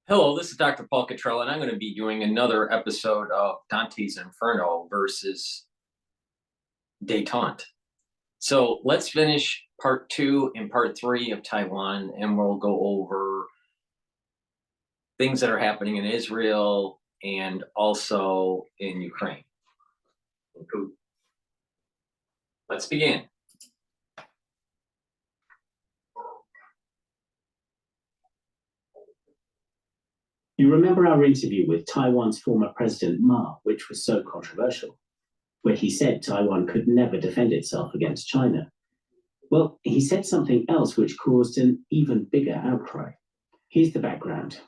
Hello, this is Dr. Paul Cottrell, and I'm going to be doing another episode of Dante's Inferno versus Detente. So let's finish part 2 and part 3 of Taiwan, and we'll go over things that are happening in Israel and also in Ukraine. Let's begin. You remember our interview with Taiwan's former president Ma, which was so controversial, where he said Taiwan could never defend itself against China. Well, he said something else which caused an even bigger outcry. Here's the background.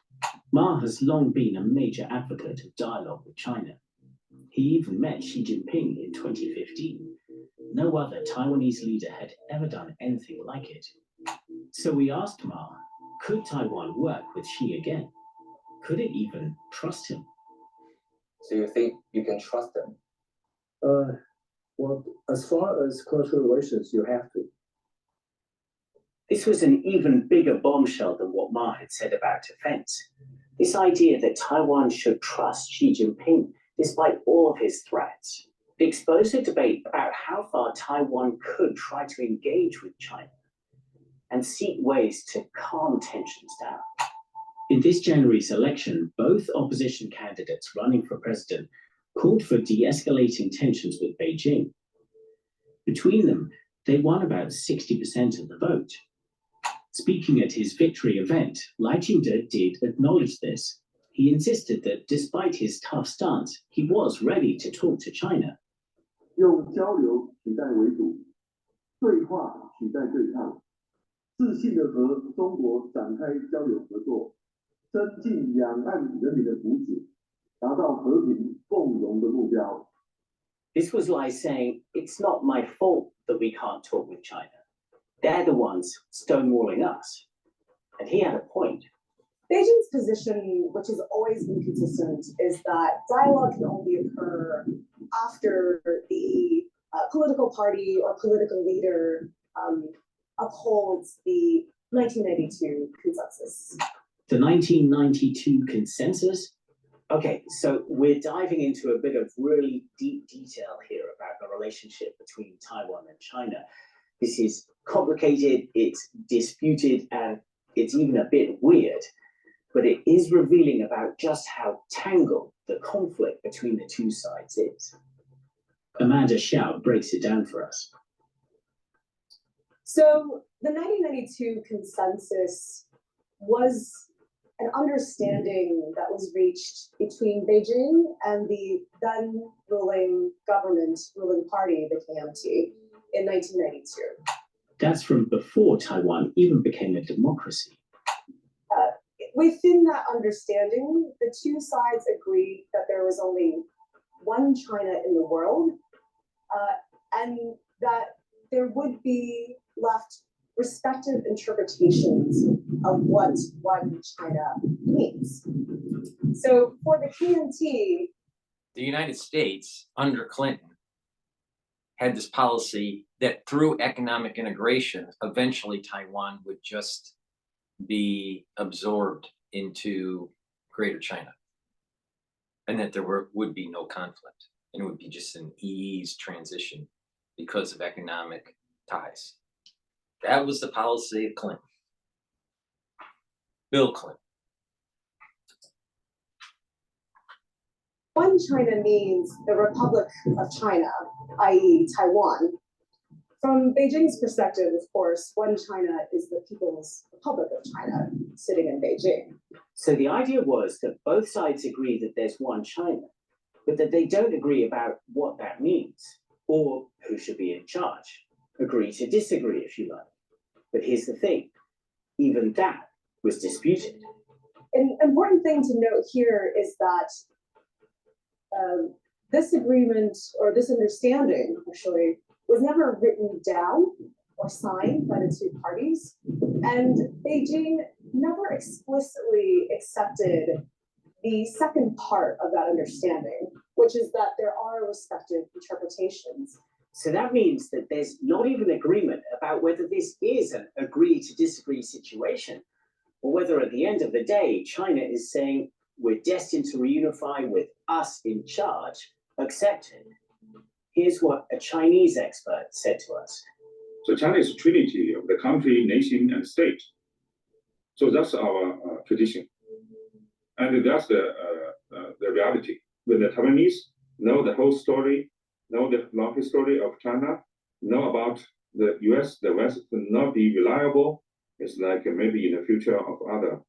Ma has long been a major advocate of dialogue with China. He even met Xi Jinping in 2015. No other Taiwanese leader had ever done anything like it. So we asked Ma, could Taiwan work with Xi again? Could it even trust him? So you think you can trust them? Well, as far as cultural relations, you have to. This was an even bigger bombshell than what Ma had said about defense. This idea that Taiwan should trust Xi Jinping despite all of his threats. It exposed a debate about how far Taiwan could try to engage with China and seek ways to calm tensions down. In this January's election, both opposition candidates running for president called for de-escalating tensions with Beijing. Between them, they won about 60% of the vote. Speaking at his victory event, Lai Ching-te did acknowledge this. He insisted that despite his tough stance, he was ready to talk to China. 用交流取代围堵，对话取代对抗，自信地和中国展开交流合作，增进两岸人民的福祉，达到和平共荣的目标。 This was Lai saying, it's not my fault that we can't talk with China. They're the ones stonewalling us. And he had a point. Beijing's position, which has always been consistent, is that dialogue can only occur after the political party or political leader upholds the 1992 consensus. The 1992 consensus? Okay, so we're diving into a bit of really deep detail here about the relationship between Taiwan and China. This is complicated, it's disputed, and it's even a bit weird, but it is revealing about just how tangled the conflict between the two sides is. Amanda Xiao breaks it down for us. So the 1992 consensus was an understanding that was reached between Beijing and the then ruling party, the KMT, in 1992. That's from before Taiwan even became a democracy. Within that understanding, the two sides agreed that there was only one China in the world, and that there would be left respective interpretations of what one China means. So for the KMT, The United States, under Clinton, had this policy that through economic integration, eventually Taiwan would just be absorbed into Greater China, and that there would be no conflict, and it would be just an eased transition because of economic ties. That was the policy of Clinton, Bill Clinton. one China means the Republic of China, i.e. Taiwan. From Beijing's perspective, of course, one China is the People's Republic of China sitting in Beijing. So the idea was that both sides agree that there's one China, but that they don't agree about what that means or who should be in charge. Agree to disagree, if you like. But here's the thing, even that was disputed. An important thing to note here is that this agreement, or this understanding, actually, was never written down or signed by the two parties, and Beijing never explicitly accepted the second part of that understanding, which is that there are respective interpretations. So that means that there's not even agreement about whether this is an agree to disagree situation, or whether at the end of the day, China is saying we're destined to reunify with us in charge, accepted. Here's what a Chinese expert said to us. So China is a trinity of the country, nation, and state. So that's our tradition. And that's the reality. When the Taiwanese know the whole story, know the long history of China, know about the US, the West will not be reliable. It's like maybe in the future of other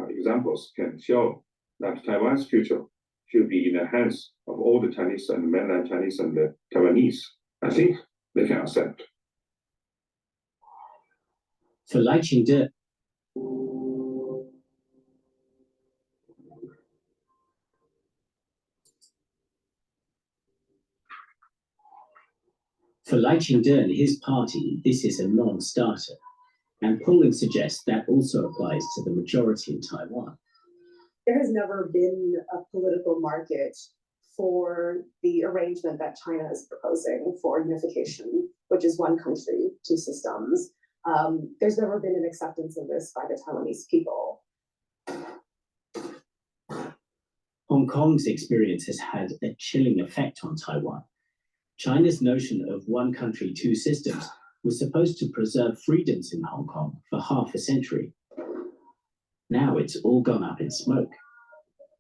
examples can show that Taiwan's future should be in the hands of all the Chinese and mainland Chinese and the Taiwanese. I think they can accept. For Ching-te, and his party, this is a non-starter, and polling suggests that also applies to the majority in Taiwan. There has never been a political market for the arrangement that China is proposing for unification, which is one country, two systems. There's never been an acceptance of this by the Taiwanese people. Hong Kong's experience has had a chilling effect on Taiwan. China's notion of one country, two systems was supposed to preserve freedoms in Hong Kong for half a century. Now it's all gone up in smoke.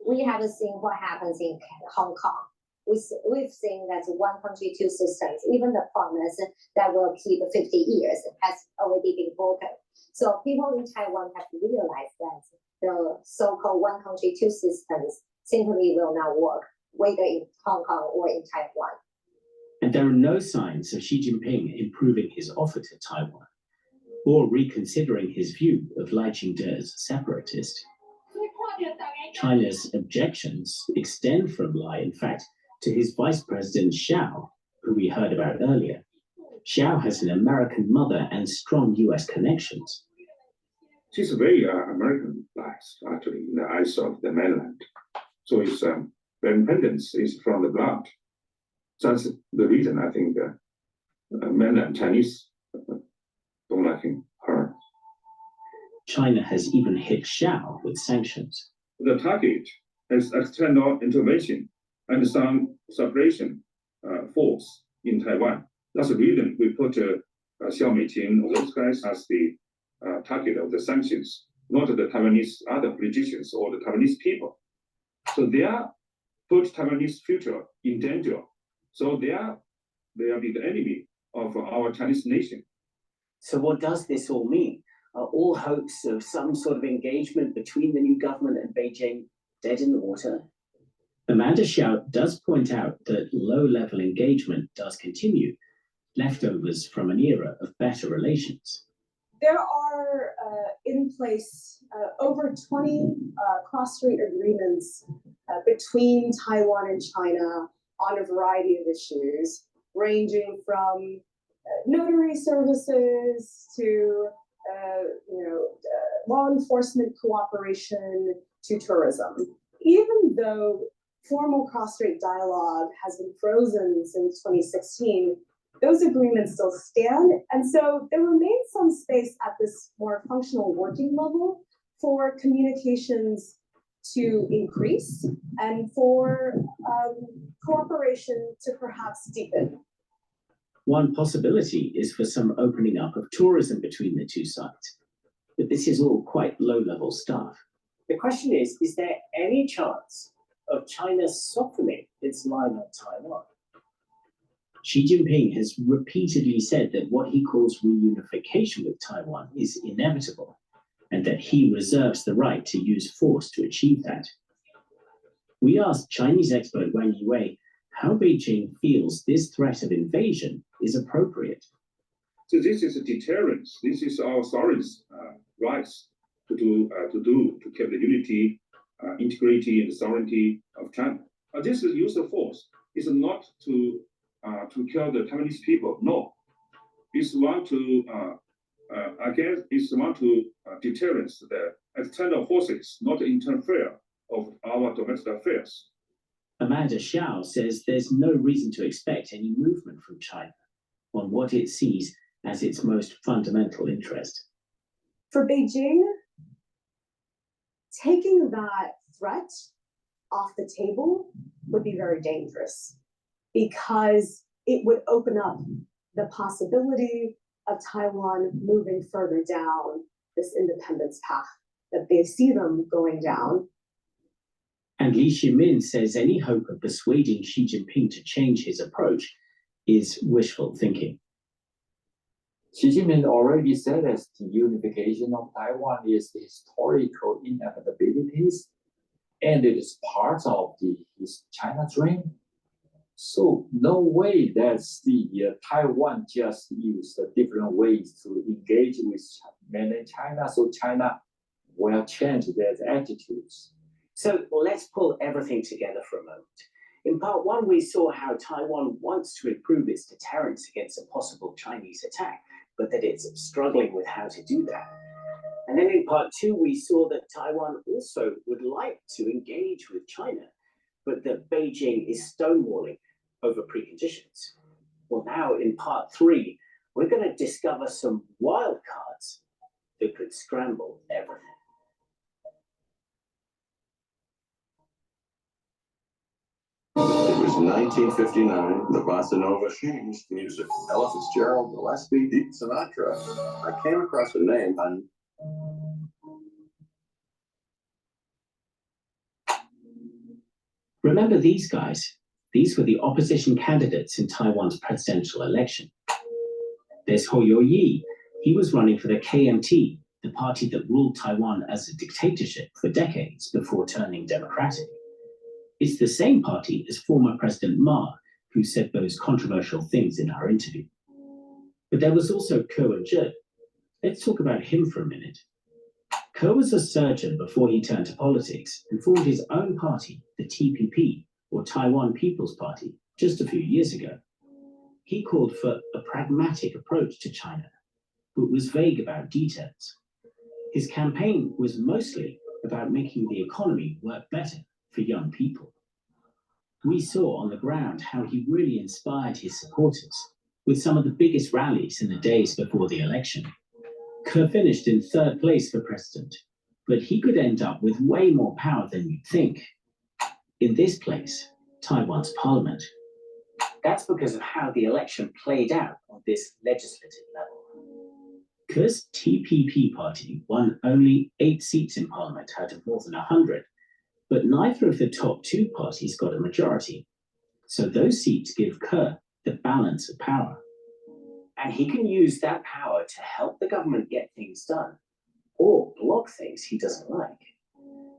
We haven't seen what happens in Hong Kong. We've seen that one country, two systems, even the promise that will keep 50 years has already been broken. So people in Taiwan have to realize that the so-called one country, two systems simply will not work, whether in Hong Kong or in Taiwan. And there are no signs of Xi Jinping improving his offer to Taiwan or reconsidering his view of Lai Ching-te as a separatist. China's objections extend from Lai, in fact, to his vice president Xiao, who we heard about earlier. Xiao has an American mother and strong US connections. She's very American-like, actually, in the eyes of the mainland. So it's the independence is from the blood. So that's the reason I think mainland Chinese don't like her. China has even hit Xiao with sanctions. The target is external intervention and some separation force in Taiwan. That's the reason we put Xiao Meiqing or those guys as the target of the sanctions, not the Taiwanese other politicians or the Taiwanese people. So they are put Taiwanese future in danger. So they will be the enemy of our Chinese nation. So what does this all mean? Are all hopes of some sort of engagement between the new government and Beijing dead in the water? Amanda Xiao does point out that low-level engagement does continue, leftovers from an era of better relations. There are in place over 20 cross-strait agreements between Taiwan and China on a variety of issues, ranging from notary services to law enforcement cooperation to tourism. Even though formal cross-strait dialogue has been frozen since 2016, those agreements still stand, and so there remains some space at this more functional working level for communications to increase and for cooperation to perhaps deepen. One possibility is for some opening up of tourism between the two sides, but this is all quite low-level stuff. The question is there any chance of China softening its line on Taiwan? Xi Jinping has repeatedly said that what he calls reunification with Taiwan is inevitable, and that he reserves the right to use force to achieve that. We asked Chinese expert Wang Yiwei how Beijing feels this threat of invasion is appropriate. So this is a deterrence. This is our sovereign's rights to keep the unity, integrity, and sovereignty of China. This is use of force. It's not to kill the Taiwanese people. No, it's want to deterrence the external forces, not interfere of our domestic affairs. Amanda Xiao says there's no reason to expect any movement from China on what it sees as its most fundamental interest. For Beijing, taking that threat off the table would be very dangerous because it would open up the possibility of Taiwan moving further down this independence path that they see them going down. And Li Ximin says any hope of persuading Xi Jinping to change his approach is wishful thinking. Xi Jinping already said that the unification of Taiwan is the historical inevitabilities, and it is part of his China dream. So no way that the Taiwan just used different ways to engage with mainland China, so China will change their attitudes. So let's pull everything together for a moment. In part one, we saw how Taiwan wants to improve its deterrence against a possible Chinese attack, but that it's struggling with how to do that. And then in part two, we saw that Taiwan also would like to engage with China, but that Beijing is stonewalling over preconditions. Well, now in part three, we're going to discover some wild cards that could scramble everything. It was 1959. The bossa nova changed music. Ella Fitzgerald, Gillespie, Deep Sinatra. I came across a name on. Remember these guys? These were the opposition candidates in Taiwan's presidential election. There's Ho Yo-yi. He was running for the KMT, the party that ruled Taiwan as a dictatorship for decades before turning democratic. It's the same party as former President Ma, who said those controversial things in our interview. But there was also Ko Wen-je. Let's talk about him for a minute. Ko was a surgeon before he turned to politics and formed his own party, the TPP, or Taiwan People's Party, just a few years ago. He called for a pragmatic approach to China, but was vague about details. His campaign was mostly about making the economy work better for young people. We saw on the ground how he really inspired his supporters with some of the biggest rallies in the days before the election. Ko finished in third place for president, but he could end up with way more power than you'd think. In this place, Taiwan's parliament. That's because of how the election played out on this legislative level. Ko's TPP party won only 8 seats in parliament out of more than 100, but neither of the top 2 parties got a majority. So those seats give Ko the balance of power. And he can use that power to help the government get things done, or block things he doesn't like.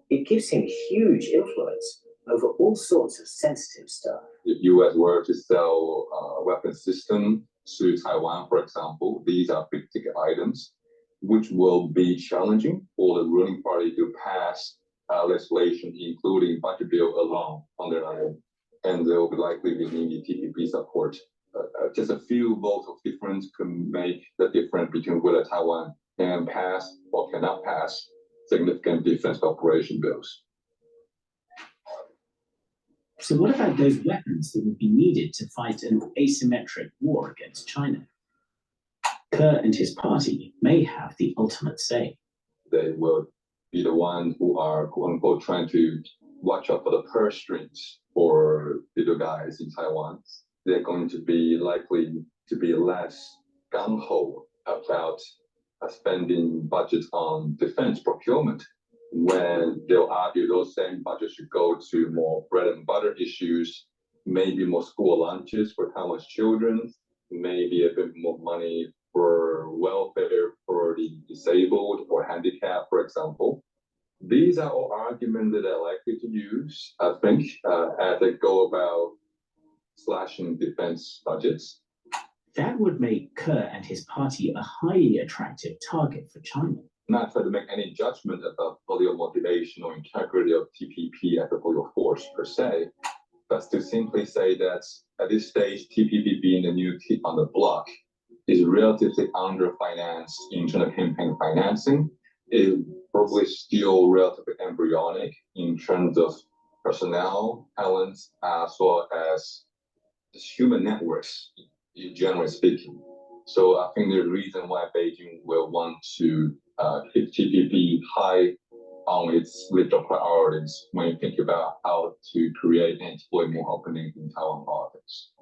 It gives him huge influence over all sorts of sensitive stuff. If U.S. were to sell a weapon system to Taiwan, for example, these are big-ticket items, which will be challenging for the ruling party to pass legislation, including budget bill alone on their own, and they will likely be needing TPP support. Just a few votes of difference can make the difference between whether Taiwan can pass or cannot pass significant defense cooperation bills. So what about those weapons that would be needed to fight an asymmetric war against China? Ko and his party may have the ultimate say. They will be the ones who are, quote unquote, trying to watch out for the purse strings for little guys in Taiwan. They're going to be likely to be less gung-ho about spending budgets on defense procurement, when they'll argue those same budgets should go to more bread and butter issues, maybe more school lunches for Taiwan's children, maybe a bit more money for welfare for the disabled or handicapped, for example. These are all arguments that they're likely to use, I think, as they go about slashing defense budgets. That would make Ko and his party a highly attractive target for China. Not try to make any judgment about political motivation or integrity of TPP as a political force per se, but to simply say that at this stage, TPP being the new kid on the block is relatively under-financed in terms of campaign financing, is probably still relatively embryonic in terms of personnel, talents, as well as human networks, generally speaking. So I think the reason why Beijing will want to keep TPP high on its list of priorities when you think about how to create and deploy more openings in Taiwan politics.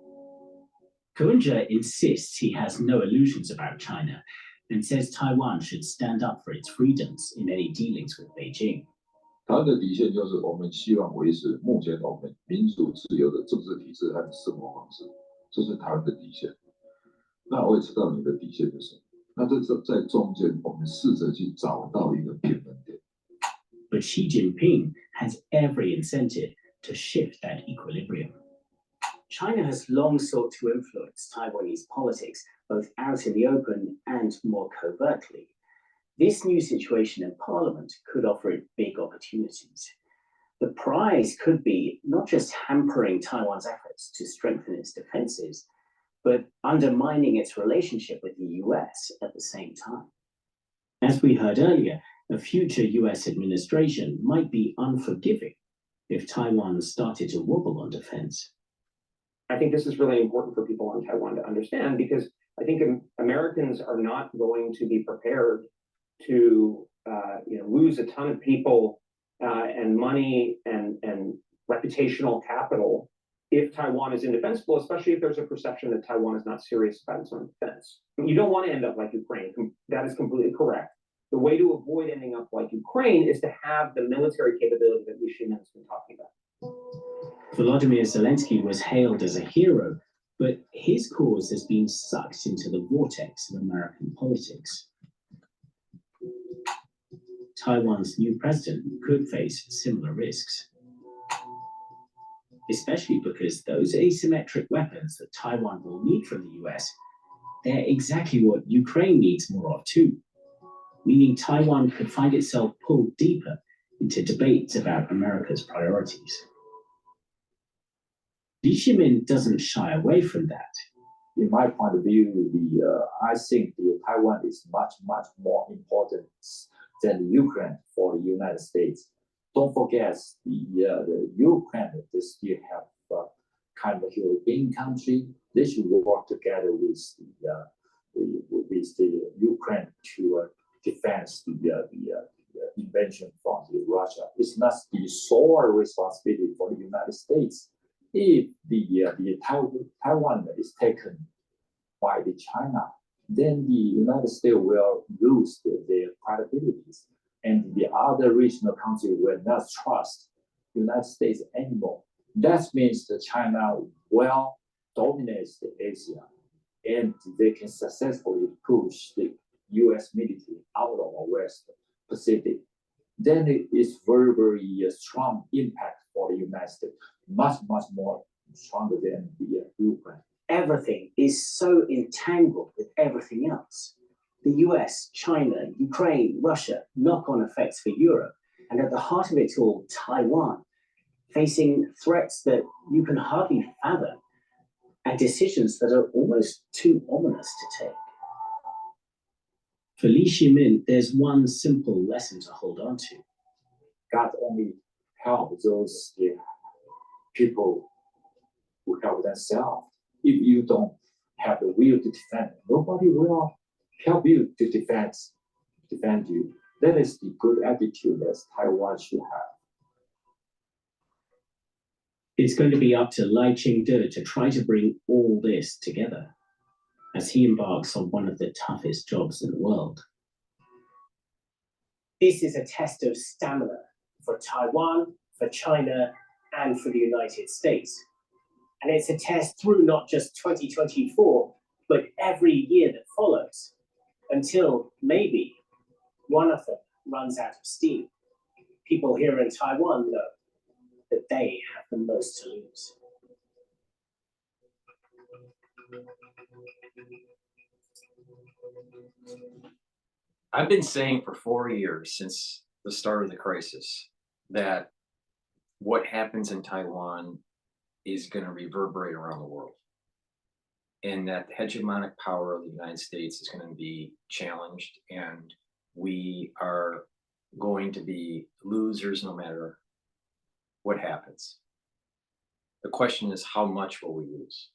Koonja insists he has no illusions about China and says Taiwan should stand up for its freedoms in any dealings with Beijing. 他的底线就是我们希望维持目前我们民主自由的政治体制和生活方式，这是台湾的底线。那我也知道你的底线是什么。那在中间，我们试着去找到一个平衡点。But Xi Jinping has every incentive to shift that equilibrium. China has long sought to influence Taiwanese politics, both out in the open and more covertly. This new situation in Parliament could offer it big opportunities. The prize could be not just hampering Taiwan's efforts to strengthen its defenses, but undermining its relationship with the US at the same time. As we heard earlier, a future US administration might be unforgiving if Taiwan started to wobble on defense. I think this is really important for people on Taiwan to understand, because I think Americans are not going to be prepared to lose a ton of people and money and reputational capital if Taiwan is indefensible, especially if there's a perception that Taiwan is not serious about its own defense. You don't want to end up like Ukraine. That is completely correct. The way to avoid ending up like Ukraine is to have the military capability that Xi Jinping has been talking about. Volodymyr Zelensky was hailed as a hero, but his cause has been sucked into the vortex of American politics. Taiwan's new president could face similar risks, especially because those asymmetric weapons that Taiwan will need from the US, they're exactly what Ukraine needs more of too, meaning Taiwan could find itself pulled deeper into debates about America's priorities. Li Shimin doesn't shy away from that. In my point of view, I think Taiwan is much more important than Ukraine for the United States. Don't forget the Ukraine. They still have kind of a European country. They should work together with the Ukraine to defend the invasion from Russia. It's not the sole responsibility for the United States. If the Taiwan is taken by the China, then the United States will lose their credibilities, and the other regional countries will not trust the United States anymore. That means that China will dominate Asia, and they can successfully push the U.S. military out of the West Pacific. Then it is very strong impact for the United States, much more stronger than the Ukraine. Everything is so entangled with everything else. The US, China, Ukraine, Russia, knock-on effects for Europe, and at the heart of it all, Taiwan, facing threats that you can hardly fathom, and decisions that are almost too ominous to take. For Li Shimin, there's one simple lesson to hold on to. God only help those people who help themselves. If you don't have the will to defend, nobody will help you to defend you. That is the good attitude that Taiwan should have. It's going to be up to Lai Ching-te to try to bring all this together as he embarks on one of the toughest jobs in the world. This is a test of stamina for Taiwan, for China, and for the United States. And it's a test through not just 2024, but every year that follows, until maybe one of them runs out of steam. People here in Taiwan know that they have the most to lose. I've been saying for 4 years, since the start of the crisis, that what happens in Taiwan is going to reverberate around the world, and that the hegemonic power of the United States is going to be challenged, and we are going to be losers no matter what happens. The question is, how much will we lose?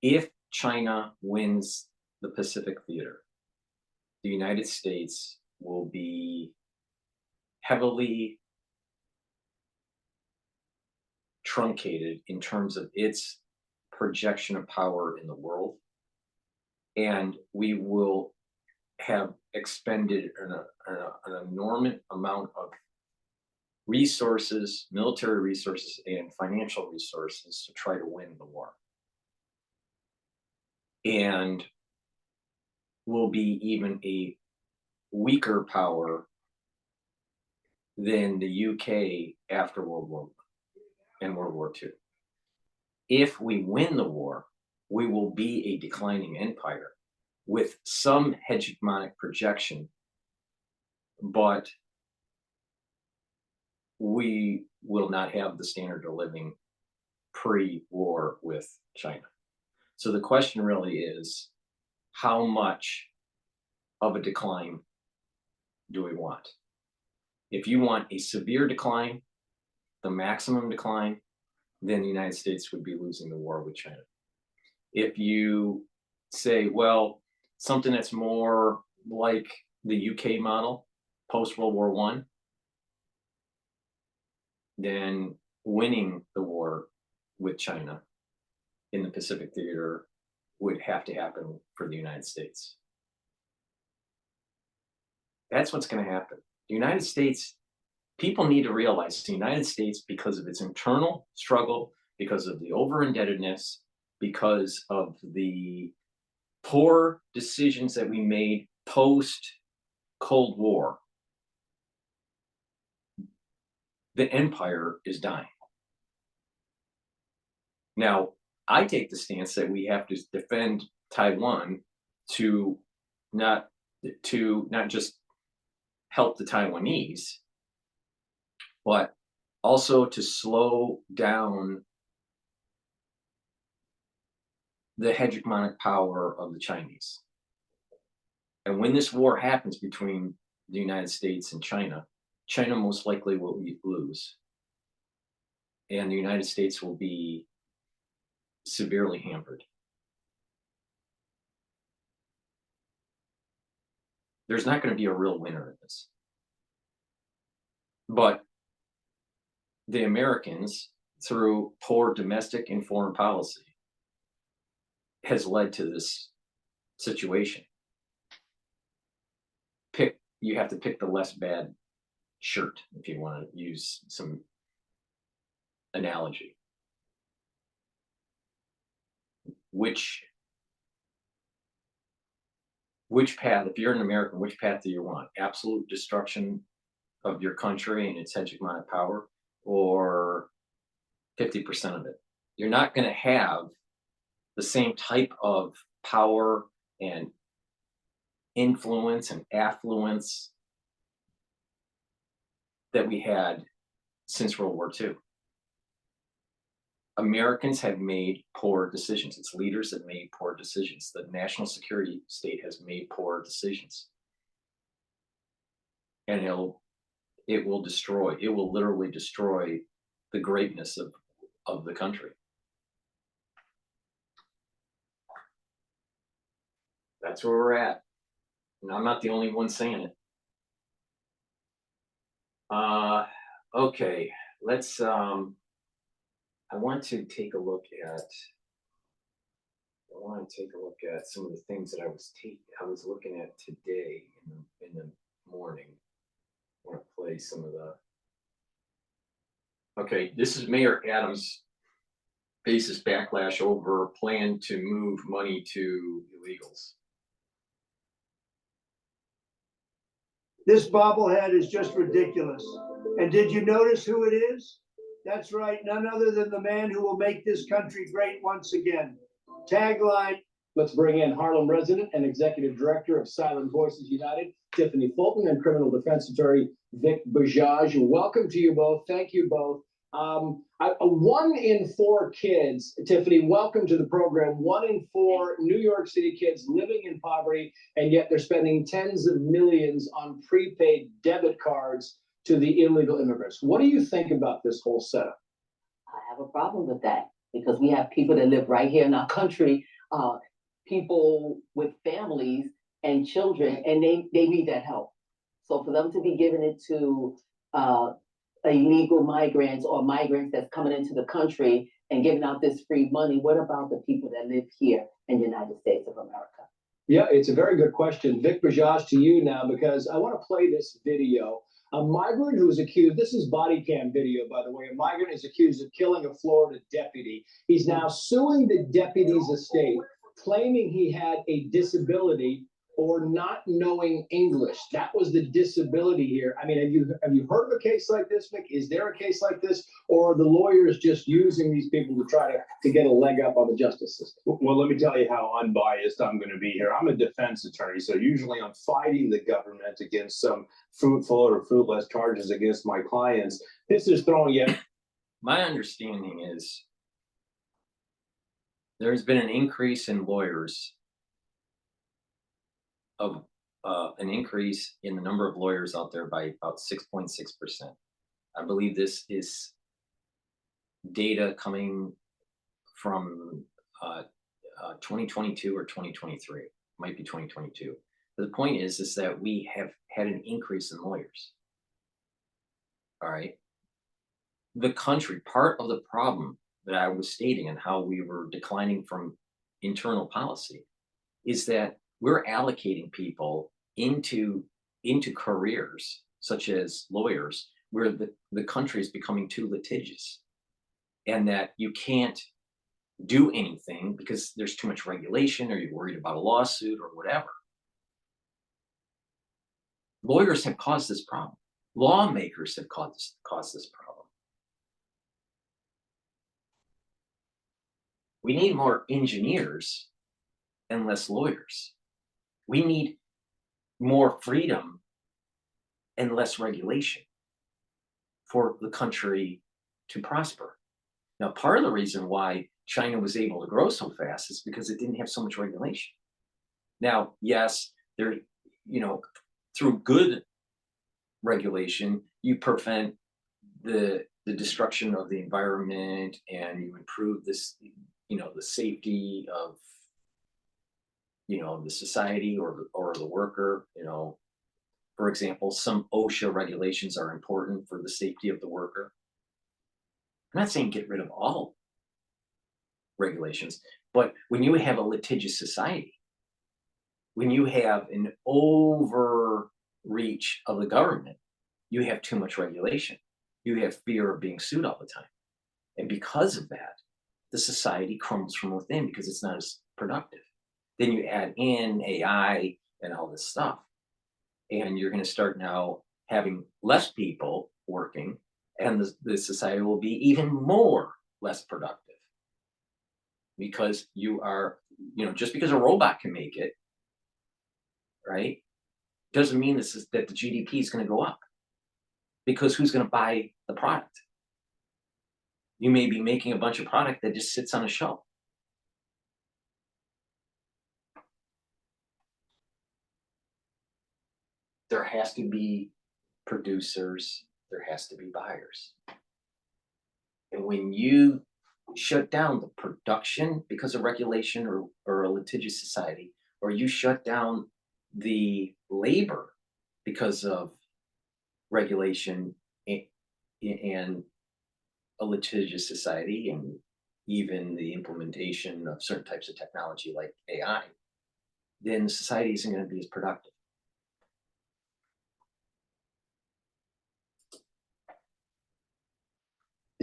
If China wins the Pacific Theater, the United States will be heavily truncated in terms of its projection of power in the world. And we will have expended an enormous amount of resources, military resources, and financial resources to try to win the war. And will be even a weaker power than the UK after World War I and World War II. If we win the war, we will be a declining empire with some hegemonic projection, but we will not have the standard of living pre-war with China. So the question really is, how much of a decline do we want? If you want a severe decline, the maximum decline, then the United States would be losing the war with China. If you say, well, something that's more like the UK model, post-World War I, then winning the war with China in the Pacific theater would have to happen for the United States. That's what's going to happen. The United States, people need to realize the United States, because of its internal struggle, because of the over-indebtedness, because of the poor decisions that we made post-Cold War, the empire is dying. Now, I take the stance that we have to defend Taiwan to not just help the Taiwanese, but also to slow down the hegemonic power of the Chinese. And when this war happens between the United States and China, China most likely will lose. And the United States will be severely hampered. There's not going to be a real winner in this. But the Americans, through poor domestic and foreign policy, has led to this situation. You have to pick the less bad shirt, if you want to use some analogy. Which path, if you're an American, which path do you want? Absolute destruction of your country and its hegemonic power, or 50% of it? You're not going to have the same type of power and influence and affluence that we had since World War II. Americans have made poor decisions. Its leaders have made poor decisions. The national security state has made poor decisions. And it will literally destroy the greatness of the country. That's where we're at. And I'm not the only one saying it. Okay, let's I want to take a look at some of the things that I was looking at today in the morning. I want to play some of the. Okay, this is Mayor Adams faces backlash over plan to move money to illegals. This bobblehead is just ridiculous. And did you notice who it is? That's right, none other than the man who will make this country great once again. Tagline. Let's bring in Harlem resident and executive director of Silent Voices United, Tiffany Fulton, and criminal defense attorney Vic Bajaj. Welcome to you both. Thank you both. 1 in 4 kids, Tiffany, welcome to the program. 1 in 4 New York City kids living in poverty, and yet they're spending tens of millions on prepaid debit cards to the illegal immigrants. What do you think about this whole setup? I have a problem with that because we have people that live right here in our country, people with families and children, and they need that help. So for them to be giving it to illegal migrants or migrants that's coming into the country and giving out this free money. What about the people that live here in the United States of America? Yeah, it's a very good question. Vic Bajaj, to you now, because I want to play this video. A migrant who is accused, this is body cam video, by the way. A migrant is accused of killing a Florida deputy. He's now suing the deputy's estate, claiming he had a disability or not knowing English. That was the disability here. I mean, have you heard of a case like this, Vic? Is there a case like this? Or are the lawyers just using these people to try to get a leg up on the justice system? Well, let me tell you how unbiased I'm going to be here. I'm a defense attorney, so usually I'm fighting the government against some fruitful or fruitless charges against my clients. This is throwing yet. My understanding is there's been an increase in lawyers of an increase in the number of lawyers out there by about 6.6%. I believe this is data coming from 2022 or 2023. It might be 2022. But the point is that we have had an increase in lawyers. All right. The country, part of the problem that I was stating and how we were declining from internal policy is that we're allocating people into careers such as lawyers where the country is becoming too litigious and that you can't do anything because there's too much regulation or you're worried about a lawsuit or whatever. Lawyers have caused this problem. Lawmakers have caused this problem. We need more engineers and less lawyers. We need more freedom and less regulation for the country to prosper. Now, part of the reason why China was able to grow so fast is because it didn't have so much regulation. Now, yes, there, through good regulation, you prevent the destruction of the environment and you improve this, the safety of the society or the worker. For example, some OSHA regulations are important for the safety of the worker. I'm not saying get rid of all regulations, but when you have a litigious society, when you have an overreach of the government, you have too much regulation. You have fear of being sued all the time. And because of that, the society crumbles from within because it's not as productive. Then you add in AI and all this stuff, and you're going to start now having less people working, and the society will be even more less productive because you are, just because a robot can make it, right, doesn't mean that the GDP is going to go up because who's going to buy the product? You may be making a bunch of product that just sits on a shelf. There has to be producers, there has to be buyers. And when you shut down the production because of regulation or a litigious society, or you shut down the labor because of regulation and a litigious society, and even the implementation of certain types of technology like AI, then society isn't going to be as productive.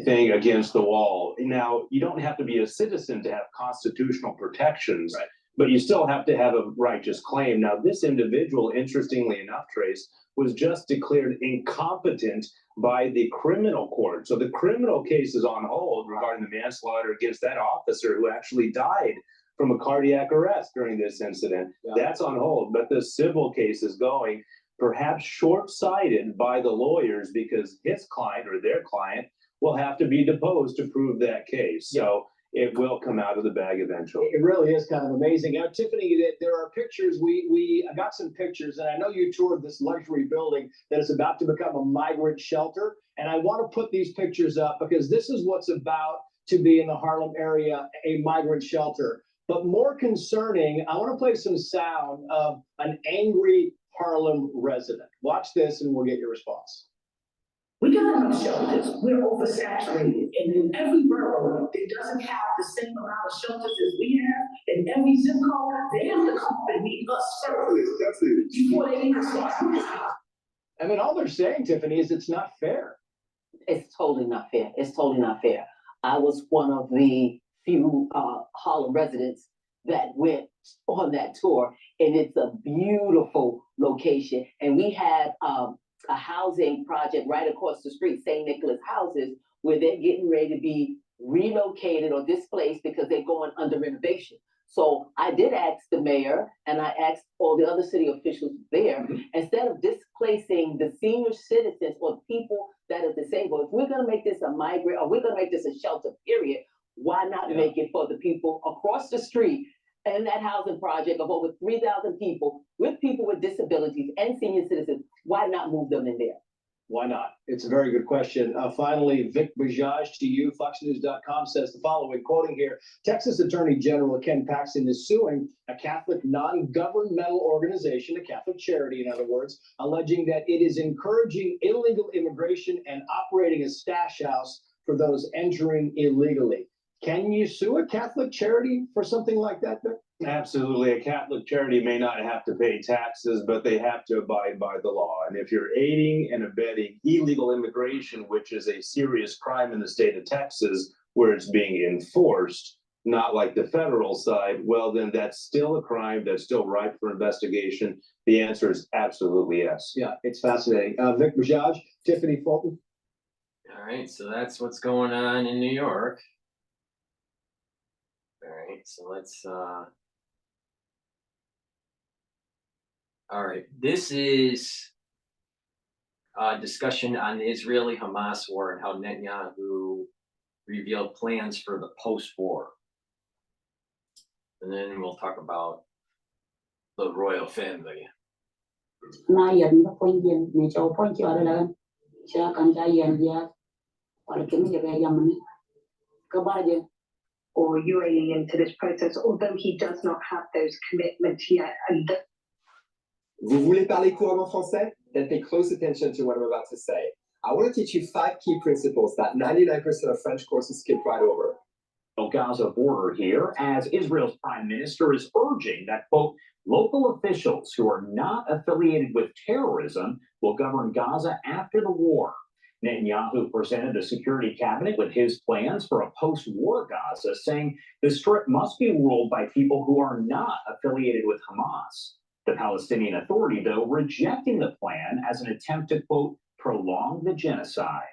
Thing against the wall. Now, you don't have to be a citizen to have constitutional protections, right, but you still have to have a righteous claim. Now, this individual, interestingly enough, Trace, was just declared incompetent by the criminal court. So the criminal case is on hold regarding the manslaughter against that officer who actually died from a cardiac arrest during this incident. Yeah. That's on hold, but the civil case is going, perhaps short-sighted by the lawyers because his client or their client will have to be deposed to prove that case. So it will come out of the bag eventually. It really is kind of amazing. Now, Tiffany, there are pictures. I got some pictures, and I know you toured this luxury building that is about to become a migrant shelter. And I want to put these pictures up because this is what's about to be in the Harlem area, a migrant shelter. But more concerning, I want to play some sound of an angry Harlem resident. Watch this, and we'll get your response. We got enough shelters. We're oversaturated. And in every borough that doesn't have the same amount of shelters as we have, in every zip code, they have to come up and meet us first before they even start. I mean, all they're saying, Tiffany, is it's not fair. It's totally not fair. It's totally not fair. I was one of the few Harlem residents that went on that tour, and it's a beautiful location. And we had a housing project right across the street, St. Nicholas Houses, where they're getting ready to be relocated or displaced because they're going under renovation. So I did ask the mayor, and I asked all the other city officials there, instead of displacing the senior citizens or people that are disabled, if we're gonna make this a migrant, or we're gonna make this a shelter, period, why not make it for the people across the street in that housing project of over 3,000 people with disabilities and senior citizens? Why not move them in there? Why not? It's a very good question. Finally, Vic Bajaj to you. FoxNews.com says the following, quoting here, Texas Attorney General Ken Paxton is suing a Catholic non-governmental organization, a Catholic charity, in other words, alleging that it is encouraging illegal immigration and operating a stash house for those entering illegally. Can you sue a Catholic charity for something like that, Vic? Absolutely. A Catholic charity may not have to pay taxes, but they have to abide by the law. And if you're aiding and abetting illegal immigration, which is a serious crime in the state of Texas, where it's being enforced, not like the federal side, well, then that's still a crime. That's still ripe for investigation. The answer is absolutely yes. Yeah, it's fascinating. Vic Bajaj, Tiffany Fulton. All right, so that's what's going on in New York. All right, so let's all right, this is a discussion on the Israeli-Hamas war and how Netanyahu revealed plans for the post-war. And then we'll talk about the royal family. Or UAE into this process, although he does not have those commitments yet. And Vous voulez parler couramment français? Then pay close attention to what I'm about to say. I want to teach you 5 key principles that 99% of French courses skip right over. Gaza border here, as Israel's prime minister is urging that, quote, local officials who are not affiliated with terrorism will govern Gaza after the war. Netanyahu presented the security cabinet with his plans for a post-war Gaza, saying the strip must be ruled by people who are not affiliated with Hamas. The Palestinian Authority, though, rejecting the plan as an attempt to, quote, prolong the genocide.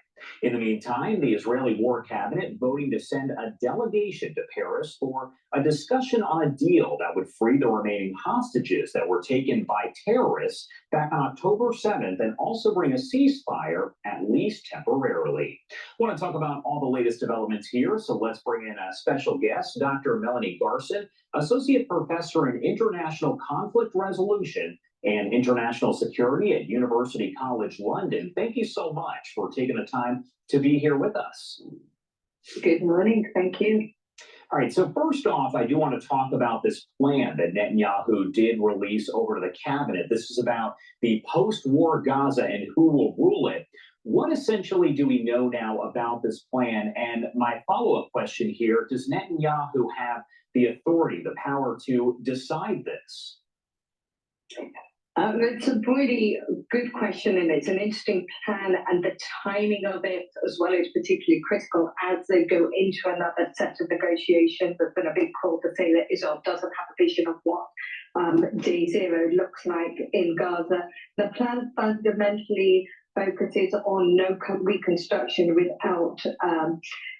In the meantime, the Israeli War Cabinet voting to send a delegation to Paris for a discussion on a deal that would free the remaining hostages that were taken by terrorists back on October 7th and also bring a ceasefire, at least temporarily. I want to talk about all the latest developments here, so let's bring in a special guest, Dr. Melanie Garson, Associate Professor in International Conflict Resolution and International Security at University College London. Thank you so much for taking the time to be here with us. Good morning. Thank you. All right, so first off, I do want to talk about this plan that Netanyahu did release over to the cabinet. This is about the post-war Gaza and who will rule it. What essentially do we know now about this plan? And my follow-up question here, does Netanyahu have the authority, the power to decide this? It's a really good question, and it's an interesting plan, and the timing of it as well is particularly critical as they go into another set of negotiations. There's been a big call to say that Israel doesn't have a vision of what day zero looks like in Gaza. The plan fundamentally focuses on no reconstruction without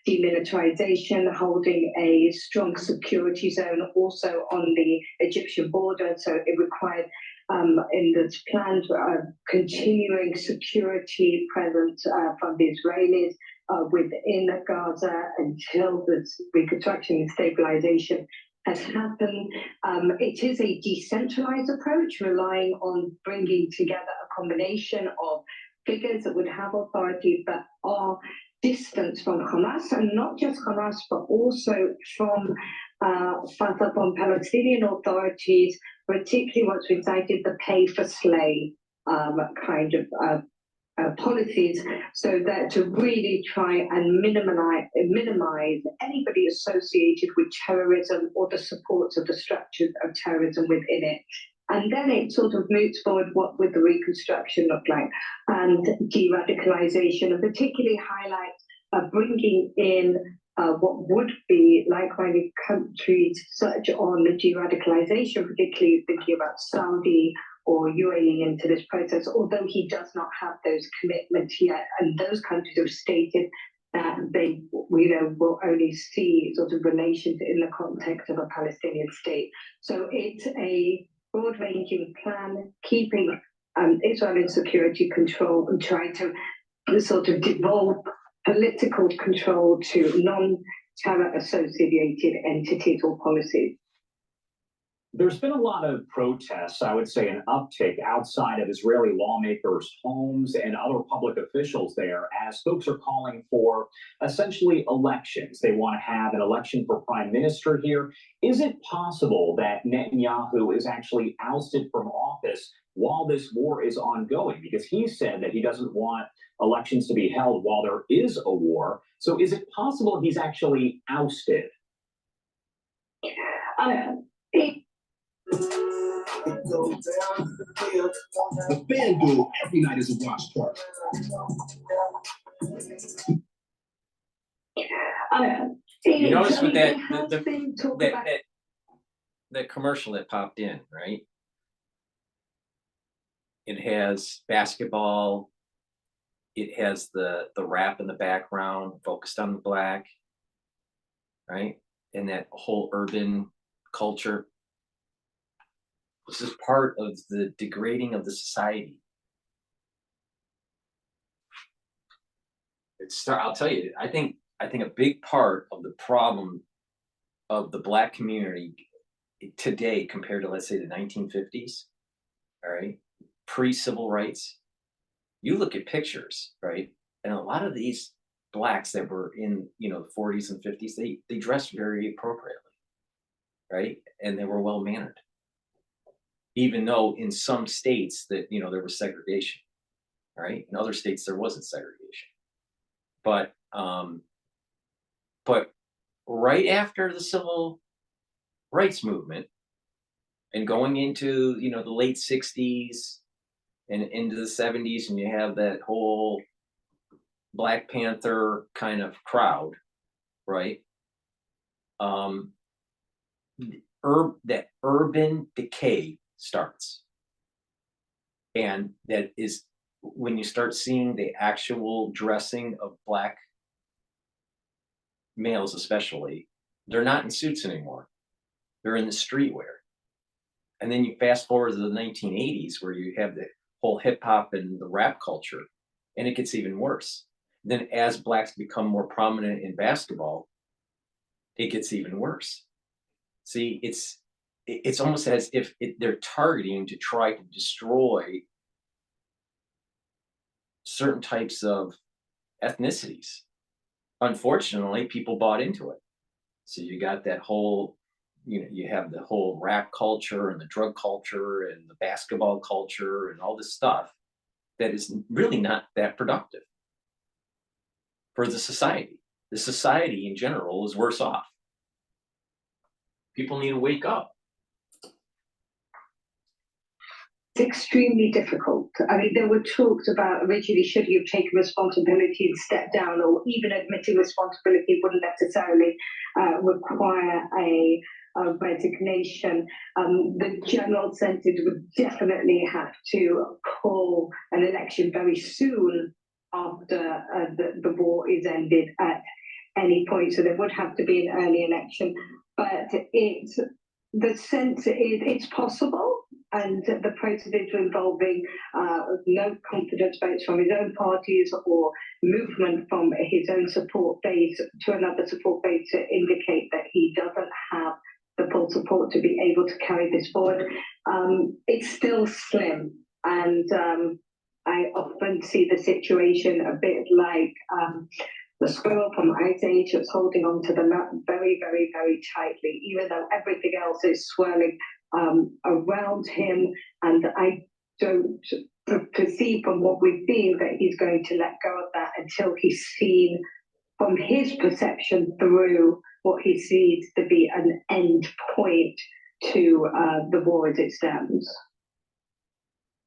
demilitarization, holding a strong security zone also on the Egyptian border. So it required in this plan continuing security presence from the Israelis within Gaza until this reconstruction and stabilization has happened. It is a decentralized approach, relying on bringing together a combination of figures that would have authority but are distant from Hamas, and not just Hamas, but also from Fatah, from Palestinian authorities, particularly what's been cited, the pay for slay kind of policies, so that to really try and minimize anybody associated with terrorism or the supports of the structures of terrorism within it. And then it sort of moves forward, what would the reconstruction look like, and de-radicalization, and particularly highlight bringing in what would be like-minded countries such on the de-radicalization, particularly thinking about Saudi or UAE into this process, although he does not have those commitments yet. And those countries have stated that they, will only see sort of relations in the context of a Palestinian state. So it's a broad-ranging plan, keeping Israel in security control and trying to sort of devolve political control to non-terror associated entities or policies. There's been a lot of protests, I would say an uptick outside of Israeli lawmakers' homes and other public officials there, as folks are calling for essentially elections. They want to have an election for prime minister here. Is it possible that Netanyahu is actually ousted from office while this war is ongoing? Because he said that he doesn't want elections to be held while there is a war. So is it possible he's actually ousted? The FanDuel, every night is a watch party. You notice with that commercial that popped in, right? It has basketball. It has the rap in the background, focused on the black, right? And that whole urban culture. This is part of the degrading of the society. I'll tell you, I think a big part of the problem of the Black community today compared to, let's say, the 1950s, all right, pre-civil rights, you look at pictures, right, and a lot of these Blacks that were in, the 40s and 50s, they dressed very appropriately, right, and they were well-mannered. Even though in some states that, there was segregation, right? In other states, there wasn't segregation. But right after the civil rights movement and going into, the late 60s and into the 70s, and you have that whole Black Panther kind of crowd, right? That urban decay starts. And that is when you start seeing the actual dressing of Black males, especially, they're not in suits anymore. They're in the streetwear. And then you fast forward to the 1980s, where you have the whole hip hop and the rap culture, and it gets even worse. Then as Blacks become more prominent in basketball, it gets even worse. See, it's almost as if they're targeting to try to destroy certain types of ethnicities. Unfortunately, people bought into it. So you got that whole, you have the whole rap culture and the drug culture and the basketball culture and all this stuff that is really not that productive for the society. The society in general is worse off. People need to wake up. It's extremely difficult. I mean, there were talks about originally should you have taken responsibility and stepped down, or even admitting responsibility wouldn't necessarily require a resignation. The general sense is would definitely have to call an election very soon after the war is ended at any point. So there would have to be an early election. But the sense is it's possible. And the process involving no confidence votes from his own parties or movement from his own support base to another support base to indicate that he doesn't have the full support to be able to carry this forward. It's still slim. And I often see the situation a bit like the squirrel from Ice Age that's holding on to the nut very, very, very tightly, even though everything else is swirling around him. And I don't perceive from what we've seen that he's going to let go of that until he's seen from his perception through what he sees to be an end point to the war as it stands.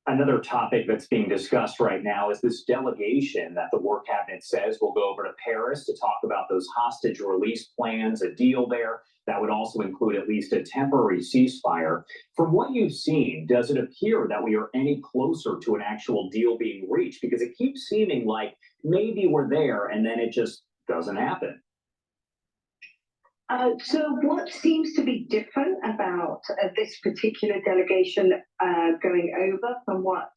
Another topic that's being discussed right now is this delegation that the War Cabinet says will go over to Paris to talk about those hostage release plans, a deal there that would also include at least a temporary ceasefire. From what you've seen, does it appear that we are any closer to an actual deal being reached? Because it keeps seeming like maybe we're there and then it just doesn't happen. So what seems to be different about this particular delegation going over from what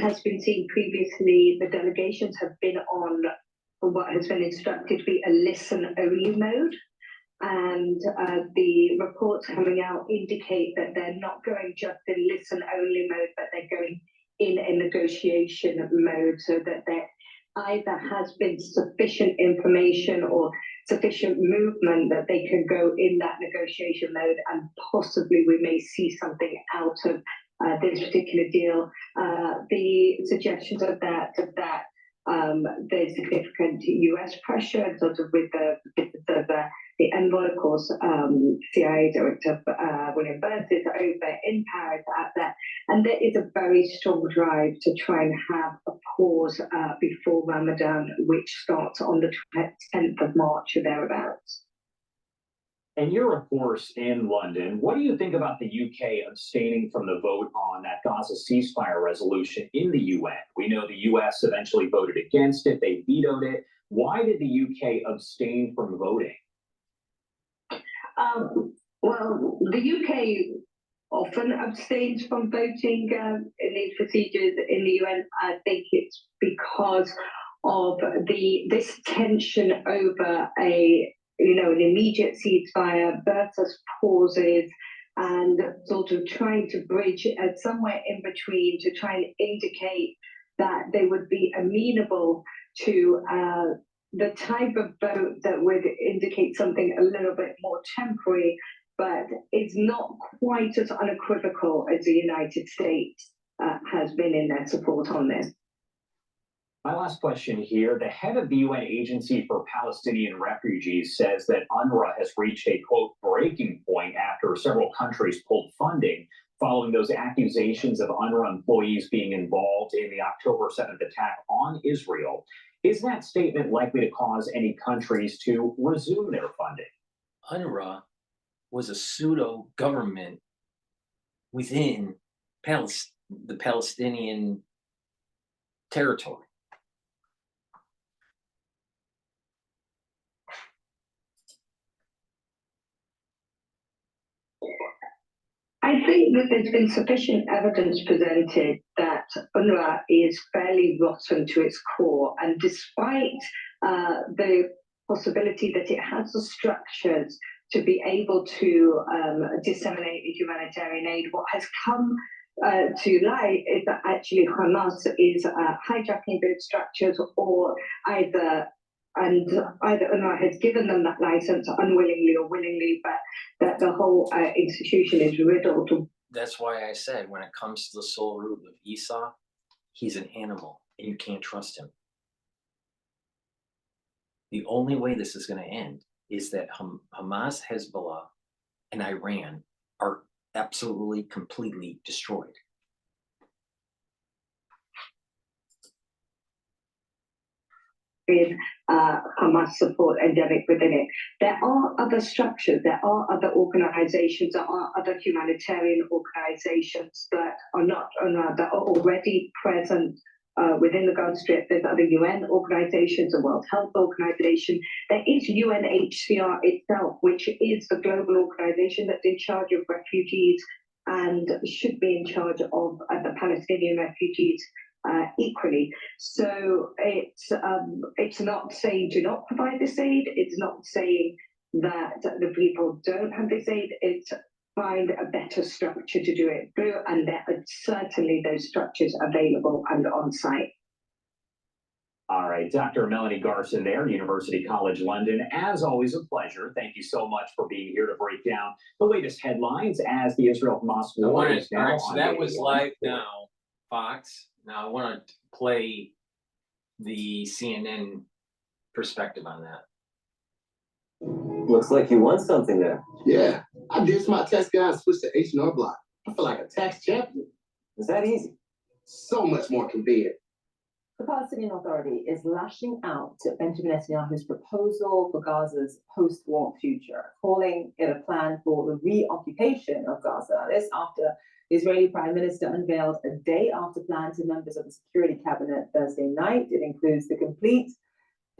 has been seen previously, the delegations have been on what has been instructed to be a listen-only mode. And the reports coming out indicate that they're not going just in listen-only mode, but they're going in a negotiation mode so that there either has been sufficient information or sufficient movement that they can go in that negotiation mode, and possibly we may see something out of this particular deal. The suggestions of that there's significant US pressure, sort of with the envoy, of course, CIA Director William Burns is over in Paris at that, and there is a very strong drive to try and have a pause before Ramadan, which starts on the 10th of March or thereabouts. And you're, of course, in London. What do you think about the UK abstaining from the vote on that Gaza ceasefire resolution in the UN? We know the US eventually voted against it. They vetoed it. Why did the UK abstain from voting? Well, the UK often abstains from voting in these procedures in the UN. I think it's because of this tension over an immediate ceasefire versus pauses, and sort of trying to bridge somewhere in between to try and indicate that they would be amenable to the type of vote that would indicate something a little bit more temporary, but it's not quite as unequivocal as the United States has been in their support on this. My last question here. The head of the UN Agency for Palestinian Refugees says that UNRWA has reached a, quote, breaking point after several countries pulled funding following those accusations of UNRWA employees being involved in the October 7th attack on Israel. Is that statement likely to cause any countries to resume their funding? UNRWA was a pseudo-government within the Palestinian territory. I think that there's been sufficient evidence presented that UNRWA is fairly rotten to its core, and despite the possibility that it has the structures to be able to disseminate the humanitarian aid, what has come to light is that actually Hamas is hijacking those structures, or either UNRWA has given them that license unwillingly or willingly, but that the whole institution is riddled. That's why I said when it comes to the soul root of Esau, he's an animal and you can't trust him. The only way this is going to end is that Hamas, Hezbollah, and Iran are absolutely, completely destroyed. With Hamas support endemic within it. There are other structures, there are other organizations, there are other humanitarian organizations that are not that are already present within the Gaza Strip. There's other UN organizations, the World Health Organization. There is UNHCR itself, which is the global organization that's in charge of refugees and should be in charge of the Palestinian refugees equally. So it's not saying do not provide this aid. It's not saying that the people don't have this aid. It's find a better structure to do it through, and there are certainly those structures available and on site. All right, Dr. Melanie Garson there, University College London. As always, a pleasure. Thank you so much for being here to break down the latest headlines as the Israel-Hamas war is now so that was live now. Fox. Now I want to play the CNN perspective on that. Looks like you won something there. Yeah, I did my test guy and switched to H&R Block. I feel like a tax champion. Is that easy? So much more convenient. The Palestinian Authority is lashing out at Benjamin Netanyahu's proposal for Gaza's post-war future, calling it a plan for the reoccupation of Gaza. This after the Israeli Prime Minister unveiled a day-after plan to members of the Security Cabinet Thursday night. It includes the complete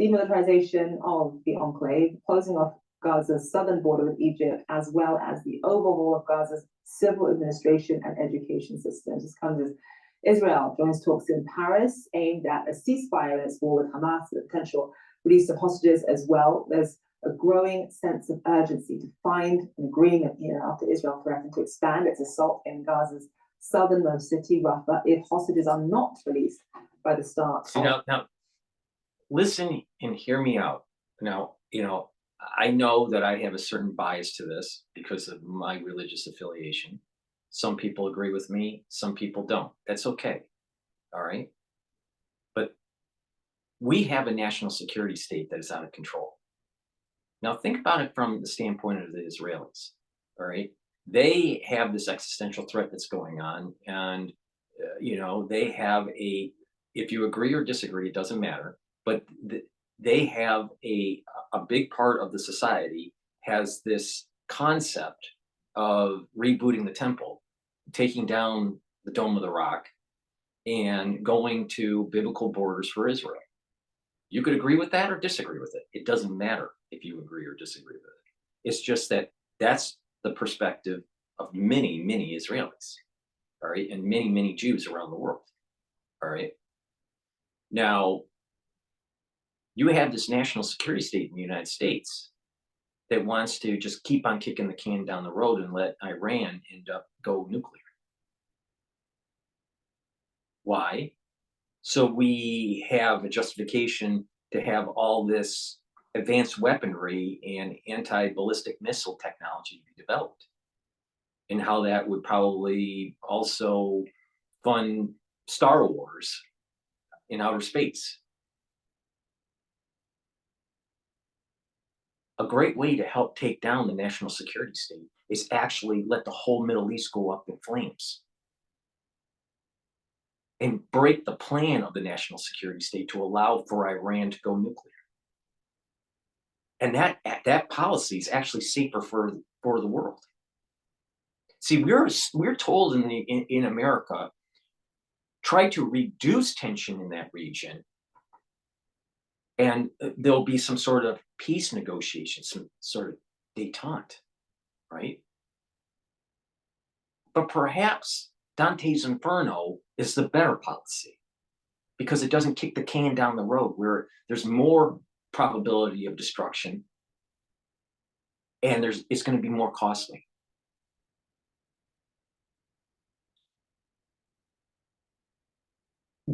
demilitarization of the enclave, closing off Gaza's southern border with Egypt, as well as the overhaul of Gaza's civil administration and education systems. This comes as Israel joins talks in Paris aimed at a ceasefire in its war with Hamas, the potential release of hostages as well. There's a growing sense of urgency to find an agreement here after Israel threatened to expand its assault in Gaza's southernmost city, Rafah, if hostages are not released by the start. See, now, listen and hear me out. Now, I know that I have a certain bias to this because of my religious affiliation. Some people agree with me, some people don't. That's okay. All right. But we have a national security state that is out of control. Now, think about it from the standpoint of the Israelis. All right. They have this existential threat that's going on. And, they have if you agree or disagree, it doesn't matter. But they have a big part of the society has this concept of rebooting the temple, taking down the Dome of the Rock, and going to biblical borders for Israel. You could agree with that or disagree with it. It doesn't matter if you agree or disagree with it. It's just that that's the perspective of many, many Israelis, all right, and many, many Jews around the world, all right? Now, you have this national security state in the United States that wants to just keep on kicking the can down the road and let Iran end up go nuclear. Why? So we have a justification to have all this advanced weaponry and anti-ballistic missile technology be developed, and how that would probably also fund Star Wars in outer space. A great way to help take down the national security state is actually let the whole Middle East go up in flames and break the plan of the national security state to allow for Iran to go nuclear. And that policy is actually safer for the world. See, we're told in America, try to reduce tension in that region, and there'll be some sort of peace negotiation, some sort of détente, right? But perhaps Dante's Inferno is the better policy because it doesn't kick the can down the road where there's more probability of destruction and it's going to be more costly.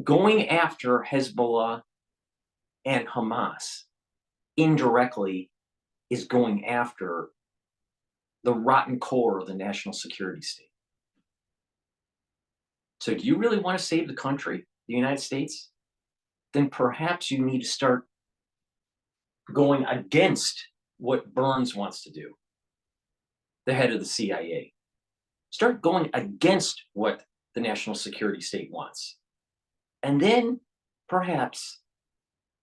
Going after Hezbollah and Hamas indirectly is going after the rotten core of the national security state. So do you really want to save the country, the United States? Then perhaps you need to start going against what Burns wants to do, the head of the CIA. Start going against what the national security state wants. And then perhaps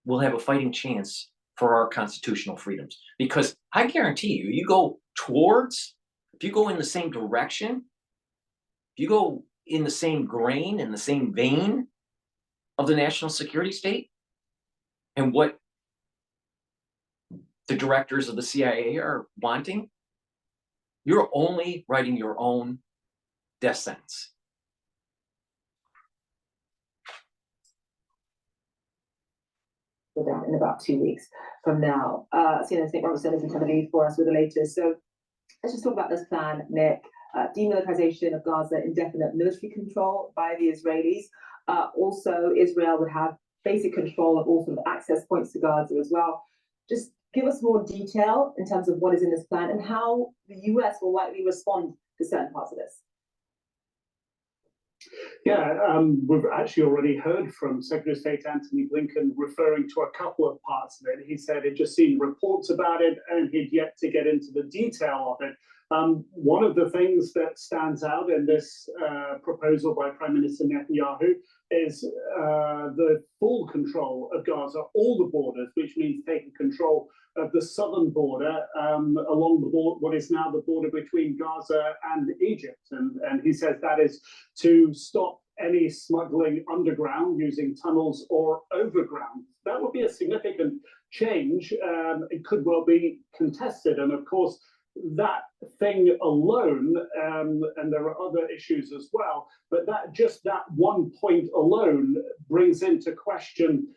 we'll have a fighting chance for our constitutional freedoms. Because I guarantee you, if you go in the same direction, if you go in the same grain, in the same vein of the national security state, and what the directors of the CIA are wanting, you're only writing your own death sentence. For that in about 2 weeks from now. CNN's Nick Robertson is in Tel Aviv for us with the latest. So let's just talk about this plan, Nick. Demilitarization of Gaza, indefinite military control by the Israelis. Also, Israel would have basic control of all sort of access points to Gaza as well. Just give us more detail in terms of what is in this plan and how the US will likely respond to certain parts of this. Yeah, we've actually already heard from Secretary of State Antony Blinken referring to a couple of parts of it. He said he'd just seen reports about it and he'd yet to get into the detail of it. One of the things that stands out in this proposal by Prime Minister Netanyahu is the full control of Gaza, all the borders, which means taking control of the southern border along the border, what is now the border between Gaza and Egypt. And he says that is to stop any smuggling underground using tunnels or overground. That would be a significant change. It could well be contested. And of course, that thing alone, and there are other issues as well, but that one point alone brings into question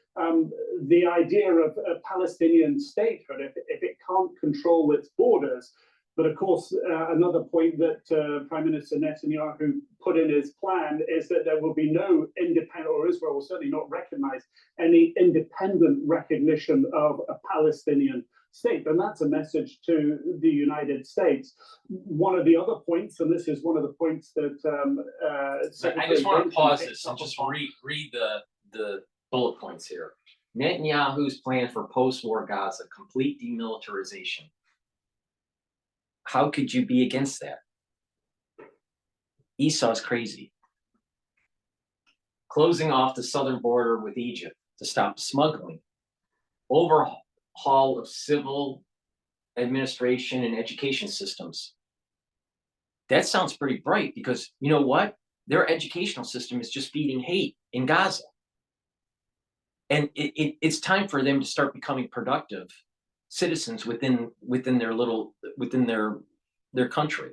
the idea of a Palestinian statehood if it can't control its borders. But of course, another point that Prime Minister Netanyahu put in his plan is that there will be no independent, or Israel will certainly not recognize any independent recognition of a Palestinian state. And that's a message to the United States. One of the other points, and this is one of the points that I just want to pause this and just read the bullet points here. Netanyahu's plan for post-war Gaza, complete demilitarization. How could you be against that? Esau's crazy. Closing off the southern border with Egypt to stop smuggling. Overhaul of civil administration and education systems. That sounds pretty bright because you know what? Their educational system is just feeding hate in Gaza. And it's time for them to start becoming productive citizens within their country.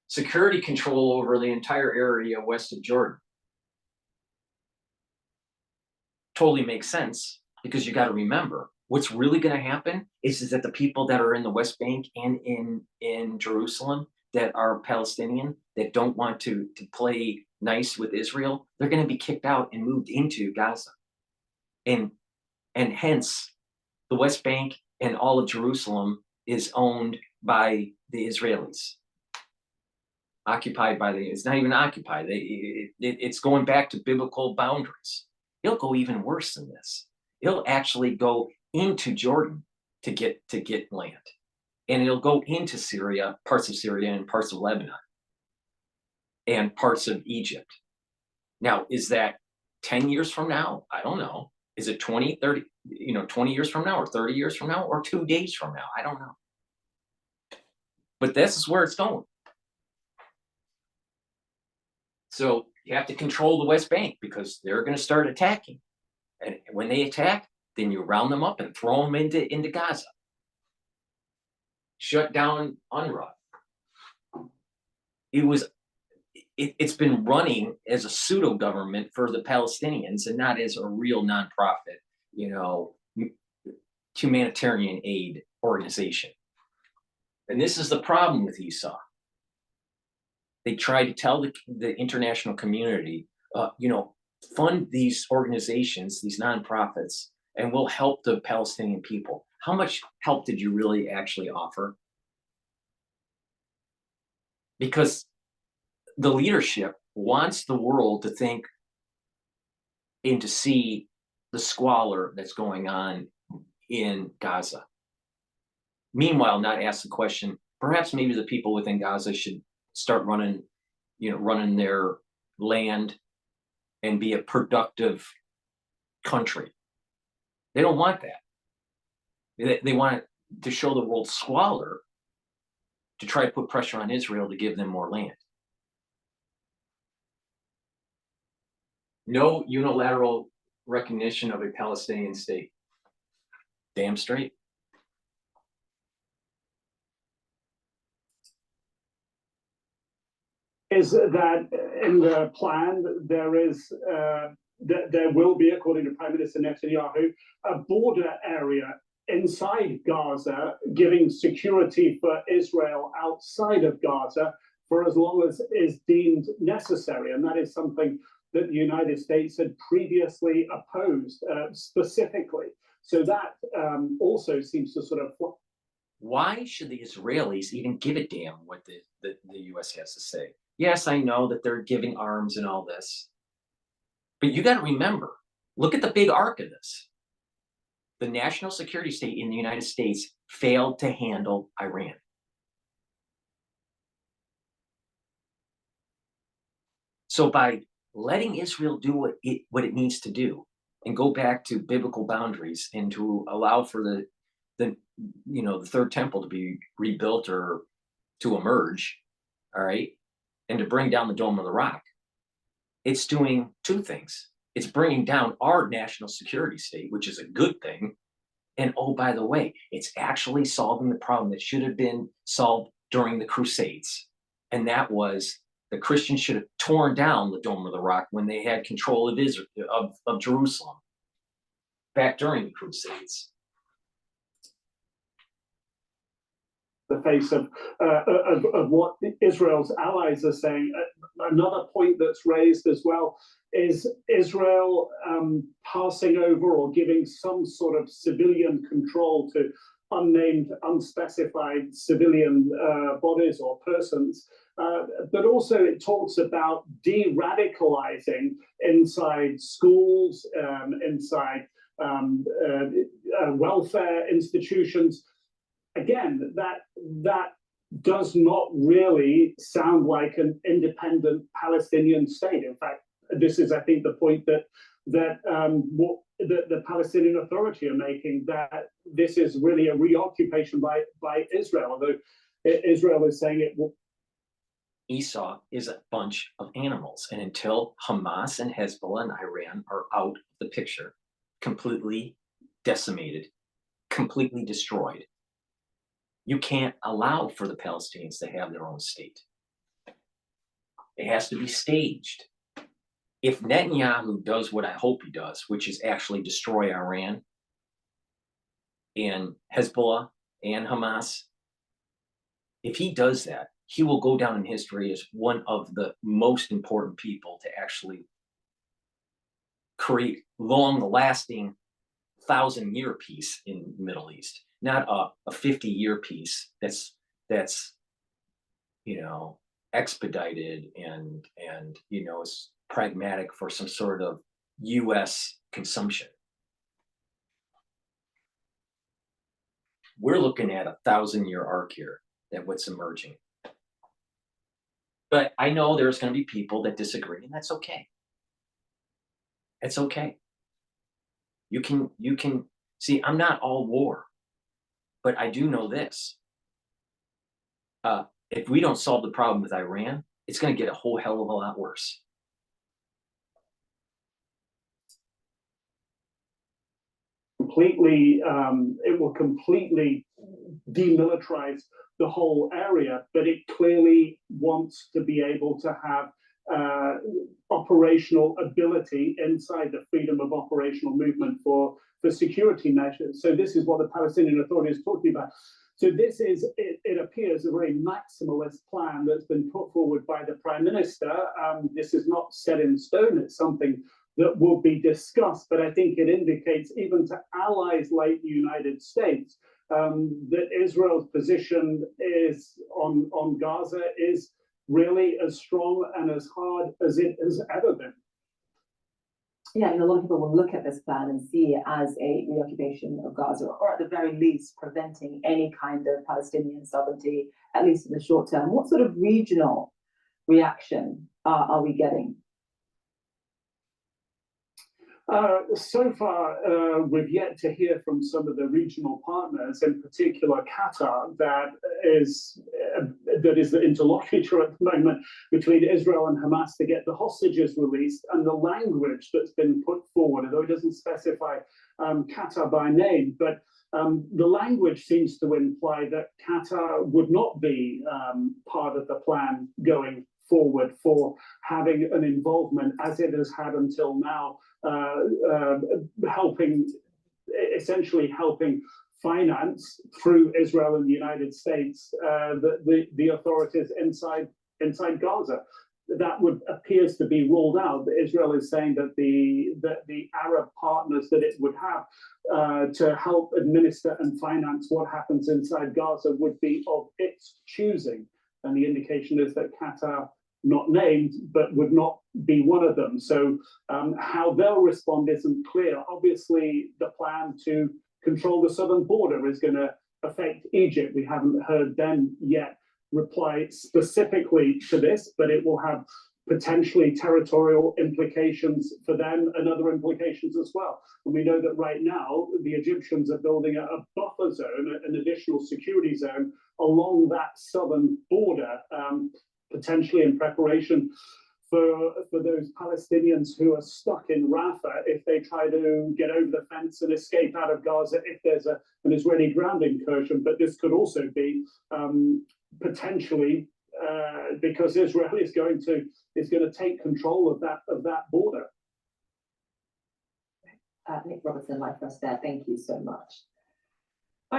Security control over the entire area west of Jordan. Totally makes sense because you got to remember what's really going to happen is that the people that are in the West Bank and in Jerusalem that are Palestinian that don't want to play nice with Israel, they're going to be kicked out and moved into Gaza. And hence the West Bank and all of Jerusalem is owned by the Israelis. Occupied by it's not even occupied. It's going back to biblical boundaries. It'll go even worse than this. It'll actually go into Jordan to get land. And it'll go into Syria, parts of Syria and parts of Lebanon and parts of Egypt. Now, is that 10 years from now? I don't know. Is it 20, 30, 20 years from now or 30 years from now or 2 days from now? I don't know. But this is where it's going. So you have to control the West Bank because they're going to start attacking. And when they attack, then you round them up and throw them into Gaza. Shut down UNRWA. It's been running as a pseudo government for the Palestinians and not as a real nonprofit, humanitarian aid organization. And this is the problem with Esau. They try to tell the international community, fund these organizations, these nonprofits, and we'll help the Palestinian people. How much help did you really actually offer? Because the leadership wants the world to think and to see the squalor that's going on in Gaza. Meanwhile, not ask the question, perhaps maybe the people within Gaza should start running their land and be a productive country. They don't want that. They want to show the world squalor to try to put pressure on Israel to give them more land. No unilateral recognition of a Palestinian state. Damn straight. Is that in the plan there will be, according to Prime Minister Netanyahu, a border area inside Gaza, giving security for Israel outside of Gaza for as long as is deemed necessary. And that is something that the United States had previously opposed specifically. So that also seems to sort of... Why should the Israelis even give a damn what the U.S. has to say? Yes, I know that they're giving arms and all this. But you got to remember, look at the big arc of this. The national security state in the United States failed to handle Iran. So by letting Israel do what it needs to do and go back to biblical boundaries and to allow for the third temple to be rebuilt or to emerge, all right, and to bring down the Dome of the Rock, it's doing two things. It's bringing down our national security state, which is a good thing. And oh, by the way, it's actually solving the problem that should have been solved during the Crusades. And that was the Christians should have torn down the Dome of the Rock when they had control of Israel, of Jerusalem, back during the Crusades. The face of what Israel's allies are saying. Another point that's raised as well is Israel passing over or giving some sort of civilian control to unnamed, unspecified civilian bodies or persons. But also it talks about de-radicalizing inside schools, inside welfare institutions. Again, that does not really sound like an independent Palestinian state. In fact, this is, I think, the point that the Palestinian Authority are making, that this is really a reoccupation by Israel, although Israel is saying it will. Esau is a bunch of animals, and until Hamas and Hezbollah and Iran are out of the picture, completely decimated, completely destroyed, you can't allow for the Palestinians to have their own state. It has to be staged. If Netanyahu does what I hope he does, which is actually destroy Iran and Hezbollah and Hamas, if he does that, he will go down in history as one of the most important people to actually create long-lasting 1,000-year peace in the Middle East, not a 50-year peace that's expedited and is pragmatic for some sort of U.S. consumption. We're looking at a 1,000-year arc here that what's emerging. But I know there's going to be people that disagree, and that's okay. It's okay. You can see, I'm not all war, but I do know this. If we don't solve the problem with Iran, it's going to get a whole hell of a lot worse. It will completely demilitarize the whole area, but it clearly wants to be able to have operational ability inside the freedom of operational movement for security measures. So this is what the Palestinian Authority is talking about. So this is, it appears, a very maximalist plan that's been put forward by the Prime Minister. This is not set in stone. It's something that will be discussed, but I think it indicates even to allies like the United States that Israel's position is on Gaza is really as strong and as hard as it has ever been. Yeah, a lot of people will look at this plan and see it as a reoccupation of Gaza, or at the very least, preventing any kind of Palestinian sovereignty, at least in the short term. What sort of regional reaction are we getting? So far, we've yet to hear from some of the regional partners, in particular Qatar, that is the interlocutor at the moment between Israel and Hamas to get the hostages released, and the language that's been put forward, although it doesn't specify Qatar by name, but the language seems to imply that Qatar would not be part of the plan going forward for having an involvement as it has had until now, essentially helping finance through Israel and the United States the authorities inside Gaza. That appears to be ruled out. Israel is saying that the Arab partners that it would have to help administer and finance what happens inside Gaza would be of its choosing. And the indication is that Qatar not named, but would not be one of them. So how they'll respond isn't clear. Obviously, the plan to control the southern border is going to affect Egypt. We haven't heard them yet reply specifically to this, but it will have potentially territorial implications for them and other implications as well. And we know that right now, the Egyptians are building a buffer zone, an additional security zone along that southern border, potentially in preparation for those Palestinians who are stuck in Rafah if they try to get over the fence and escape out of Gaza if there's an Israeli ground incursion. But this could also be potentially because Israel is going to take control of that border. Nick Robertson, live for us there. Thank you so much.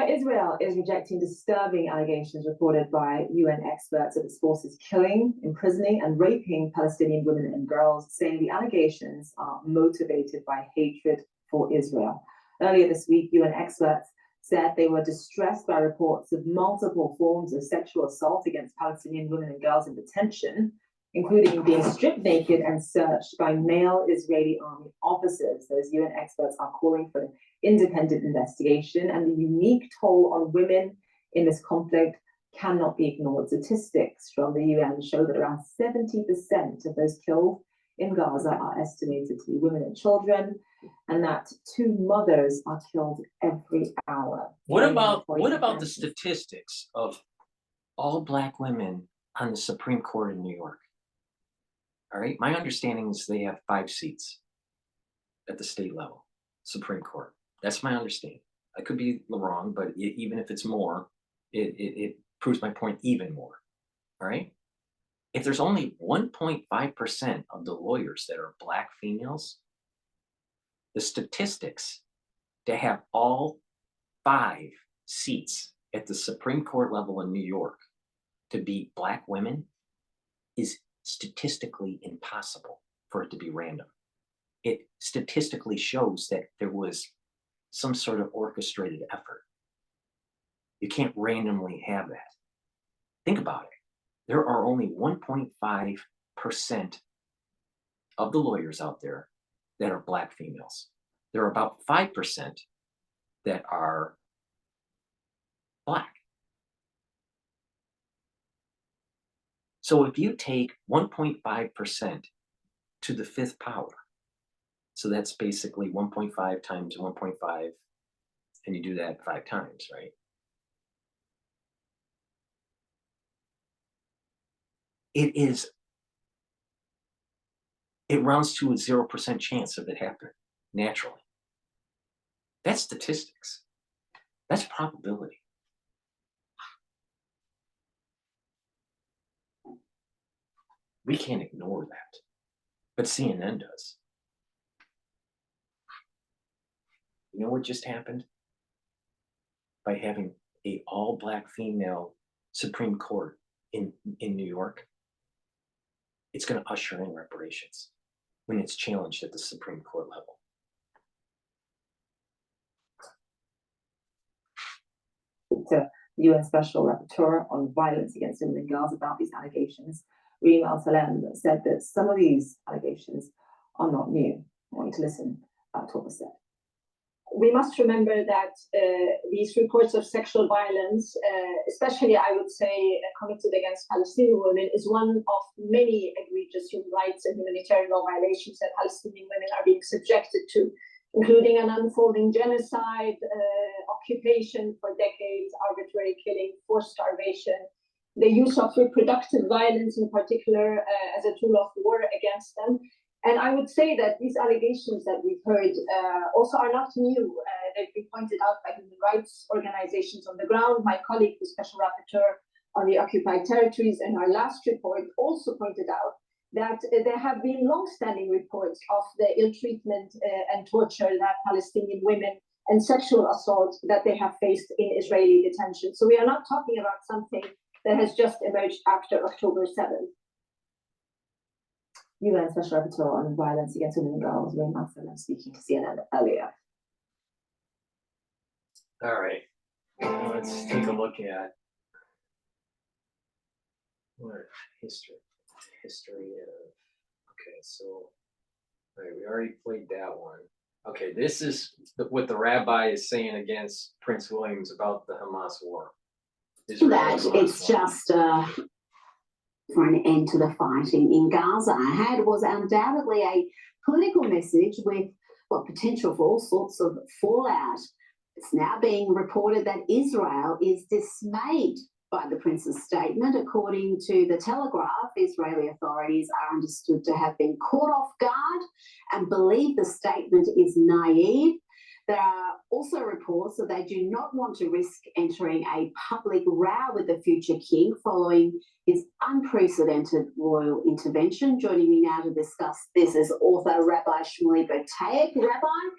Israel is rejecting disturbing allegations reported by UN experts of its forces killing, imprisoning, and raping Palestinian women and girls, saying the allegations are motivated by hatred for Israel. Earlier this week, UN experts said they were distressed by reports of multiple forms of sexual assault against Palestinian women and girls in detention, including being stripped naked and searched by male Israeli army officers. Those UN experts are calling for an independent investigation, and the unique toll on women in this conflict cannot be ignored. Statistics from the UN show that around 70% of those killed in Gaza are estimated to be women and children, and that 2 mothers are killed every hour. What about the statistics of all Black women on the Supreme Court in New York? All right, my understanding is they have 5 seats at the state level, Supreme Court. That's my understanding. I could be wrong, but even if it's more, it proves my point even more. All right. If there's only 1.5% of the lawyers that are Black females, the statistics to have all 5 seats at the Supreme Court level in New York to be Black women is statistically impossible for it to be random. It statistically shows that there was some sort of orchestrated effort. You can't randomly have that. Think about it. There are only 1.5% of the lawyers out there that are Black females. There are about 5% that are Black. So if you take 1.5% to the 5th power, so that's basically 1.5 times 1.5, and you do that 5 times, right? It rounds to a 0% chance of it happening naturally. That's statistics. That's probability. We can't ignore that, but CNN does. You know what just happened? By having an all-Black female Supreme Court in New York, it's going to usher in reparations when it's challenged at the Supreme Court level. To the UN Special Rapporteur on Violence Against Women and Girls about these allegations, Reem Al-Salem, said that some of these allegations are not new. I want you to listen to what was said. We must remember that these reports of sexual violence, especially I would say committed against Palestinian women, is one of many egregious human rights and humanitarian law violations that Palestinian women are being subjected to, including an unfolding genocide, occupation for decades, arbitrary killing, forced starvation, the use of reproductive violence in particular as a tool of war against them. And I would say that these allegations that we've heard also are not new. They've been pointed out by human rights organizations on the ground. My colleague, the Special Rapporteur on the occupied territories, in our last report also pointed out that there have been long-standing reports of the ill treatment and torture that Palestinian women and sexual assault that they have faced in Israeli detention. So we are not talking about something that has just emerged after October 7th. UN Special Rapporteur on Violence Against Women and Girls, Reem Al-Salem, speaking to CNN earlier. All right, now let's take a look at history. History of, okay, so, all right, we already played that one. Okay, this is what the rabbi is saying against Prince William's about the Hamas war. That it's just for an end to the fighting in Gaza. Had was undoubtedly a political message with potential for all sorts of fallout. It's now being reported that Israel is dismayed by the prince's statement. According to the Telegraph, Israeli authorities are understood to have been caught off guard and believe the statement is naive. There are also reports that they do not want to risk entering a public row with the future king following his unprecedented royal intervention. Joining me now to discuss this is author Rabbi Shmuley Bertayek. Rabbi?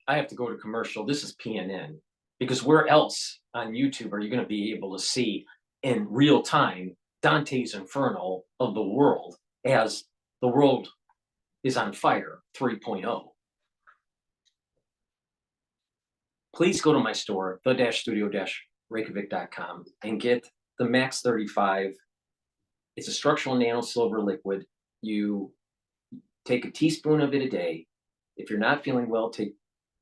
I have to go to commercial. This is PNN. Because where else on YouTube are you going to be able to see in real time Dante's Inferno of the world as the world is on fire 3.0? Please go to my store, the-studio-reykjavik.com, and get the Max 35. It's a structural nano silver liquid. You take a teaspoon of it a day. If you're not feeling well, take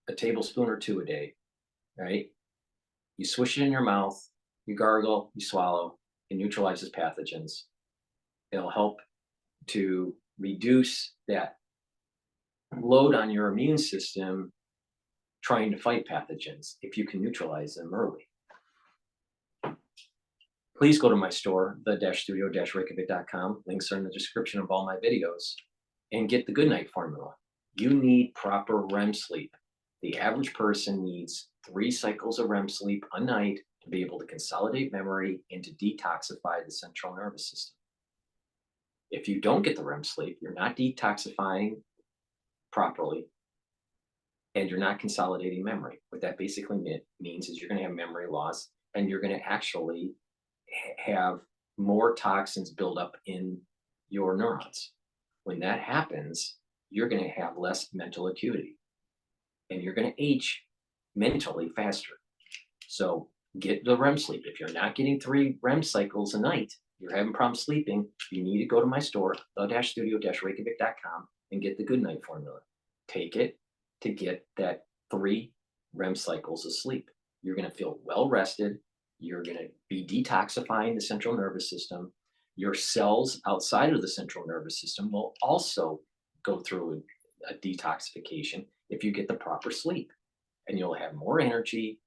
a tablespoon or two a day, right? You swish it in your mouth, you gargle, you swallow, it neutralizes pathogens. It'll help to reduce that load on your immune system trying to fight pathogens if you can neutralize them early. Please go to my store, the-studio-reykjavik.com. Links are in the description of all my videos, and get the Good Night formula. You need proper REM sleep. The average person needs 3 cycles of REM sleep a night to be able to consolidate memory and to detoxify the central nervous system. If you don't get the REM sleep, you're not detoxifying properly, and you're not consolidating memory. What that basically means is you're going to have memory loss, and you're going to actually have more toxins build up in your neurons. When that happens, you're going to have less mental acuity, and you're going to age mentally faster. So get the REM sleep. If you're not getting 3 REM cycles a night, you're having problems sleeping, you need to go to my store, the-studio-reykjavik.com, and get the Good Night formula. Take it to get that 3 REM cycles of sleep. You're going to feel well rested. You're going to be detoxifying the central nervous system. Your cells outside of the central nervous system will also go through a detoxification if you get the proper sleep. And you'll have more energy,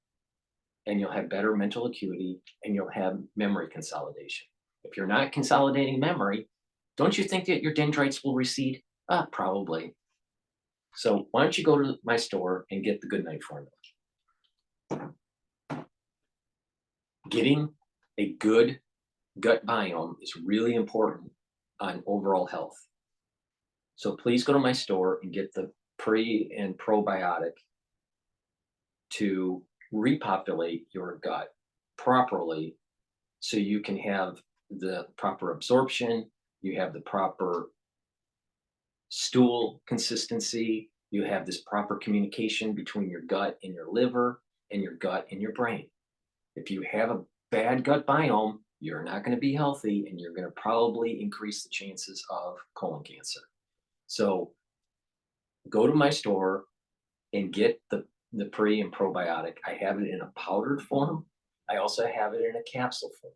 and you'll have better mental acuity, and you'll have memory consolidation. If you're not consolidating memory, don't you think that your dendrites will recede? Probably. So why don't you go to my store and get the Good Night formula? Getting a good gut biome is really important on overall health. So please go to my store and get the pre and probiotic to repopulate your gut properly so you can have the proper absorption, you have the proper stool consistency, you have this proper communication between your gut and your liver and your gut and your brain. If you have a bad gut biome, you're not going to be healthy, and you're going to probably increase the chances of colon cancer. So go to my store and get the pre and probiotic. I have it in a powdered form. I also have it in a capsule form.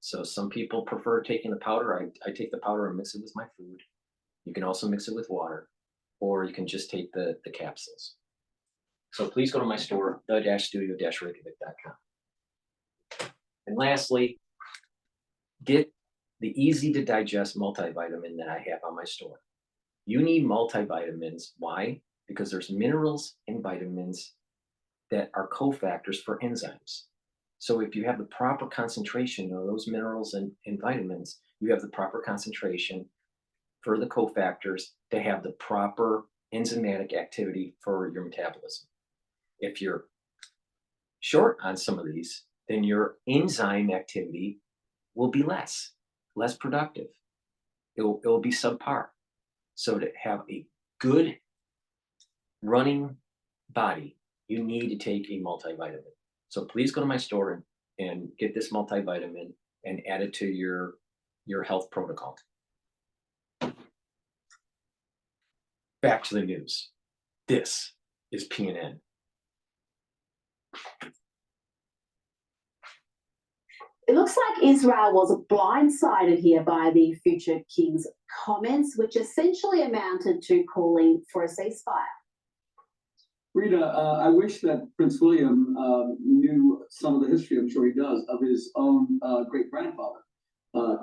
So some people prefer taking the powder. I take the powder and mix it with my food. You can also mix it with water, or you can just take the capsules. So please go to my store, the-studio-reykjavik.com. And lastly, get the easy to digest multivitamin that I have on my store. You need multivitamins. Why? Because there's minerals and vitamins that are cofactors for enzymes. So if you have the proper concentration of those minerals and vitamins, you have the proper concentration for the cofactors to have the proper enzymatic activity for your metabolism. If you're short on some of these, then your enzyme activity will be less productive. It will be subpar. So to have a good running body, you need to take a multivitamin. So please go to my store and get this multivitamin and add it to your health protocol. back to the news. This is PNN. It looks like Israel was blindsided here by the future king's comments, which essentially amounted to calling for a ceasefire. Rita, I wish that Prince William knew some of the history, I'm sure he does, of his own great-grandfather,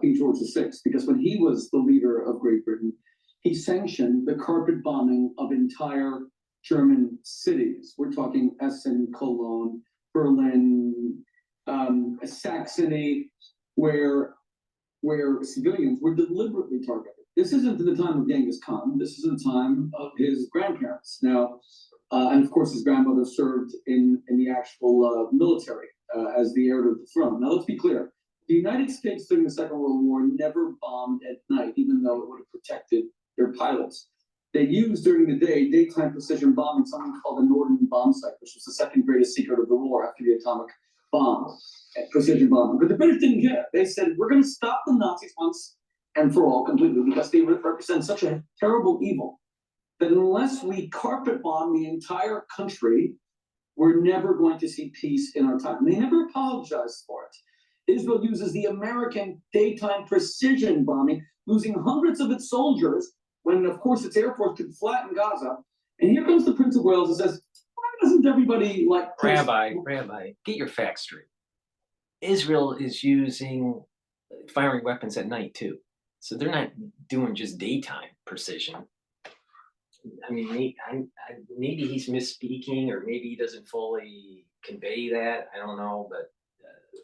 King George VI, because when he was the leader of Great Britain, he sanctioned the carpet bombing of entire German cities. We're talking Essen, Cologne, Berlin, Saxony, where civilians were deliberately targeted. This isn't in the time of Genghis Khan. This is in the time of his grandparents. Now, and of course, his grandmother served in the actual military as the heir to the throne. Now, let's be clear. The United States during the Second World War never bombed at night, even though it would have protected their pilots. They used during the day daytime precision bombing, something called the Norden bomb sight, which was the second greatest secret of the war after the atomic bomb, precision bombing. But the British didn't care. They said, we're going to stop the Nazis once and for all completely, because they represent such a terrible evil that unless we carpet bomb the entire country, we're never going to see peace in our time. And they never apologized for it. Israel uses the American daytime precision bombing, losing hundreds of its soldiers when, of course, its air force could flatten Gaza. And here comes the Prince of Wales and says, why doesn't everybody like... Rabbi, get your facts straight. Israel is firing weapons at night, too. So they're not doing just daytime precision. I mean, maybe he's misspeaking, or maybe he doesn't fully convey that. I don't know, but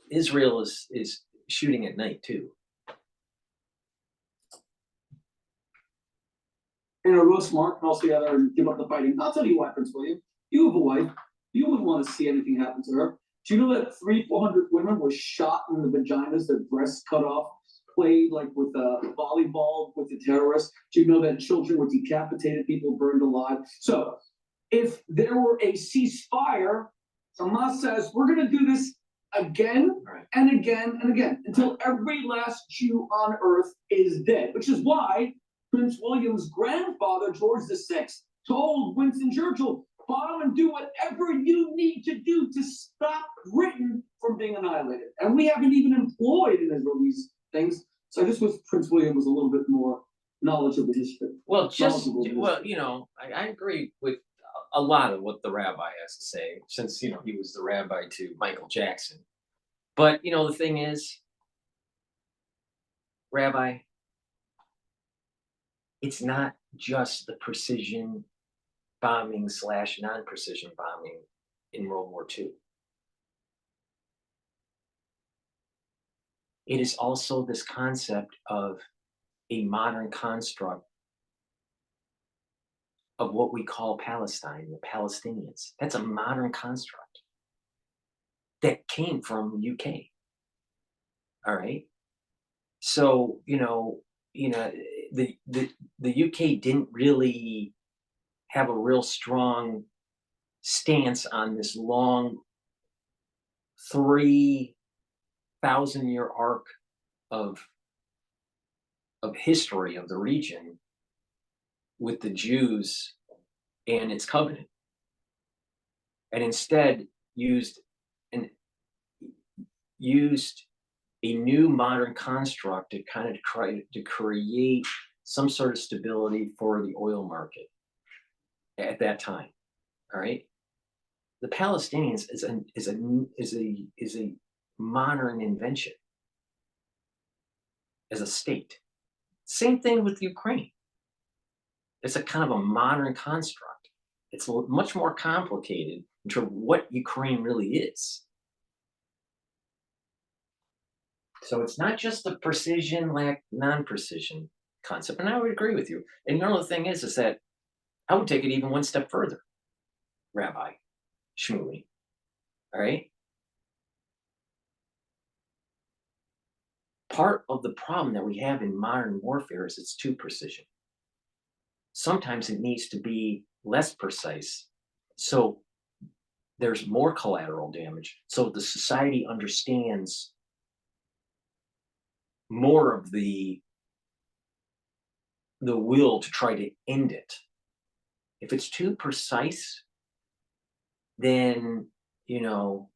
Israel is shooting at night too. And are real smart, and also together and give up the fighting. I'll tell you why, Prince William. You have a wife. You wouldn't want to see anything happen to her. Do you know that 300-400 women were shot in the vaginas, their breasts cut off, played like with a volleyball with the terrorists? Do you know that children were decapitated, people burned alive? So if there were a ceasefire, Hamas says, we're going to do this again and again and again until every last Jew on earth is dead, which is why Prince William's grandfather, George VI, told Winston Churchill, bomb and do whatever you need to do to stop Britain from being annihilated. And we haven't even employed in Israel these things. So I just wish Prince William was a little bit more knowledgeable of the history. Well, I agree with a lot of what the rabbi has to say, since, he was the rabbi to Michael Jackson. But, the thing is, Rabbi, it's not just the precision bombing / non-precision bombing in World War II. It is also this concept of a modern construct of what we call Palestine, the Palestinians. That's a modern construct that came from UK. All right. So, the UK didn't really have a real strong stance on this long 3,000-year arc of history of the region with the Jews and its covenant, and instead used a new modern construct to kind of try to create some sort of stability for the oil market at that time. All right, the Palestinians is a modern invention as a state. Same thing with Ukraine. It's a kind of a modern construct. It's much more complicated in terms of what Ukraine really is. So it's not just the precision, non-precision concept. And I would agree with you. And the other thing is that I would take it even one step further, Rabbi Shmuley. All right? Part of the problem that we have in modern warfare is it's too precision. Sometimes it needs to be less precise, so there's more collateral damage. So the society understands more of the will to try to end it. If it's too precise, then, you know,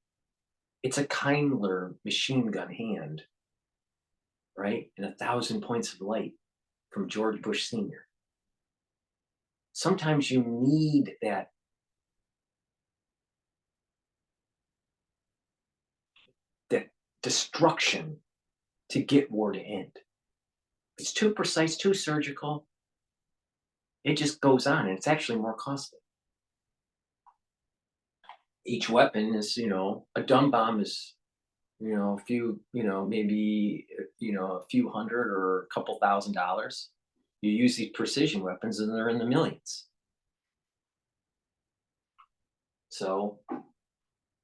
it's a Kindler machine gun hand, right? And 1,000 points of light from George Bush Sr. Sometimes you need that destruction to get war to end. If it's too precise, too surgical, it just goes on, and it's actually more costly. Each weapon is, you know, a dumb bomb is, you know, a few, you know, maybe, you know, a few hundred or a couple $1,000s. You use these precision weapons and they're in the millions. So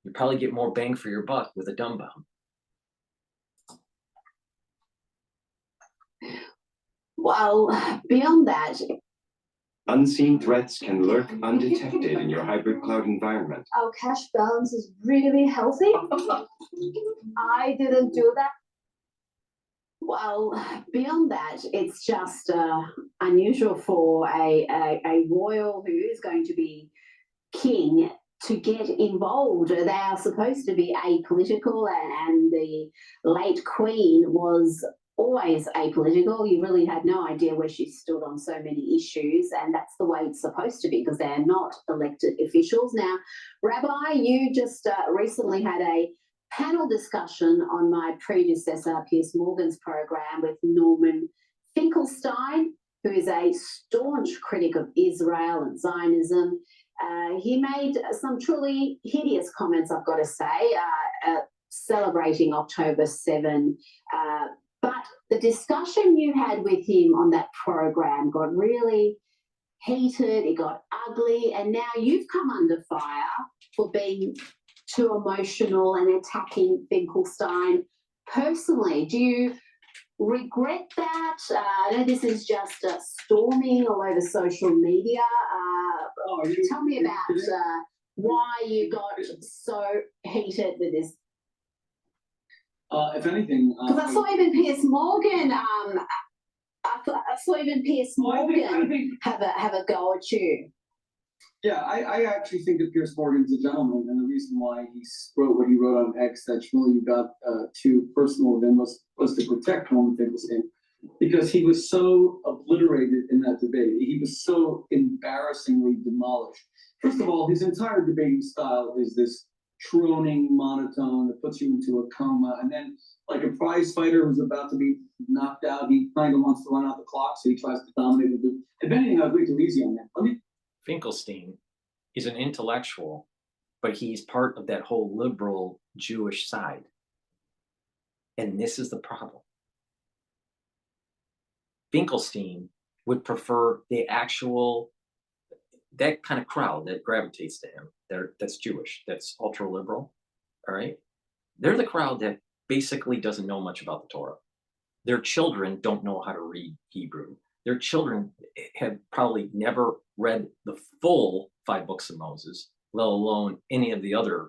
you probably get more bang for your buck with a dumb bomb. Well, beyond that, unseen threats can lurk undetected in your hybrid cloud environment. Our cash balance is really healthy. I didn't do that. Well, beyond that, it's just unusual for a royal who is going to be king to get involved. They are supposed to be apolitical, and the late queen was always apolitical. You really had no idea where she stood on so many issues, and that's the way it's supposed to be because they're not elected officials. Now, Rabbi, you just recently had a panel discussion on my predecessor, Piers Morgan's program with Norman Finkelstein, who is a staunch critic of Israel and Zionism. He made some truly hideous comments, I've got to say, celebrating October 7. But the discussion you had with him on that program got really heated, it got ugly, and now you've come under fire for being too emotional and attacking Finkelstein personally. Do you regret that? I know this is just storming all over social media. Tell me about why you got so heated with this. If anything, because I saw even Piers Morgan. I saw even Piers Morgan have a go at you. Yeah, I actually think that Piers Morgan's a gentleman, and the reason why he wrote what he wrote on X that really got too personal with him was to protect Norman Finkelstein, because he was so obliterated in that debate. He was so embarrassingly demolished. First of all, his entire debating style is this droning monotone that puts you into a coma, and then like a prize fighter who's about to be knocked out, he kind of wants to run out the clock, so he tries to dominate the debate. If anything, I'd too easy on that. Finkelstein is an intellectual, but he's part of that whole liberal Jewish side. And this is the problem. Finkelstein would prefer the actual, that kind of crowd that gravitates to him, that's Jewish, that's ultra liberal, all right? They're the crowd that basically doesn't know much about the Torah. Their children don't know how to read Hebrew. Their children have probably never read the full 5 books of Moses, let alone any of the other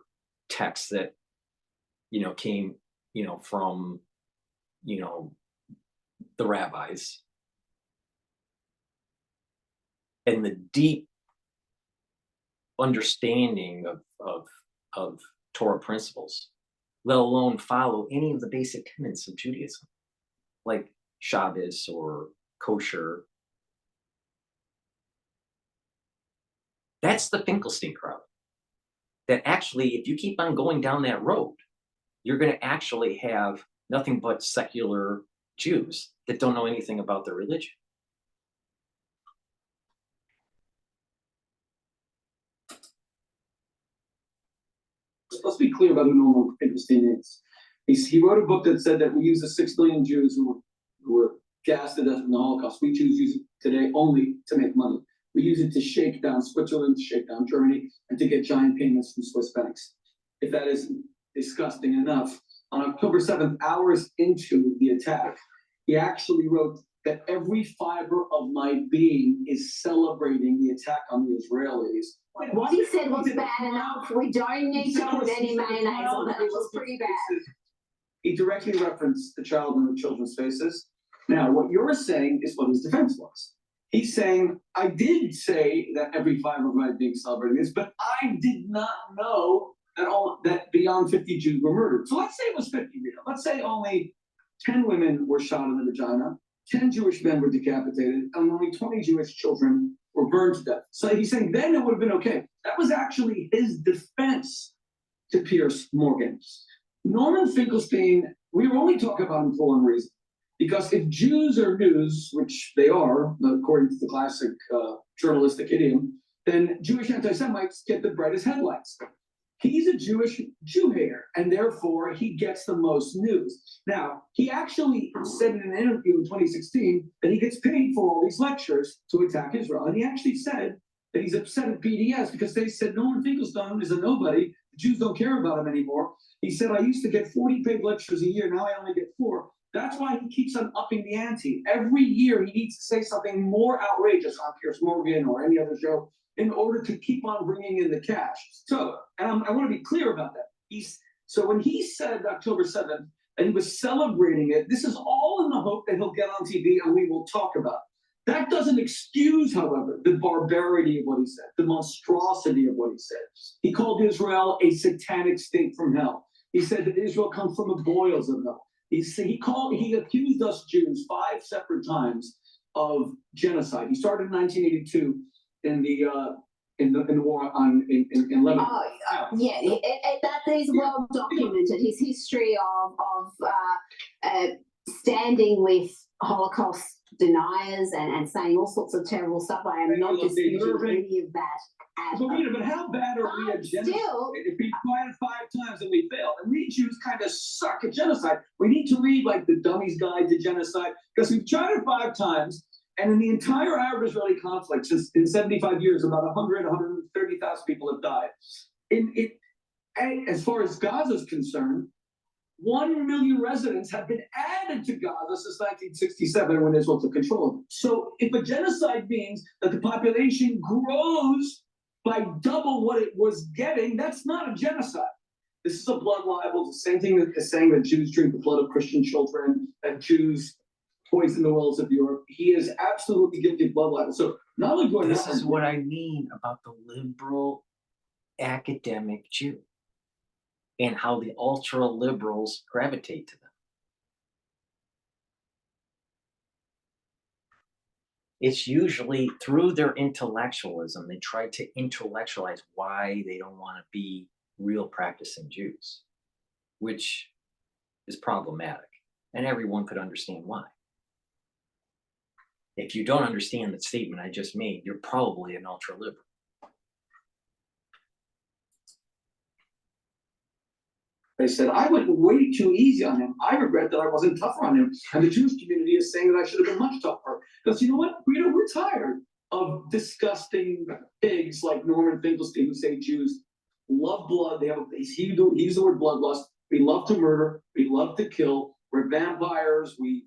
texts that, you know, came, you know, from, you know, the rabbis. And the deep understanding of Torah principles, let alone follow any of the basic tenets of Judaism, like Shabbos or kosher. That's the Finkelstein crowd. That actually, if you keep on going down that road, you're going to actually have nothing but secular Jews that don't know anything about their religion. Let's be clear about who Norman Finkelstein is. He wrote a book that said that we use the 6 billion Jews who were gassed to death in the Holocaust. We choose to use it today only to make money. We use it to shake down Switzerland, to shake down Germany, and to get giant payments from Swiss banks. If that isn't disgusting enough, on October 7th, hours into the attack, he actually wrote that every fiber of my being is celebrating the attack on the Israelis. What he said was bad enough. We don't need to put any mayonnaise on it. It was pretty bad. He directly referenced the child in the children's faces. Now, what you're saying is what his defense was. He's saying, I did say that every 5 of my being celebrating this, but I did not know that beyond 50 Jews were murdered. So let's say it was 50, Rita. Let's say only 10 women were shot in the vagina, 10 Jewish men were decapitated, and only 20 Jewish children were burned to death. So he's saying then it would have been okay. That was actually his defense to Piers Morgan. Norman Finkelstein, we were only talking about him for one reason. Because if Jews are news, which they are, according to the classic journalistic idiom, then Jewish anti-Semites get the brightest headlines. He's a Jewish Jew hater, and therefore he gets the most news. Now, he actually said in an interview in 2016 that he gets paid for all these lectures to attack Israel. And he actually said that he's upset at BDS because they said Norman Finkelstein is a nobody. The Jews don't care about him anymore. He said, I used to get 40 paid lectures a year. Now I only get 4. That's why he keeps on upping the ante. Every year he needs to say something more outrageous on Piers Morgan or any other show in order to keep on bringing in the cash. So, and I want to be clear about that. So when he said October 7th and he was celebrating it, this is all in the hope that he'll get on TV and we will talk about it. That doesn't excuse, however, the barbarity of what he said, the monstrosity of what he said. He called Israel a satanic state from hell. He said that Israel comes from the boils of hell. He accused us Jews 5 separate times of genocide. He started in 1982 in the war in Lebanon. That is well documented. His history of standing with Holocaust deniers and saying all sorts of terrible stuff. I am not disputing any of that. But how bad are we at genocide? If we tried it 5 times and we failed, and we Jews kind of suck at genocide, we need to read like the Dummy's Guide to Genocide, because we've tried it 5 times, and in the entire Arab-Israeli conflict, since in 75 years, about 130,000 people have died. As far as Gaza is concerned, 1 million residents have been added to Gaza since 1967 when Israel took control of it. So if a genocide means that the population grows by double what it was getting, that's not a genocide. This is a blood libel. It's the same thing as saying that Jews drink the blood of Christian children, that Jews poison the wells of Europe. He is absolutely guilty of blood libel. So not only do I This is what I mean about the liberal academic Jew and how the ultra liberals gravitate to them. It's usually through their intellectualism, they try to intellectualize why they don't want to be real practicing Jews, which is problematic. And everyone could understand why. If you don't understand the statement I just made, you're probably an ultra liberal. They said, I went way too easy on him. I regret that I wasn't tougher on him. And the Jewish community is saying that I should have been much tougher. Because you know what? We're tired of disgusting pigs like Norman Finkelstein who say Jews love blood. He's the word bloodlust. We love to murder. We love to kill. We're vampires. We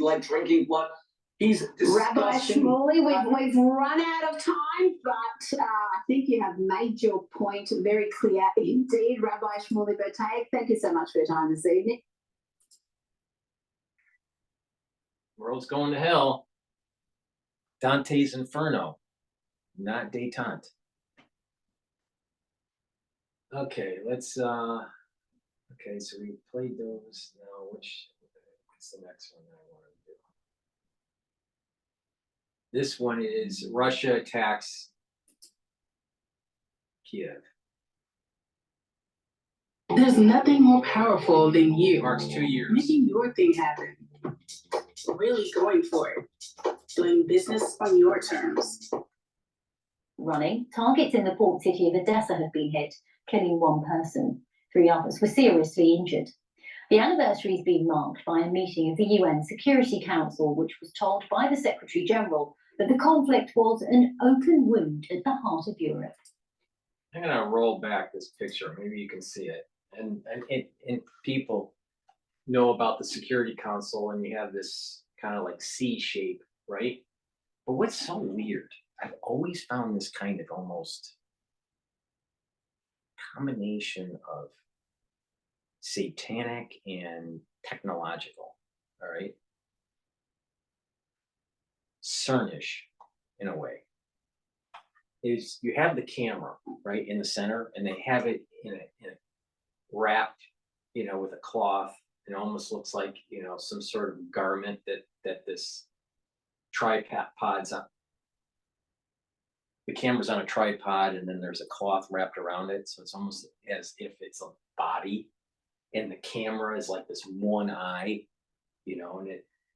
like drinking blood. He's Rabbi disgusting. Shmuley, we've run out of time, but I think you have made your point very clear indeed. Rabbi Shmuley Bertay, thank you so much for your time this evening. World's going to hell. Dante's Inferno, not Detente. Okay, let's okay, so we played those. Now what's the next one I want to do? This one is Russia attacks Kiev. There's nothing more powerful than you. Marks 2 years. Making your thing happen. Really going for it. Doing business on your terms. Running. Targets in the port city of Odessa have been hit, killing 1 person. 3 others were seriously injured. The anniversary is being marked by a meeting of the UN Security Council, which was told by the Secretary General that the conflict was an open wound at the heart of Europe. I'm gonna roll back this picture. Maybe you can see it. And people know about the Security Council, and you have this kind of like C shape, right? But what's so weird? I've always found this kind of almost combination of satanic and technological. All right. CERN-ish in a way. Is you have the camera right in the center, and they have it in a wrapped, you know, with a cloth. It almost looks like, you know, some sort of garment that this tripod's on. The camera's on a tripod, and then there's a cloth wrapped around it, so it's almost as if it's a body, and the camera is like this one eye, you know, and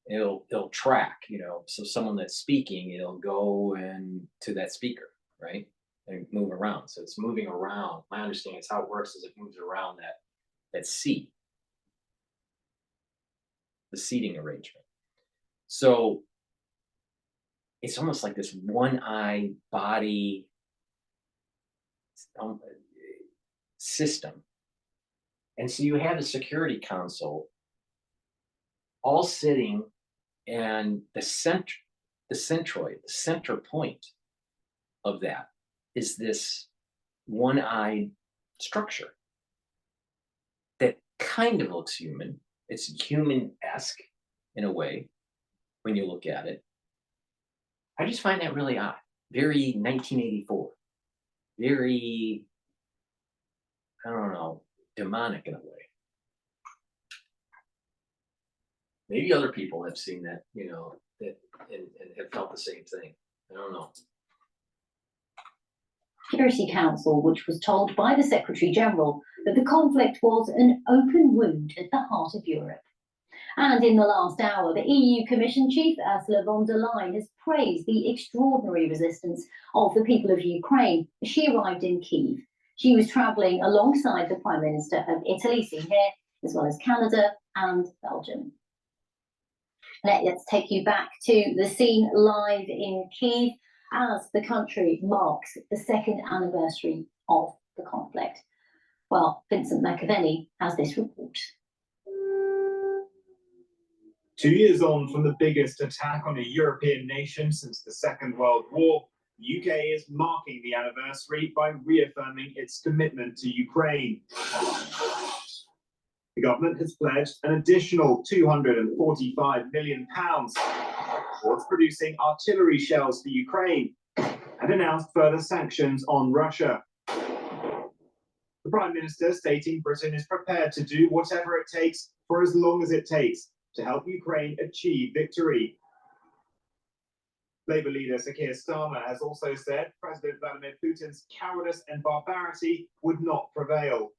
it'll track, you know, so someone that's speaking, it'll go and to that speaker, right, and move around. So it's moving around. My understanding is how it works is it moves around that seat, the seating arrangement. So it's almost like this one eye body system. And so you have the security console all sitting, and the centroid, the center point of that is this one-eyed structure that kind of looks human. It's human-esque in a way when you look at it. I just find that really odd. Very 1984. Very, I don't know, demonic in a way. Maybe other people have seen that, you know, and have felt the same thing. I don't know. Security Council, which was told by the Secretary General that the conflict was an open wound at the heart of Europe. And in the last hour, the EU Commission Chief Ursula von der Leyen has praised the extraordinary resistance of the people of Ukraine as she arrived in Kyiv. She was travelling alongside the Prime Minister of Italy, seen here, as well as Canada and Belgium. Let's take you back to the scene live in Kyiv as the country marks the second anniversary of the conflict. Well, Vincent McAvenny has this report. 2 years on from the biggest attack on a European nation since the Second World War, the UK is marking the anniversary by reaffirming its commitment to Ukraine. The government has pledged an additional £245 million towards producing artillery shells for Ukraine and announced further sanctions on Russia. The Prime Minister stating Britain is prepared to do whatever it takes for as long as it takes to help Ukraine achieve victory. Labour leader Sir Keir Starmer has also said President Vladimir Putin's cowardice and barbarity would not prevail.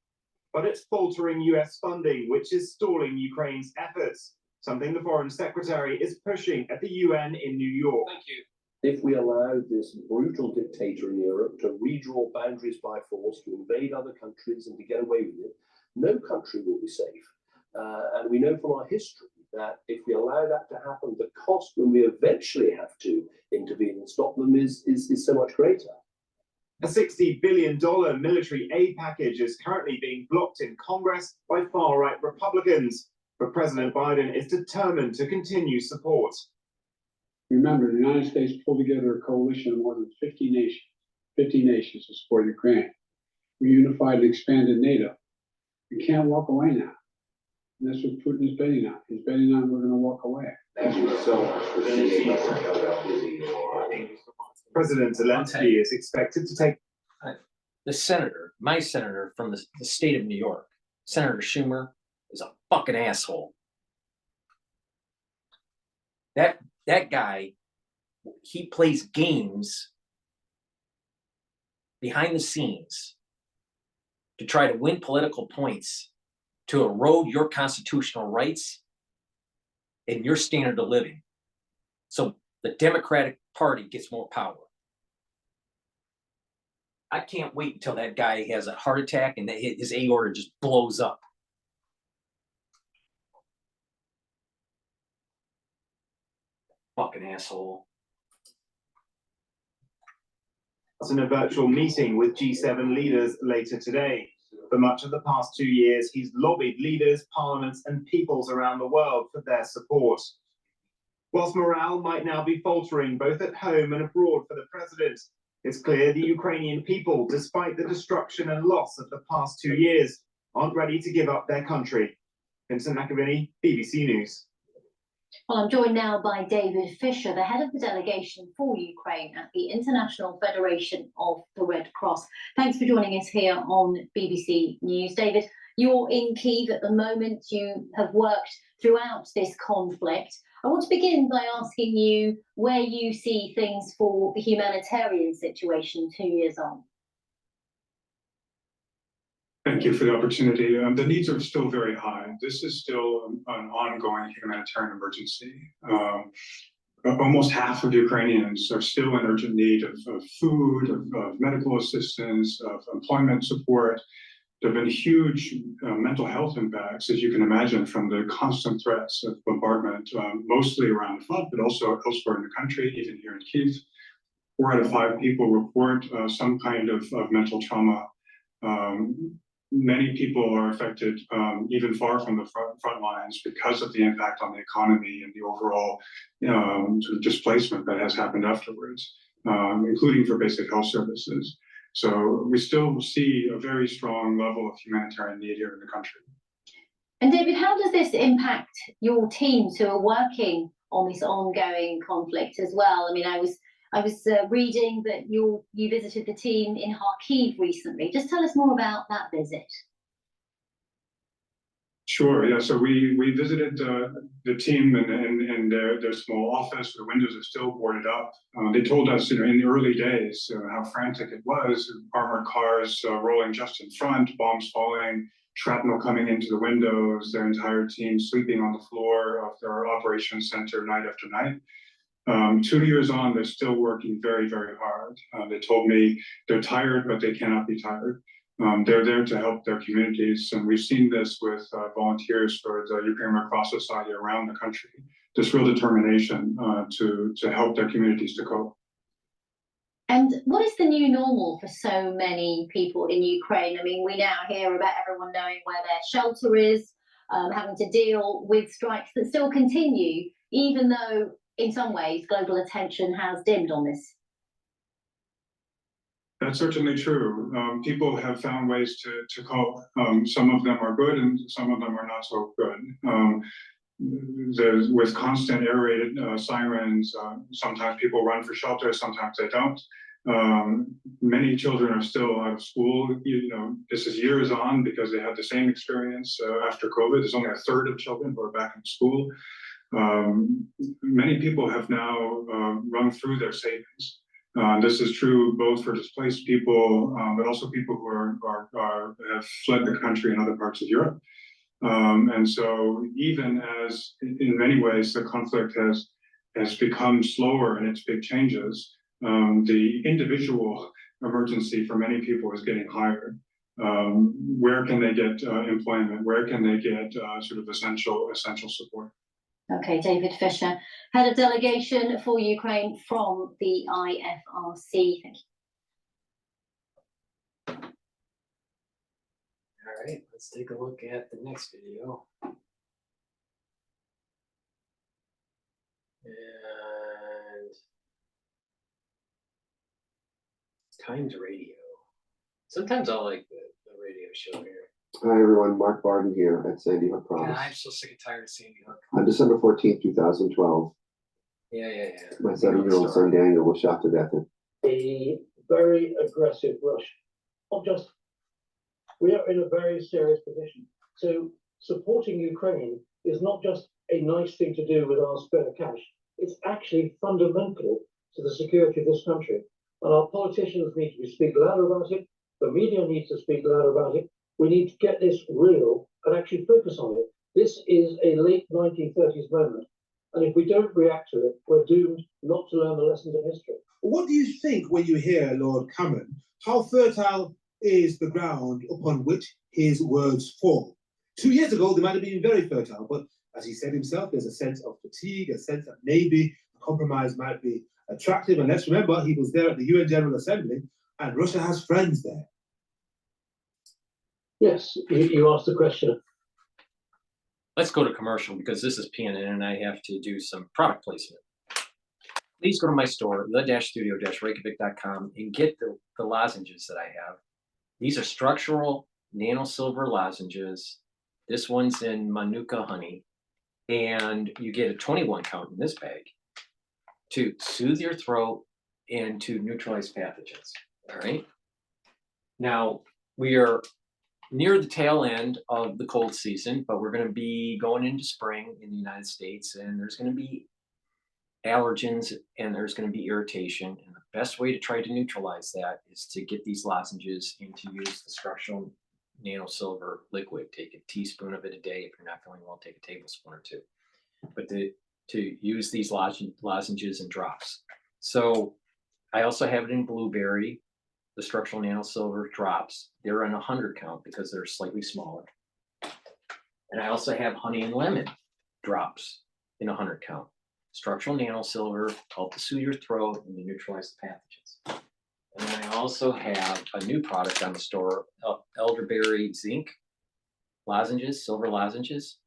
But it's faltering US funding, which is stalling Ukraine's efforts, something the Foreign Secretary is pushing at the UN in New York. Thank you. If we allow this brutal dictator in Europe to redraw boundaries by force, to invade other countries and to get away with it, no country will be safe. And we know from our history that if we allow that to happen, the cost when we eventually have to intervene and stop them is so much greater. A $60 billion military aid package is currently being blocked in Congress by far-right Republicans, but President Biden is determined to continue support. Remember, the United States pulled together a coalition of more than 50 nations to support Ukraine. We unified and expanded NATO. We can't walk away now. And that's what Putin is betting on. He's betting on we're going to walk away. President Zelensky is expected to take... The senator, my senator from the state of New York, Senator Schumer, is a fucking asshole. That guy, he plays games behind the scenes to try to win political points, to erode your constitutional rights and your standard of living. So the Democratic Party gets more power. I can't wait until that guy has a heart attack and his aorta just blows up. Fucking asshole. In a virtual meeting with G7 leaders later today. For much of the past 2 years, he's lobbied leaders, parliaments, and peoples around the world for their support. Whilst morale might now be faltering both at home and abroad for the president, it's clear the Ukrainian people, despite the destruction and loss of the past 2 years, aren't ready to give up their country. Vincent McAvenny, BBC News. Well, I'm joined now by David Fisher, the head of the delegation for Ukraine at the International Federation of the Red Cross. Thanks for joining us here on BBC News. David, you're in Kyiv at the moment. You have worked throughout this conflict. I want to begin by asking you where you see things for the humanitarian situation 2 years on. Thank you for the opportunity. The needs are still very high. This is still an ongoing humanitarian emergency. Almost half of Ukrainians are still in urgent need of food, of medical assistance, of employment support. There have been huge mental health impacts, as you can imagine, from the constant threats of bombardment, mostly around the front, but also elsewhere in the country, even here in Kyiv. 4 out of 5 people report some kind of mental trauma. Many people are affected even far from the front lines because of the impact on the economy and the overall sort of displacement that has happened afterwards, including for basic health services. So we still see a very strong level of humanitarian need here in the country. And David, how does this impact your teams who are working on this ongoing conflict as well? I mean, I was reading that you visited the team in Kharkiv recently. Just tell us more about that visit. Sure. Yeah. So we visited the team in their small office. The windows are still boarded up. They told us, in the early days, how frantic it was. Armored cars rolling just in front, bombs falling, shrapnel coming into the windows. Their entire team sleeping on the floor of their operations center night after night. 2 years on, they're still working very, very hard. They told me they're tired, but they cannot be tired. They're there to help their communities, and we've seen this with volunteers for the Ukraine Red Cross Society around the country. This real determination to help their communities to cope. And what is the new normal for so many people in Ukraine? I mean, we now hear about everyone knowing where their shelter is, having to deal with strikes that still continue, even though in some ways global attention has dimmed on this. That's certainly true. People have found ways to cope. Some of them are good and some of them are not so good. With constant air raid sirens, sometimes people run for shelter, sometimes they don't. Many children are still out of school. This is years on because they had the same experience after COVID. There's only a third of children who are back in school. Many people have now run through their savings. This is true both for displaced people, but also people who have fled the country in other parts of Europe. And so even as in many ways the conflict has become slower in its big changes, the individual emergency for many people is getting higher. Where can they get employment? Where can they get sort of essential support? Okay, David Fisher, head of delegation for Ukraine from the IFRC. Thank you. All right, let's take a look at the next video. And Times Radio. Sometimes I like the radio show here. Hi everyone, Mark Barden here at Sandy Hook Promise. Yeah, I'm so sick and tired of Sandy Hook. On December 14th, 2012, Yeah. my 7-year-old son Daniel was shot to death. A very aggressive rush. We are in a very serious position. So supporting Ukraine is not just a nice thing to do with our spare cash. It's actually fundamental to the security of this country. And our politicians need to speak louder about it. The media needs to speak louder about it. We need to get this real and actually focus on it. This is a late 1930s moment. And if we don't react to it, we're doomed not to learn the lessons of history. What do you think when you hear Lord Cameron? How fertile is the ground upon which his words fall? 2 years ago, they might have been very fertile, but as he said himself, there's a sense of fatigue, a sense that maybe a compromise might be attractive. And let's remember, he was there at the UN General Assembly, and Russia has friends there. Yes, you asked the question. Let's go to commercial because this is PNN and I have to do some product placement. Please go to my store, the-studio-reykjavik.com, and get the lozenges that I have. These are structural nano silver lozenges. This one's in Manuka honey. and you get a 21 count in this bag to soothe your throat and to neutralize pathogens. All right. Now we are near the tail end of the cold season, but we're going to be going into spring in the United States, and there's going to be allergens and there's going to be irritation. And the best way to try to neutralize that is to get these lozenges and to use the structural nanosilver liquid. Take a teaspoon of it a day. If you're not feeling well, take a tablespoon or two. But to use these lozenges and drops. So I also have it in blueberry, the structural nanosilver drops. They're in 100 count because they're slightly smaller. And I also have honey and lemon drops in 100 count. Structural nanosilver help to soothe your throat and to neutralize the pathogens. And then I also have a new product on the store, elderberry zinc lozenges, silver lozenges,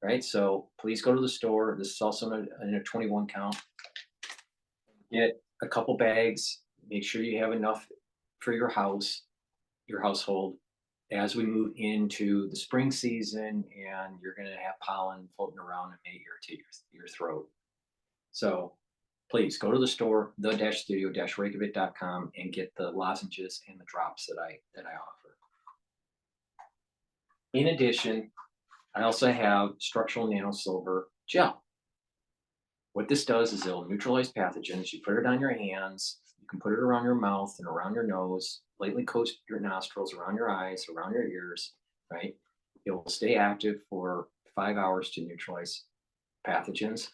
right? So please go to the store. This is also in a 21 count. Get a couple bags. Make sure you have enough for your house, your household, as we move into the spring season, and you're going to have pollen floating around and may irritate your throat. So please go to the store, the-studio-reykjavik.com, and get the lozenges and the drops that I offer. In addition, I also have structural nanosilver gel. What this does is it'll neutralize pathogens. You put it on your hands, you can put it around your mouth and around your nose, lightly coat your nostrils, around your eyes, around your ears, right? It will stay active for 5 hours to neutralize pathogens.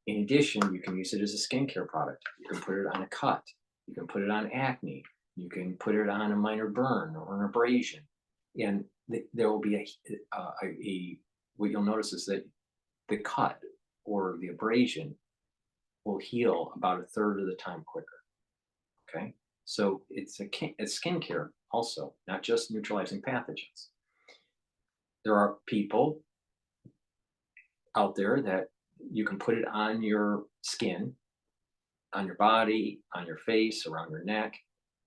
In addition, you can use it as a skincare product. You can put it on a cut. You can put it on acne. You can put it on a minor burn or an abrasion. And there will be what you'll notice is that the cut or the abrasion will heal about 1/3 of the time quicker. Okay, so it's a skincare also, not just neutralizing pathogens. There are people out there that you can put it on your skin, on your body, on your face, around your neck,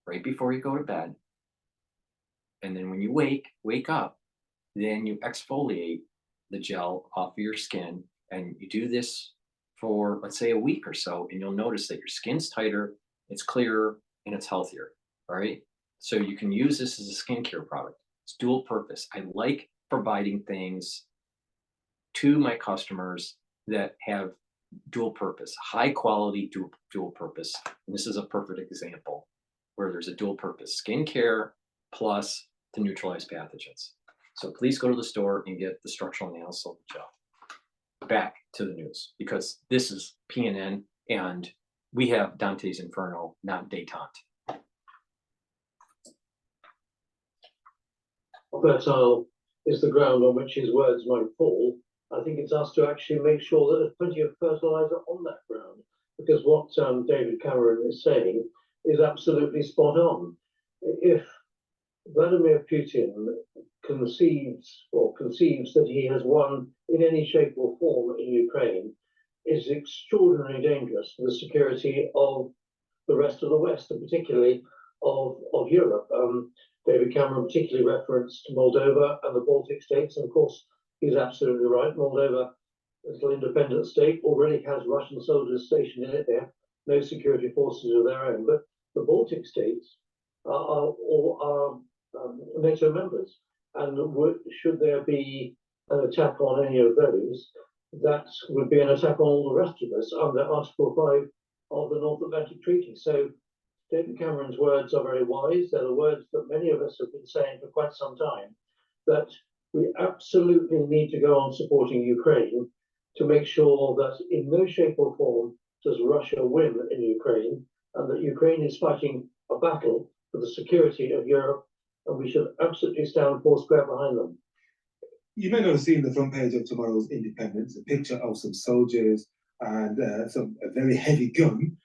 right before you go to bed. And then when you wake up, then you exfoliate the gel off of your skin, and you do this for, let's say, a week or so, and you'll notice that your skin's tighter, it's clearer, and it's healthier. All right. So you can use this as a skincare product. It's dual purpose. I like providing things to my customers that have dual purpose, high quality dual purpose. And this is a perfect example where there's a dual purpose, skincare plus to neutralize pathogens. So please go to the store and get the structural nanosilver gel. Back to the news, because this is PNN and we have Dante's Inferno, not Detente. Fertile is the ground on which his words might fall. I think it's us to actually make sure that there's plenty of fertilizer on that ground, because what David Cameron is saying is absolutely spot on. If Vladimir Putin conceives that he has won in any shape or form in Ukraine, is extraordinarily dangerous for the security of the rest of the West, and particularly of Europe. David Cameron particularly referenced Moldova and the Baltic states, and of course, he's absolutely right. Moldova, a little independent state, already has Russian soldiers stationed in it. They have no security forces of their own. But the Baltic states are NATO members. And should there be an attack on any of those, that would be an attack on all the rest of us under Article 5 of the North Atlantic Treaty. So David Cameron's words are very wise. They're the words that many of us have been saying for quite some time, that we absolutely need to go on supporting Ukraine to make sure that in no shape or form does Russia win in Ukraine, and that Ukraine is fighting a battle for the security of Europe, and we should absolutely stand foursquare behind them. You may not have seen the front page of tomorrow's Independence, a picture of some soldiers and a very heavy gun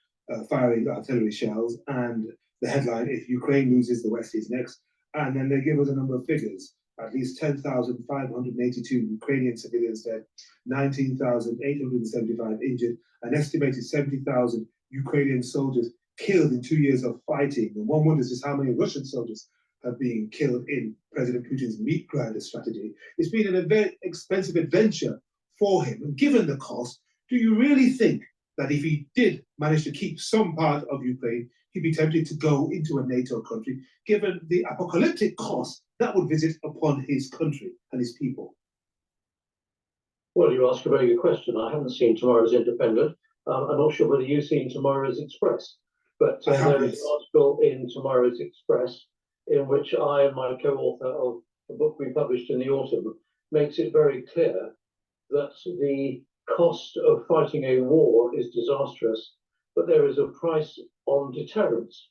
firing artillery shells, and the headline, "If Ukraine loses, the West is next." And then they give us a number of figures. At least 10,582 Ukrainian civilians dead, 19,875 injured, an estimated 70,000 Ukrainian soldiers killed in 2 years of fighting. And one wonders just how many Russian soldiers have been killed in President Putin's meat grinder strategy. It's been a very expensive adventure for him. And given the cost, do you really think that if he did manage to keep some part of Ukraine, he'd be tempted to go into a NATO country, given the apocalyptic cost that would visit upon his country and his people? Well, you ask a very good question. I haven't seen tomorrow's Independent. I'm not sure whether you've seen tomorrow's Express, but there is an article in tomorrow's Express in which I and my co-author of the book we published in the autumn makes it very clear that the cost of fighting a war is disastrous, but there is a price on deterrence.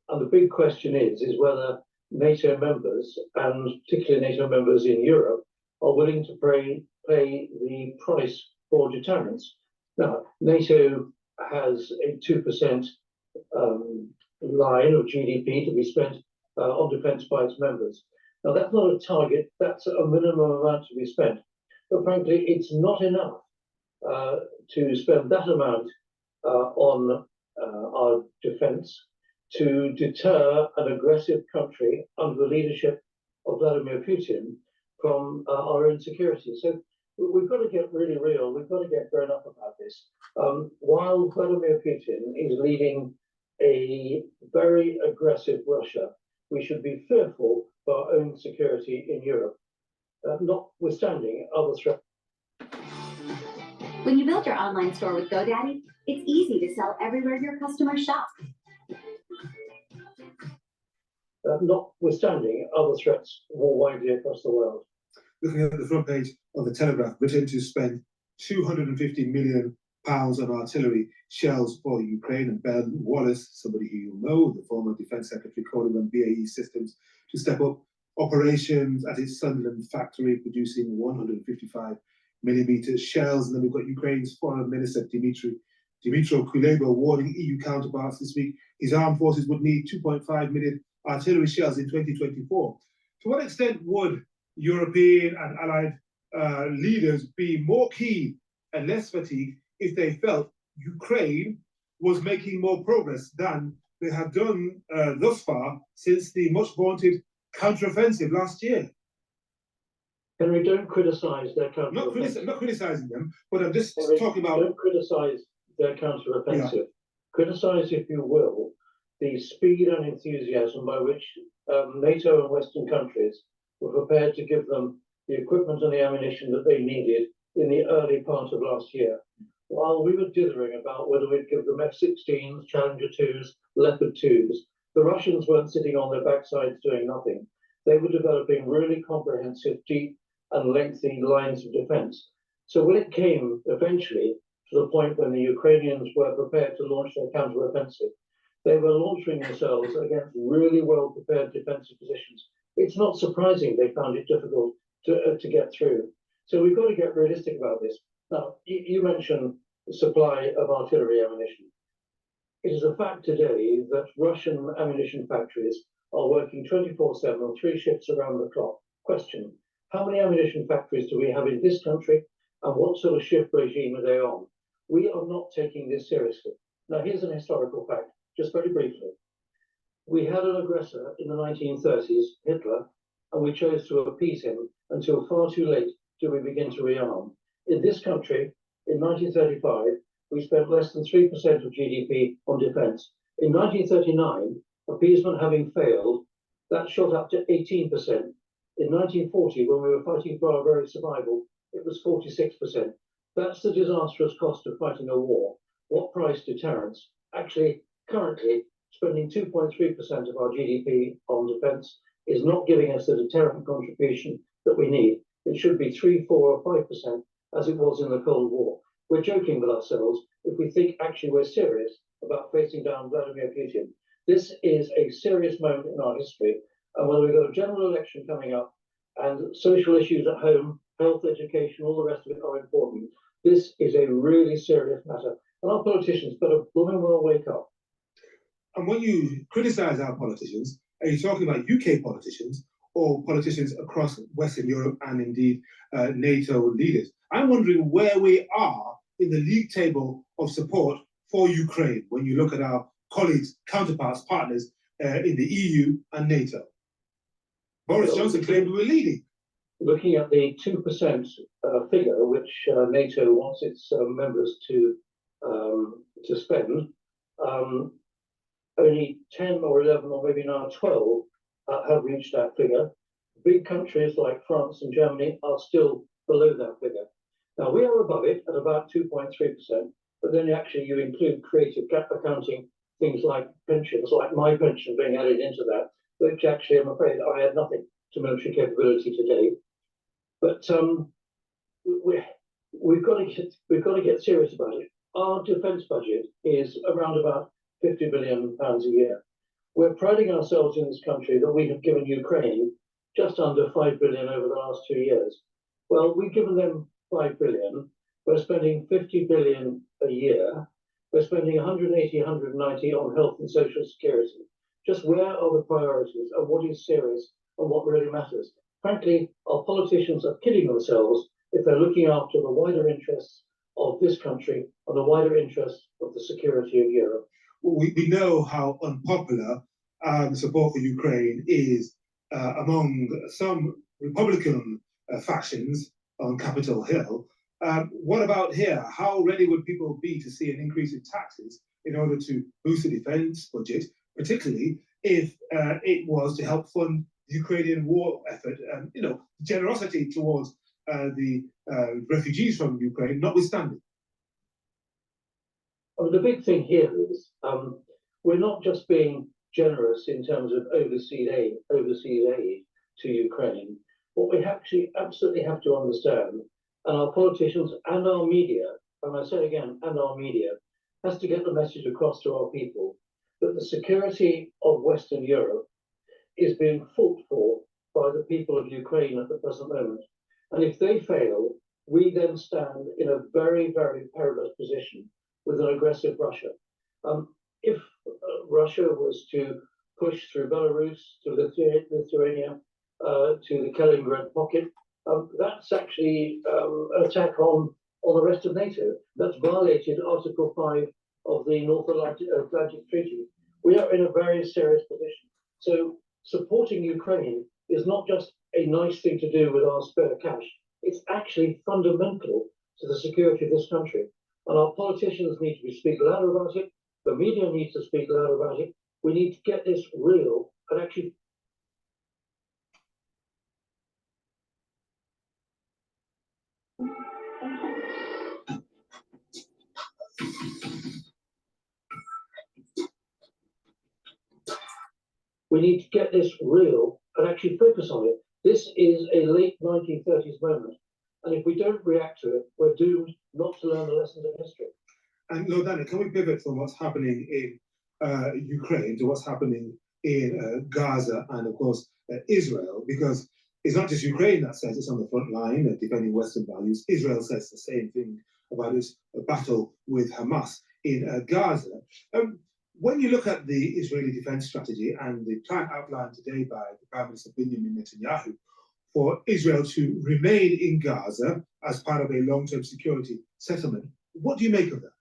And the big question is whether NATO members, and particularly NATO members in Europe, are willing to pay the price for deterrence. Now, NATO has a 2% line of GDP to be spent on defence by its members. Now, that's not a target, that's a minimum amount to be spent. But frankly, it's not enough to spend that amount on our defence to deter an aggressive country under the leadership of Vladimir Putin from our own security. So we've got to get really real. We've got to get grown up about this. While Vladimir Putin is leading a very aggressive Russia, we should be fearful for our own security in Europe, notwithstanding other threats. When you build your online store with GoDaddy, it's easy to sell everywhere your customers shop. Notwithstanding other threats more widely across the world. Looking at the front page of the Telegraph, Britain to spend £250 million on artillery shells for Ukraine, and Ben Wallace, somebody who you'll know, the former Defence Secretary, calling on BAE Systems to step up operations at its Sunderland factory, producing 155mm shells. And then we've got Ukraine's Foreign Minister Dmytro Kuleba warning EU counterparts this week his armed forces would need 2.5 million artillery shells in 2024. To what extent would European and allied leaders be more keen and less fatigued if they felt Ukraine was making more progress than they have done thus far since the much vaunted counteroffensive last year? Henry, don't criticise their counteroffensive. Not criticising them, but I'm just talking about. Don't criticise their counteroffensive. Yeah. Criticise, if you will, the speed and enthusiasm by which NATO and Western countries were prepared to give them the equipment and the ammunition that they needed in the early part of last year. While we were dithering about whether we'd give them F-16s, Challenger 2s, Leopard 2s, the Russians weren't sitting on their backsides doing nothing. They were developing really comprehensive, deep and lengthy lines of defense. So when it came eventually to the point when the Ukrainians were prepared to launch their counteroffensive, they were launching themselves against really well-prepared defensive positions. It's not surprising they found it difficult to get through. So we've got to get realistic about this. Now, you mentioned the supply of artillery ammunition. It is a fact today that Russian ammunition factories are working 24/7 on 3 shifts around the clock. Question: how many ammunition factories do we have in this country, and what sort of shift regime are they on? We are not taking this seriously. Now, here's an historical fact, just very briefly. We had an aggressor in the 1930s, Hitler, and we chose to appease him until far too late did we begin to rearm. In this country, in 1935, we spent less than 3% of GDP on defense. In 1939, appeasement having failed, that shot up to 18%. In 1940, when we were fighting for our very survival, it was 46%. That's the disastrous cost of fighting a war. What price? Deterrence. Actually, currently, spending 2.3% of our GDP on defense is not giving us the deterrent contribution that we need. It should be 3, 4, or 5%, as it was in the Cold War. We're joking with ourselves if we think actually we're serious about facing down Vladimir Putin. This is a serious moment in our history, and whether we've got a general election coming up and social issues at home, health, education, all the rest of it are important, this is a really serious matter. And our politicians better blooming well wake up. And when you criticise our politicians, are you talking about UK politicians or politicians across Western Europe and indeed NATO leaders? I'm wondering where we are in the league table of support for Ukraine when you look at our colleagues, counterparts, partners in the EU and NATO. Boris Johnson claimed we were leading. looking at the 2% figure, which NATO wants its members to spend, only 10 or 11 or maybe now 12 have reached that figure. Big countries like France and Germany are still below that figure. Now we are above it at about 2.3%, but then actually you include creative gap accounting, things like pensions, like my pension being added into that, which actually I'm afraid I had nothing to military capability today. But we've got to get serious about it. Our defence budget is around about £50 billion a year. We're priding ourselves in this country that we have given Ukraine just under 5 billion over the last 2 years. Well, we've given them 5 billion. We're spending 50 billion a year. We're spending 180, 190 on health and social security. Just where are the priorities and what is serious and what really matters? Frankly, our politicians are kidding themselves if they're looking after the wider interests of this country and the wider interests of the security of Europe. We know how unpopular support for Ukraine is among some Republican factions on Capitol Hill. What about here? How ready would people be to see an increase in taxes in order to boost the defense budget, particularly if it was to help fund the Ukrainian war effort? Generosity towards the refugees from Ukraine notwithstanding. I mean, the big thing here is we're not just being generous in terms of overseas aid to Ukraine. What we actually absolutely have to understand, and our politicians and our media, and I say again, and our media, has to get the message across to our people that the security of Western Europe is being fought for by the people of Ukraine at the present moment. And if they fail, we then stand in a very, very perilous position with an aggressive Russia. If Russia was to push through Belarus to Lithuania to the Kaliningrad pocket, that's actually an attack on the rest of NATO. That's violated Article 5 of the North Atlantic Treaty. We are in a very serious position. So supporting Ukraine is not just a nice thing to do with our spare cash. It's actually fundamental to the security of this country. And our politicians need to speak louder about it. The media needs to speak louder about it. We need to get this real and actually. We need to get this real and actually focus on it. This is a late 1930s moment. And if we don't react to it, we're doomed not to learn the lessons of history. And Lord Dante, can we pivot from what's happening in Ukraine to what's happening in Gaza and, of course, Israel? Because it's not just Ukraine that says it's on the front line defending Western values. Israel says the same thing about its battle with Hamas in Gaza. When you look at the Israeli defense strategy and the plan outlined today by the Prime Minister Benjamin Netanyahu for Israel to remain in Gaza as part of a long-term security settlement, what do you make of that?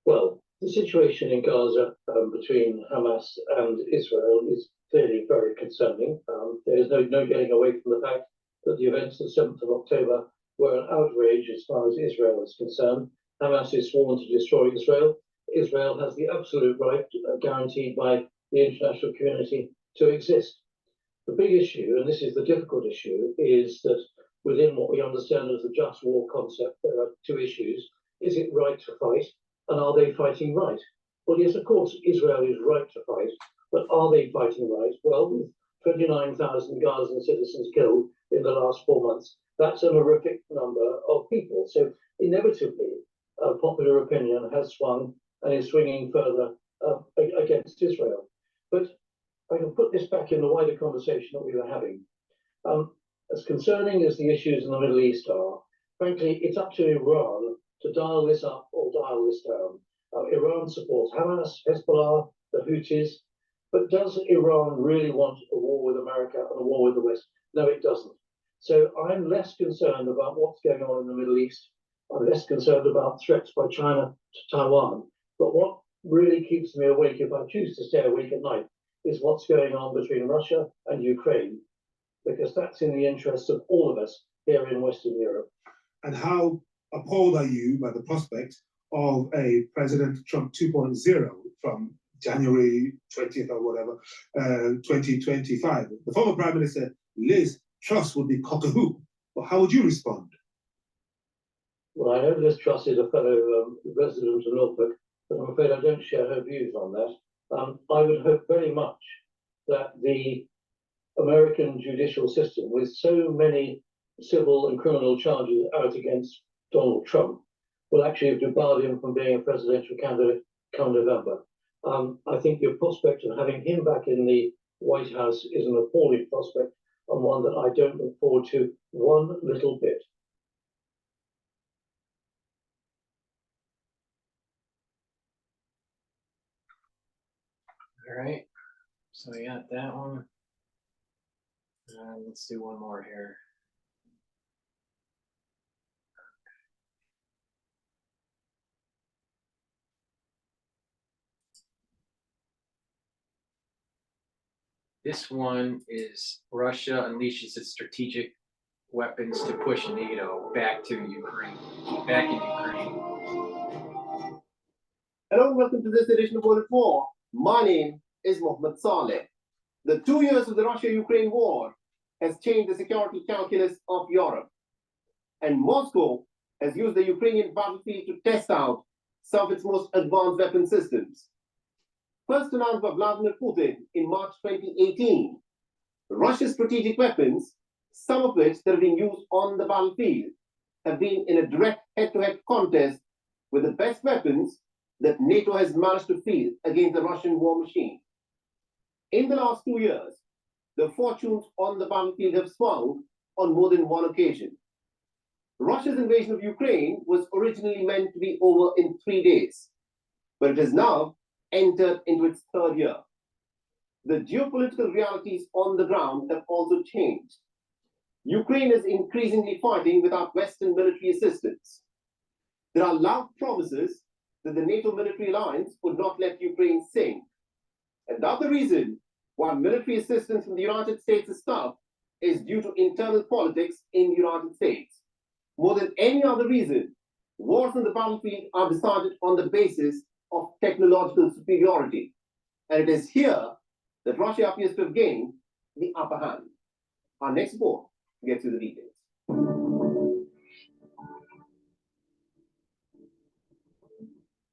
Well, the situation in Gaza between Hamas and Israel is clearly very concerning. There is no getting away from the fact that the events of the 7th of October were an outrage as far as Israel is concerned. Hamas is sworn to destroy Israel. Israel has the absolute right, guaranteed by the international community, to exist. The big issue, and this is the difficult issue, is that within what we understand as the just war concept, there are two issues. Is it right to fight? And are they fighting right? Well, yes, of course, Israel is right to fight, but are they fighting right? Well, with 29,000 Gazan citizens killed in the last 4 months, that's an horrific number of people. So inevitably, popular opinion has swung and is swinging further against Israel. But I can put this back in the wider conversation that we were having. As concerning as the issues in the Middle East are, frankly, it's up to Iran to dial this up or dial this down. Iran supports Hamas, Hezbollah, the Houthis, but does Iran really want a war with America and a war with the West? No, it doesn't. So I'm less concerned about what's going on in the Middle East. I'm less concerned about threats by China to Taiwan. But what really keeps me awake, if I choose to stay awake at night, is what's going on between Russia and Ukraine. because that's in the interest of all of us here in Western Europe. And how appalled are you by the prospect of a President Trump 2.0 from January 20th or whatever, 2025? The former Prime Minister Liz Truss would be cock-a-hoop, but how would you respond? Well, I know Liz Truss is a fellow resident of Norfolk, but I'm afraid I don't share her views on that. I would hope very much that the American judicial system, with so many civil and criminal charges out against Donald Trump, will actually have debarred him from being a presidential candidate come November. I think the prospect of having him back in the White House is an appalling prospect, and one that I don't look forward to one little bit. All right, so we got that one. Let's do one more here. This one is Russia unleashes its strategic weapons to push NATO back to Ukraine, back in Ukraine. Hello and welcome to this edition of World at War. My name is Mohammed Saleh. The 2 years of the Russia-Ukraine war has changed the security calculus of Europe. And Moscow has used the Ukrainian battlefield to test out some of its most advanced weapon systems. First announced by Vladimir Putin in March 2018, Russia's strategic weapons, some of which that have been used on the battlefield, have been in a direct head-to-head contest with the best weapons that NATO has managed to field against the Russian war machine. In the last 2 years, the fortunes on the battlefield have swung on more than one occasion. Russia's invasion of Ukraine was originally meant to be over in 3 days, but it has now entered into its 3rd year. The geopolitical realities on the ground have also changed. Ukraine is increasingly fighting without Western military assistance. There are loud promises that the NATO military alliance would not let Ukraine sink. And the other reason why military assistance from the United States is stopped is due to internal politics in the United States. More than any other reason, wars on the battlefield are decided on the basis of technological superiority. And it is here that Russia appears to have gained the upper hand. Our next report gets to the details.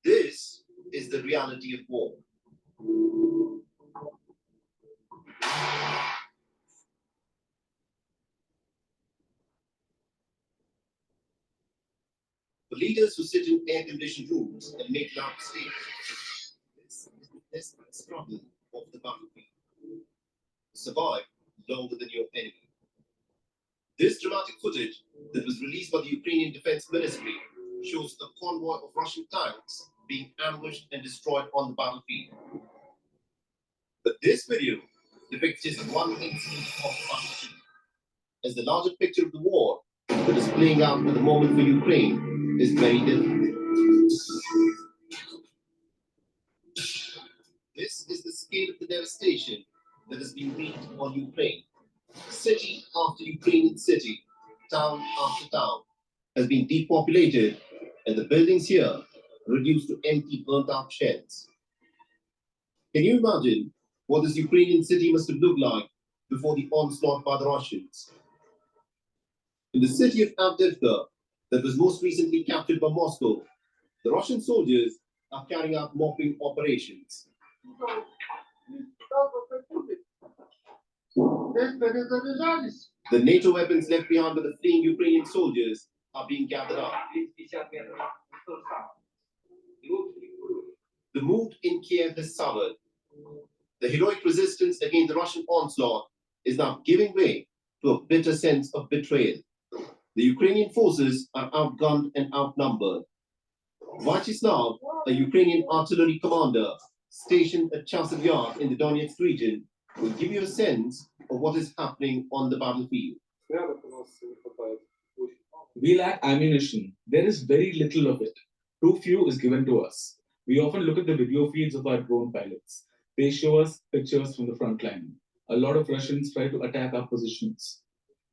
This is the reality of war. For leaders who sit in air-conditioned rooms and make loud statements, this is the desperate struggle of the battlefield. Survive longer than your enemy. This dramatic footage that was released by the Ukrainian Defense Ministry shows a convoy of Russian tanks being ambushed and destroyed on the battlefield. But this video depicts just one incident of the battlefield, as the larger picture of the war that is playing out at the moment for Ukraine is very different. This is the scale of the devastation that has been wreaked on Ukraine. City after Ukrainian city, town after town, has been depopulated and the buildings here reduced to empty, burnt-out sheds. Can you imagine what this Ukrainian city must have looked like before the onslaught by the Russians? In the city of Avdiivka, that was most recently captured by Moscow, the Russian soldiers are carrying out mopping operations. The NATO weapons left behind by the fleeing Ukrainian soldiers are being gathered up. The mood in Kiev has soured. The heroic resistance against the Russian onslaught is now giving way to a bitter sense of betrayal. The Ukrainian forces are outgunned and outnumbered. Vyacheslav, a Ukrainian artillery commander stationed at Chasiv Yar in the Donetsk region, will give you a sense of what is happening on the battlefield. We lack ammunition. There is very little of it. Too few is given to us. We often look at the video feeds of our drone pilots. They show us pictures from the front line. a lot of Russians try to attack our positions.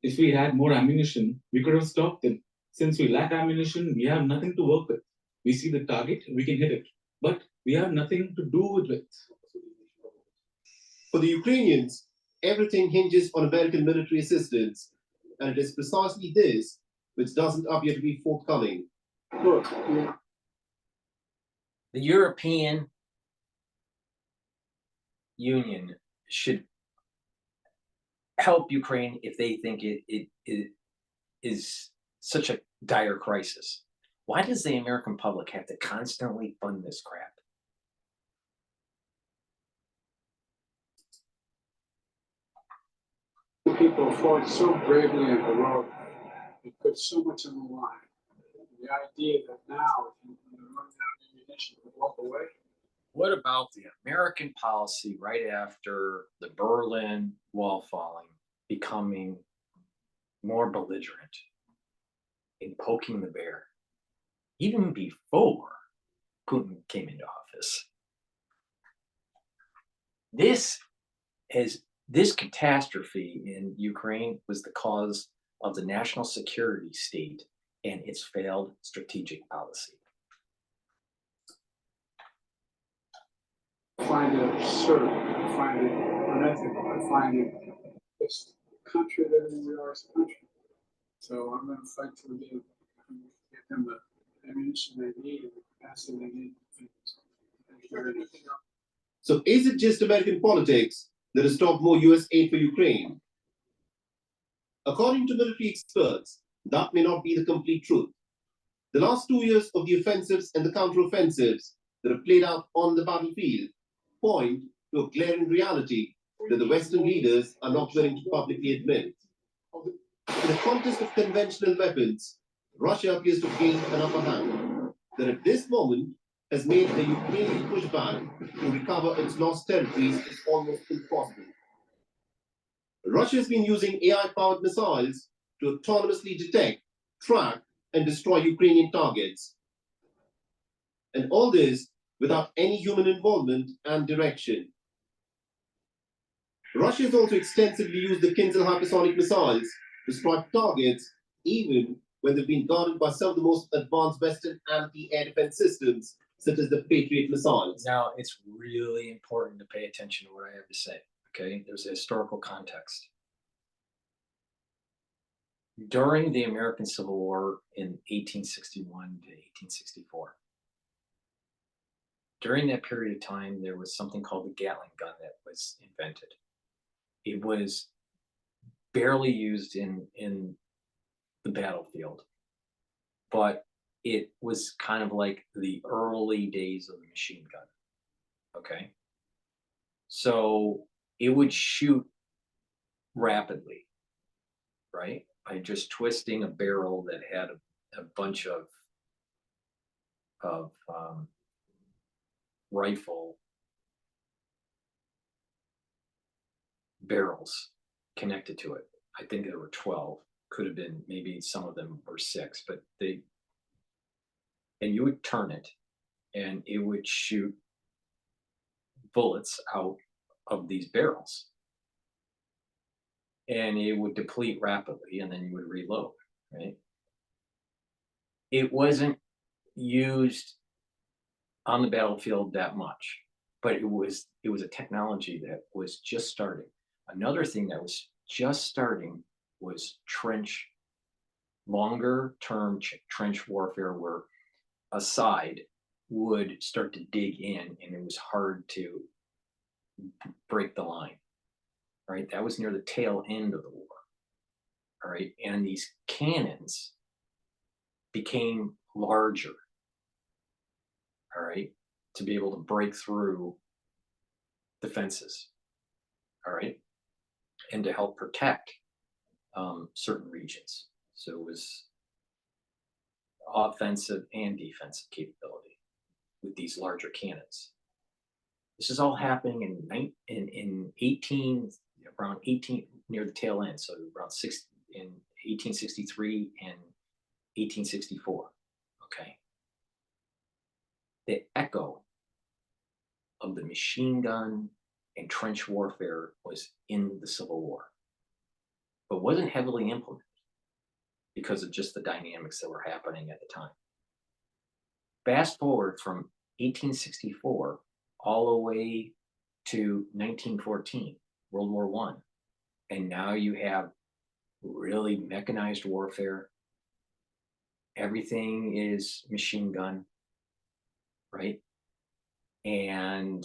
If we had more ammunition, we could have stopped them. Since we lack ammunition, we have nothing to work with. We see the target, we can hit it, but we have nothing to do with it. For the Ukrainians, everything hinges on American military assistance, and it is precisely this which doesn't appear to be forthcoming. Look, The European Union should help Ukraine if they think it is such a dire crisis. Why does the American public have to constantly fund this crap? People fought so bravely and heroically. They put so much on the line. The idea that now, if you run out of ammunition, you walk away. What about the American policy right after the Berlin Wall falling, becoming more belligerent in poking the bear, even before Putin came into office? This catastrophe in Ukraine was the cause of the national security state and its failed strategic policy. I find it absurd. I find it unethical. I find it just country living we are as a country. So I'm going to fight to get them the ammunition they need and the capacity they need. So is it just American politics that has stopped more US aid for Ukraine? According to military experts, that may not be the complete truth. The last 2 years of the offensives and the counteroffensives that have played out on the battlefield point to a glaring reality that the Western leaders are not willing to publicly admit. In a contest of conventional weapons, Russia appears to gain an upper hand that at this moment has made the Ukrainian pushback to recover its lost territories is almost impossible. Russia has been using AI-powered missiles to autonomously detect, track, and destroy Ukrainian targets. And all this without any human involvement and direction. Russia has also extensively used the Kinzhal hypersonic missiles to strike targets even when they've been guarded by some of the most advanced Western anti-air defense systems, such as the Patriot missiles. Now, it's really important to pay attention to what I have to say, okay? There's a historical context. During the American Civil War in 1861 to 1864, during that period of time, there was something called the Gatling gun that was invented. It was barely used in the battlefield, but it was kind of like the early days of the machine gun, okay? So it would shoot rapidly, right? By just twisting a barrel that had a bunch of rifle barrels connected to it. I think there were 12. Could have been, maybe some of them were 6, but and you would turn it and it would shoot bullets out of these barrels. And it would deplete rapidly and then you would reload, right? It wasn't used on the battlefield that much, but it was a technology that was just starting. Another thing that was just starting was longer term trench warfare, where a side would start to dig in and it was hard to break the line, right? That was near the tail end of the war, all right? And these cannons became larger, all right, to be able to break through defenses, all right, and to help protect certain regions. So it was offensive and defensive capability with these larger cannons. This is all happening around 18 near the tail end, so around 1863 and 1864. Okay. The echo of the machine gun and trench warfare was in the Civil War, but wasn't heavily implemented because of just the dynamics that were happening at the time. Fast forward from 1864 all the way to 1914, World War I, and now you have really mechanized warfare. Everything is machine gun, right? And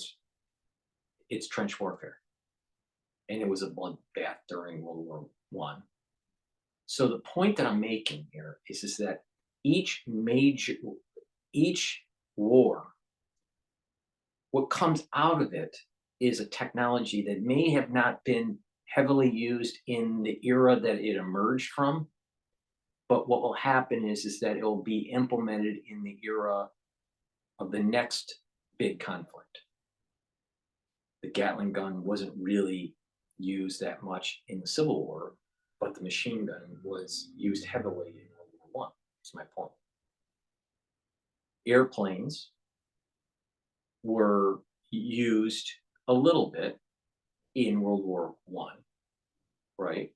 it's trench warfare. And it was a bloodbath during World War I. So the point that I'm making here is that each war, what comes out of it is a technology that may have not been heavily used in the era that it emerged from, but what will happen is that it will be implemented in the era of the next big conflict. The Gatling gun wasn't really used that much in the Civil War, but the machine gun was used heavily in World War I. That's my point. Airplanes were used a little bit in World War I, right?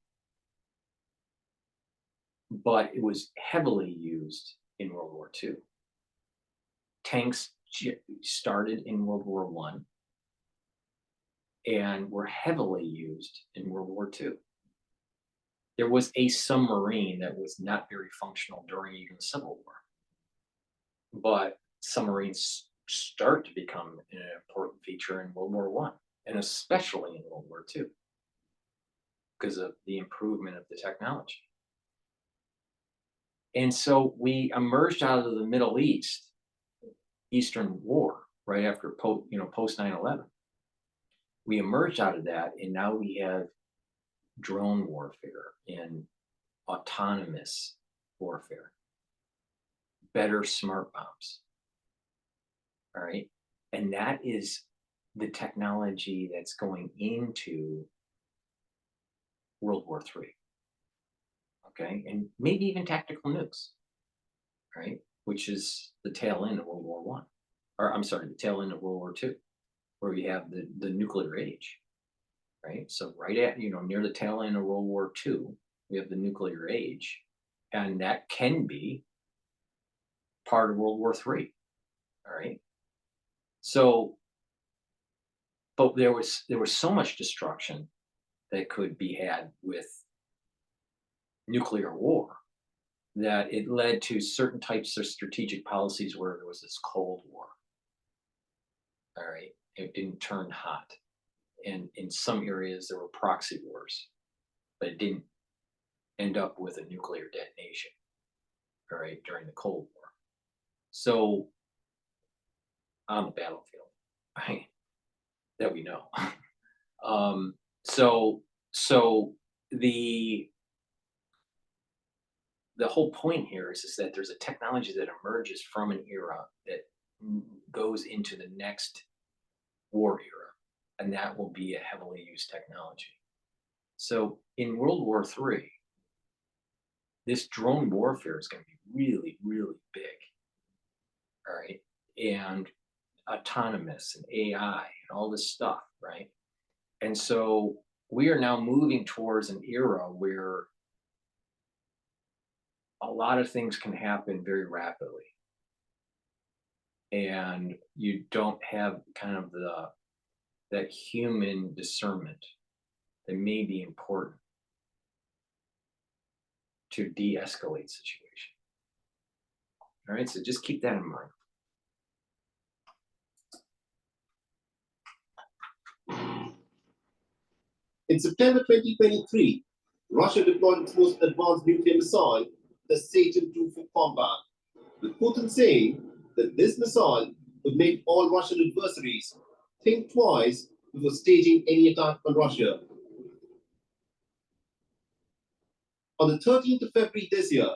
But it was heavily used in World War II. Tanks started in World War I and were heavily used in World War II. There was a submarine that was not very functional during even the Civil War, but submarines start to become an important feature in World War I, and especially in World War II, because of the improvement of the technology. And so we emerged out of the Middle Eastern War, right after post 9/11. We emerged out of that, and now we have drone warfare and autonomous warfare, better smart bombs. All right. And that is the technology that's going into World War III. Okay. And maybe even tactical nukes, right? Which is the tail end of World War I. Or I'm sorry, the tail end of World War II, where we have the nuclear age, right? So right at, near the tail end of World War II, we have the nuclear age, and that can be part of World War III, all right? So, but there was so much destruction that could be had with nuclear war that it led to certain types of strategic policies where there was this Cold War. All right, it didn't turn hot. And in some areas there were proxy wars, but it didn't end up with a nuclear detonation, all right, during the Cold War. So on the battlefield, right, that we know. So the whole point here is that there's a technology that emerges from an era that goes into the next war era, and that will be a heavily used technology. So in World War III, this drone warfare is going to be really, really big, all right? And autonomous and AI and all this stuff, right? And so we are now moving towards an era where a lot of things can happen very rapidly. And you don't have kind of that human discernment that may be important to de-escalate situation. All right, so just keep that in mind. In September 2023, Russia deployed its most advanced nuclear missile, the Satan II for combat, with Putin saying that this missile would make all Russian adversaries think twice before staging any attack on Russia. On the 13th of February this year,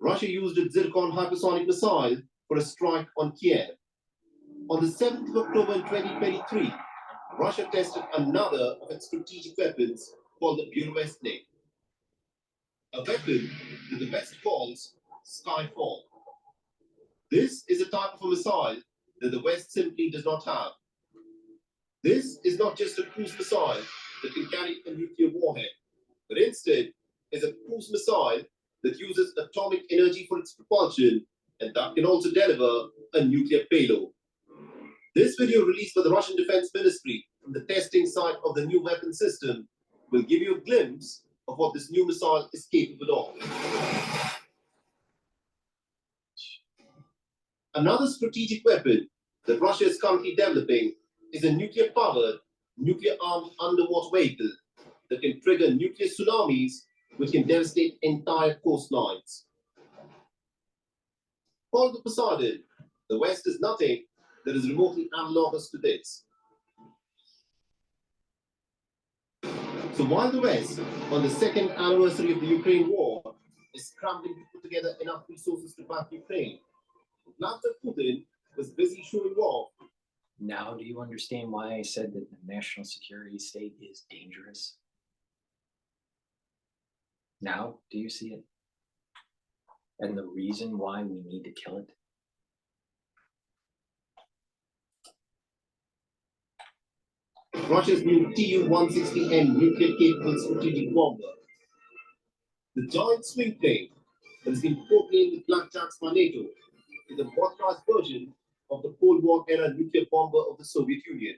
Russia used its Zircon hypersonic missile for a strike on Kiev. On the 7th of October in 2023, Russia tested another of its strategic weapons called the WWIII, a weapon that the West calls Skyfall. This is a type of a missile that the West simply does not have. This is not just a cruise missile that can carry a nuclear warhead, but instead is a cruise missile that uses atomic energy for its propulsion and that can also deliver a nuclear payload. This video released by the Russian Defense Ministry from the testing site of the new weapon system will give you a glimpse of what this new missile is capable of. Another strategic weapon that Russia is currently developing is a nuclear-powered, nuclear-armed underwater vehicle that can trigger nuclear tsunamis which can devastate entire coastlines. Called the Poseidon, the West is nothing that is remotely analogous to this. So while the West, on the second anniversary of the Ukraine war, is scrambling to put together enough resources to back Ukraine, Vladimir Putin was busy showing off. Now, do you understand why I said that the national security state is dangerous? Now, do you see it? And the reason why we need to kill it? Russia's new Tu-160M nuclear-capable strategic bomber. The giant swing plane that has been codenamed the Blackjacks by NATO is a modernized version of the Cold War-era nuclear bomber of the Soviet Union.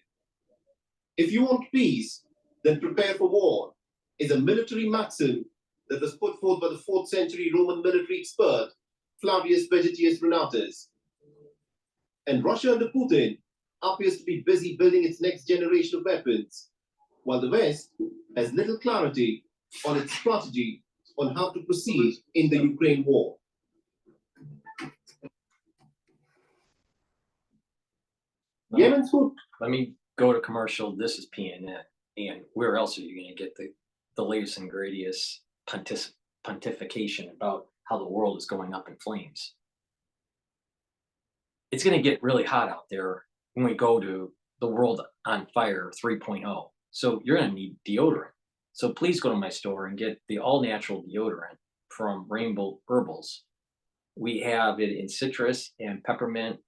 If you want peace, then prepare for war is a military maxim that was put forth by the 4th century Roman military expert Flavius Vegetius Renatus. And Russia under Putin appears to be busy building its next generation of weapons, while the West has little clarity on its strategy on how to proceed in the Ukraine war. Yemen's food. Let me go to commercial. This is PNN. And where else are you going to get the latest and greatest pontification about how the world is going up in flames? It's going to get really hot out there when we go to the World on Fire 3.0. So you're going to need deodorant. So please go to my store and get the all-natural deodorant from Rainbow Herbals. We have it in citrus and peppermint,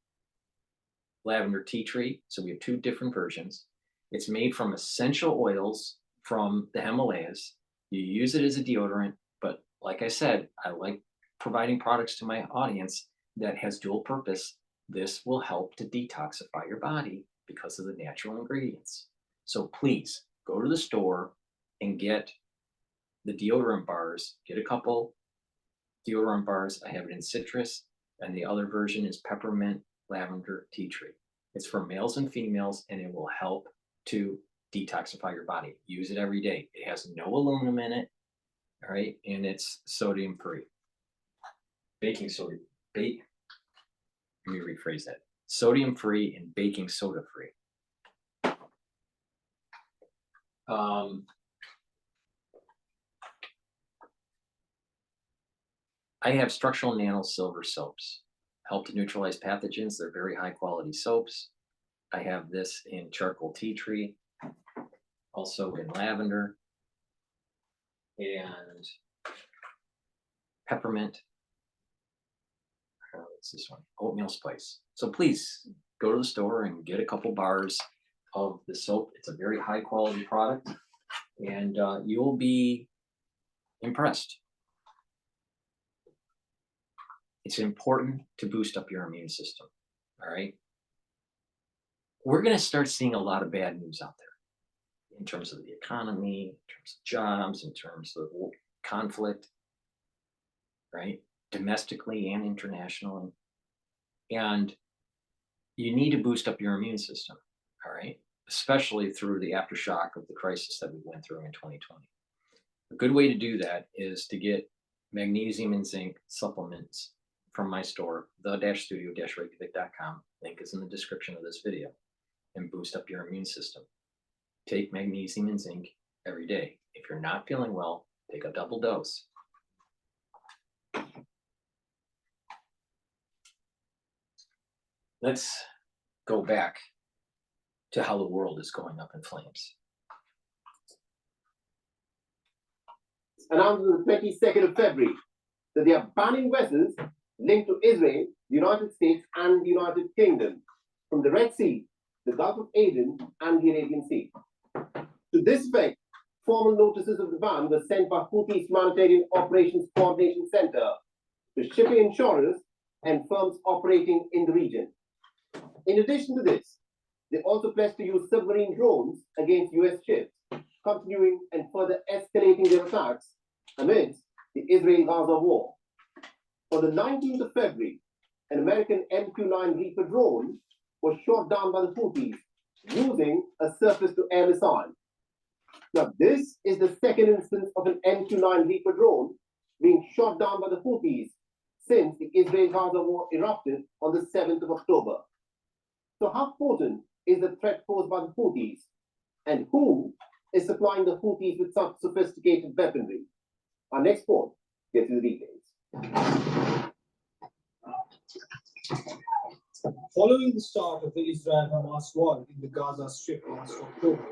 lavender tea tree. So we have 2 different versions. It's made from essential oils from the Himalayas. You use it as a deodorant, but like I said, I like providing products to my audience that has dual purpose. This will help to detoxify your body because of the natural ingredients. So please go to the store and get the deodorant bars. Get a couple deodorant bars. I have it in citrus, and the other version is peppermint lavender tea tree. It's for males and females, and it will help to detoxify your body. Use it every day. It has no aluminum in it, all right, and it's sodium free. Baking soda, let me rephrase that. Sodium free and baking soda free. I have structural nano silver soaps. Help to neutralize pathogens. They're very high quality soaps. I have this in charcoal tea tree, also in lavender and peppermint. What's this one? Oatmeal spice. So please go to the store and get a couple bars of the soap. It's a very high quality product, and you'll be impressed. It's important to boost up your immune system, all right? We're going to start seeing a lot of bad news out there in terms of the economy, in terms of jobs, in terms of conflict, right? Domestically and internationally. And you need to boost up your immune system, all right? Especially through the aftershock of the crisis that we went through in 2020. A good way to do that is to get magnesium and zinc supplements from my store, the-studio-reykjavik.com. Link is in the description of this video. And boost up your immune system. Take magnesium and zinc every day. If you're not feeling well, take a double dose. Let's go back to how the world is going up in flames. Announced on the 22nd of February that they are banning vessels linked to Israel, the United States, and the United Kingdom from the Red Sea, the Gulf of Aden, and the Arabian Sea. To this effect, formal notices of the ban were sent by Houthi Humanitarian Operations Coordination Center to shipping insurers and firms operating in the region. In addition to this, they also pledged to use submarine drones against US ships, continuing and further escalating their attacks amidst the Israel-Gaza war. On the 19th of February, an American MQ-9 Reaper drone was shot down by the Houthis using a surface-to-air missile. Now, this is the second instance of an MQ-9 Reaper drone being shot down by the Houthis since the Israel-Gaza war erupted on the 7th of October. So how potent is the threat posed by the Houthis? And who is supplying the Houthis with such sophisticated weaponry? Our next point gets into the details. Following the start of the Israel-Hamas war in the Gaza Strip last October,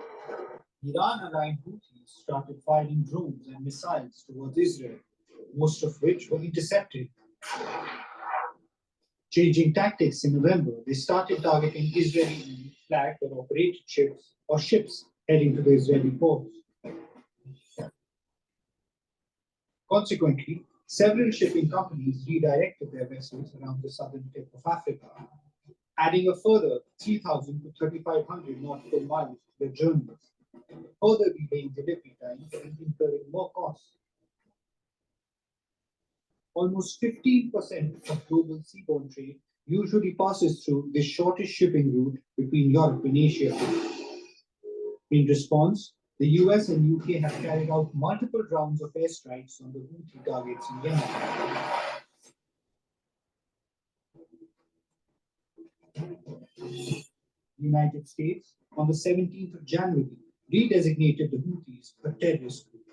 Iran-aligned Houthis started firing drones and missiles towards Israel, most of which were intercepted. Changing tactics in November, they started targeting Israeli flagged or operated ships heading to the Israeli ports. Consequently, several shipping companies redirected their vessels around the southern tip of Africa, adding a further 3,000 to 3,500 nautical miles to their journeys, further delaying delivery times and incurring more costs. Almost 15% of global seaborne trade usually passes through the shortest shipping route between Europe and Asia. In response, the US and UK have carried out multiple rounds of airstrikes on the Houthi targets in Yemen. The United States, on the 17th of January, redesignated the Houthis a terrorist group.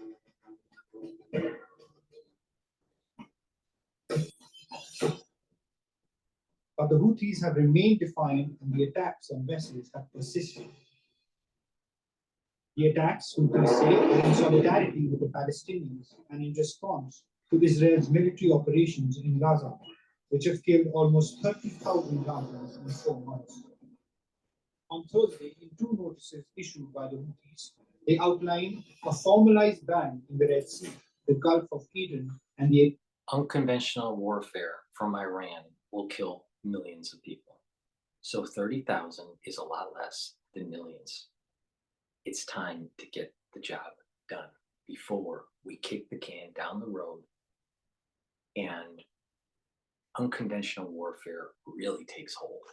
But the Houthis have remained defiant and the attacks on vessels have persisted. The attacks, Houthis say, are in solidarity with the Palestinians and in response to Israel's military operations in Gaza, which have killed almost 30,000 Gazans in 4 months. On Thursday, in 2 notices issued by the Houthis, they outlined a formalized ban in the Red Sea, the Gulf of Aden, and the unconventional warfare from Iran will kill millions of people. So 30,000 is a lot less than millions. It's time to get the job done before we kick the can down the road and unconventional warfare really takes hold.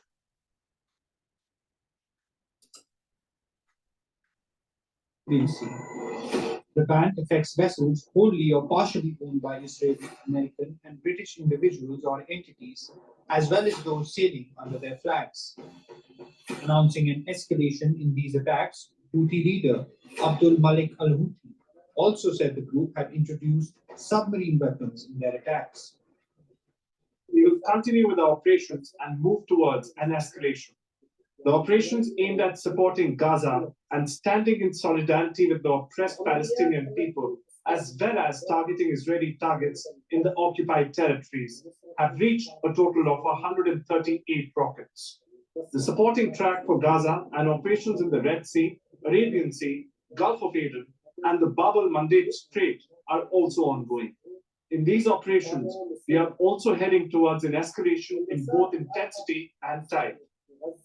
The ban affects vessels wholly or partially owned by Israeli, American, and British individuals or entities, as well as those sailing under their flags. Announcing an escalation in these attacks, Houthi leader Abdul Malik al-Houthi also said the group had introduced submarine weapons in their attacks. We will continue with our operations and move towards an escalation. The operations aimed at supporting Gaza and standing in solidarity with the oppressed Palestinian people, as well as targeting Israeli targets in the occupied territories, have reached a total of 138 rockets. The supporting track for Gaza and operations in the Red Sea, Arabian Sea, Gulf of Aden, and the Bab el-Mandeb Strait are also ongoing. In these operations, we are also heading towards an escalation in both intensity and type.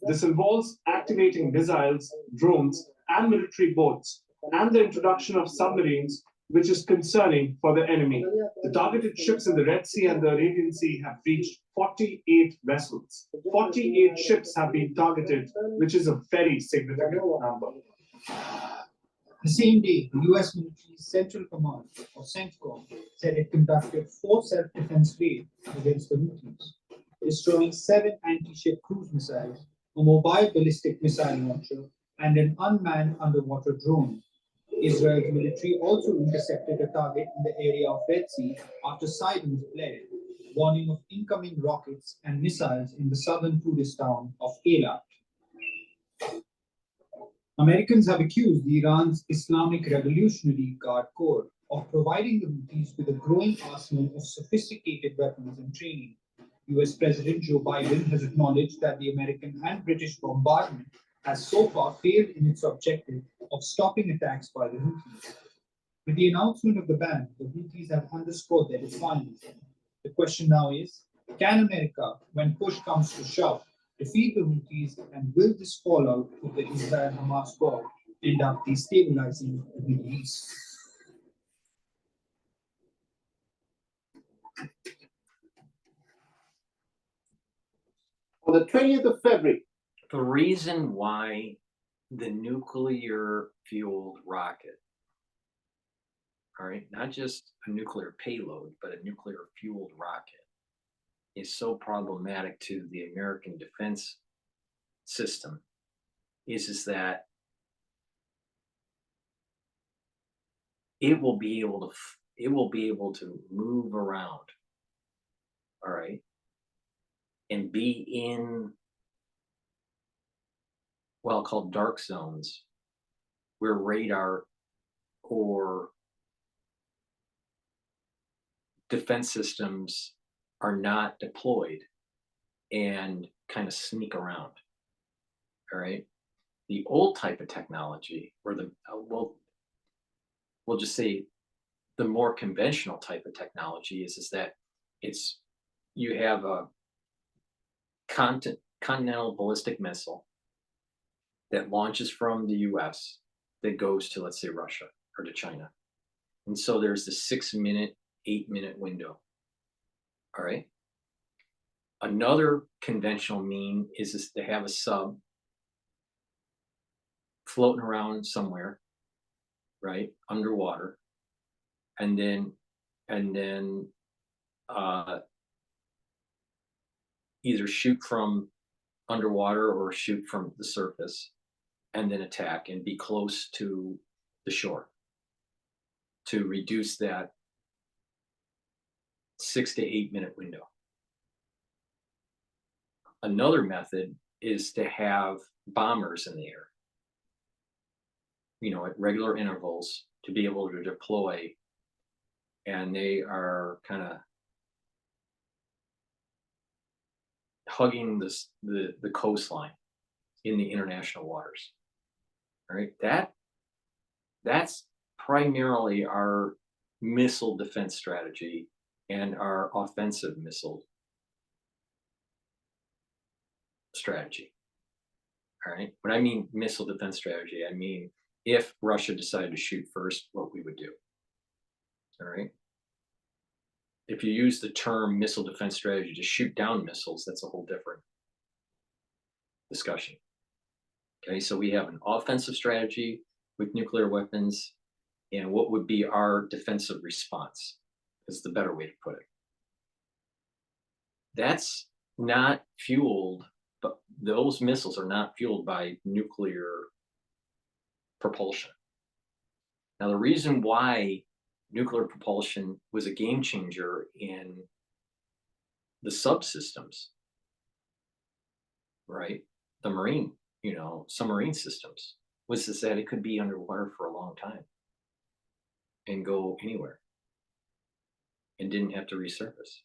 This involves activating missiles, drones, and military boats, and the introduction of submarines, which is concerning for the enemy. The targeted ships in the Red Sea and the Arabian Sea have reached 48 vessels. 48 ships have been targeted, which is a very significant number. The same day, the US military's Central Command, or CENTCOM, said it conducted 4 self-defense raids against the Houthis, destroying 7 anti-ship cruise missiles, a mobile ballistic missile launcher, and an unmanned underwater drone. Israel's military also intercepted a target in the area of Red Sea after sirens blared, warning of incoming rockets and missiles in the southern tourist town of Eilat. Americans have accused Iran's Islamic Revolutionary Guard Corps of providing the Houthis with a growing arsenal of sophisticated weapons and training. US President Joe Biden has acknowledged that the American and British bombardment has so far failed in its objective of stopping attacks by the Houthis. With the announcement of the ban, the Houthis have underscored their defiance. The question now is, can America, when push comes to shove, defeat the Houthis, and will this fallout with the Israel-Hamas war end up destabilizing the Middle East? On the 20th of February. The reason why the nuclear fueled rocket, all right, not just a nuclear payload, but a nuclear fueled rocket, is so problematic to the American defense system is that it will be able to move around, all right, and be in well called dark zones where radar or defense systems are not deployed and kind of sneak around. All right. The old type of technology, or the we'll just say the more conventional type of technology is that you have a continental ballistic missile that launches from the US that goes to, let's say, Russia or to China. And so there's the 6-minute, 8-minute window. All right. Another conventional mean is to have a sub floating around somewhere, right, underwater, and then either shoot from underwater or shoot from the surface, and then attack and be close to the shore to reduce that 6 to 8 minute window. Another method is to have bombers in the air, at regular intervals to be able to deploy, and they are kind of hugging the coastline in the international waters. All right, that's primarily our missile defense strategy and our offensive missile strategy. All right, when I mean missile defense strategy, I mean if Russia decided to shoot first, what we would do. All right. If you use the term missile defense strategy to shoot down missiles, that's a whole different discussion. Okay, so we have an offensive strategy with nuclear weapons, and what would be our defensive response is the better way to put it. That's not fueled, but those missiles are not fueled by nuclear propulsion. Now, the reason why nuclear propulsion was a game changer in the subsystems, right? The marine, submarine systems, was that it could be underwater for a long time and go anywhere and didn't have to resurface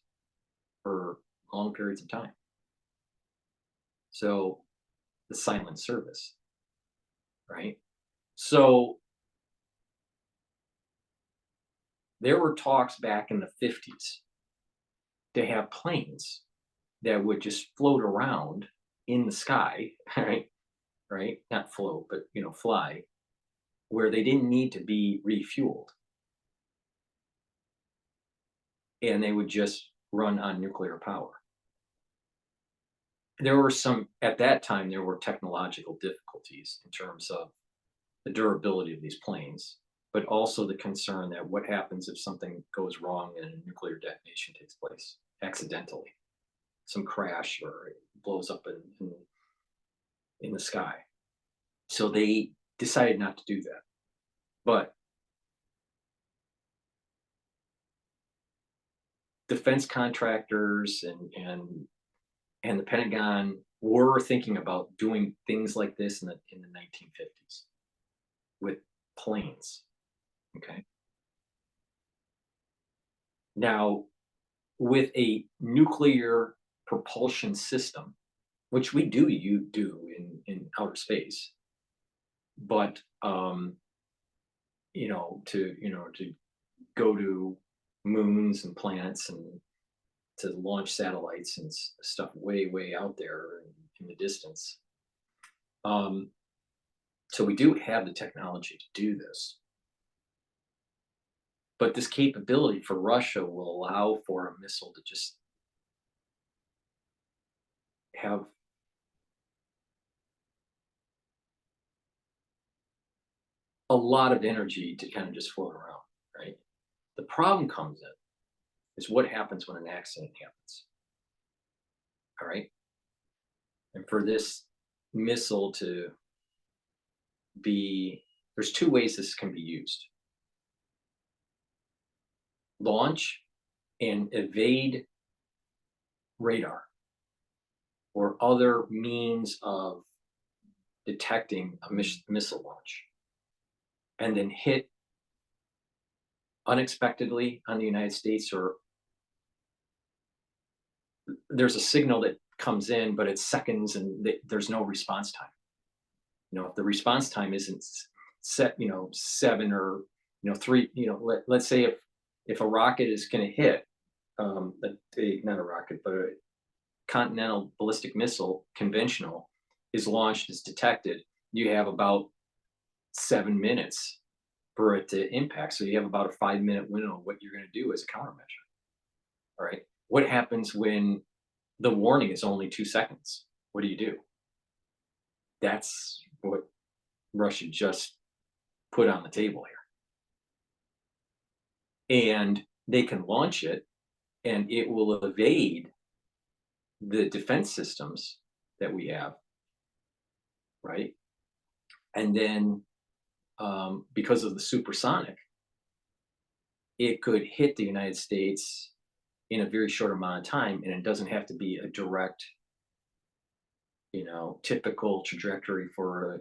for long periods of time. So the silent service, right? So there were talks back in the 50s to have planes that would just float around in the sky, right? Not float, but fly, where they didn't need to be refueled. And they would just run on nuclear power. At that time, there were technological difficulties in terms of the durability of these planes, but also the concern that what happens if something goes wrong and a nuclear detonation takes place accidentally, some crash or it blows up in the sky. So they decided not to do that. But defense contractors and the Pentagon were thinking about doing things like this in the 1950s with planes. Okay. Now, with a nuclear propulsion system, which we do, you do in outer space. But to go to moons and planets and to launch satellites and stuff way out there in the distance. So we do have the technology to do this. But this capability for Russia will allow for a missile to just have a lot of energy to kind of just float around, right? The problem comes in is what happens when an accident happens. All right. And for this missile to be, there's two ways this can be used. Launch and evade radar or other means of detecting a missile launch, and then hit unexpectedly on the United States, or there's a signal that comes in, but it's seconds and there's no response time. If the response time isn't set, 7 or 3, let's say if a rocket is going to hit, not a rocket, but a continental ballistic missile, conventional, is launched, is detected, you have about 7 minutes for it to impact. So you have about a 5-minute window of what you're going to do as a countermeasure. All right. What happens when the warning is only 2 seconds? What do? That's what Russia just put on the table here. And they can launch it, and it will evade the defense systems that we have, right? And then because of the supersonic, it could hit the United States in a very short amount of time, and it doesn't have to be a direct, typical trajectory for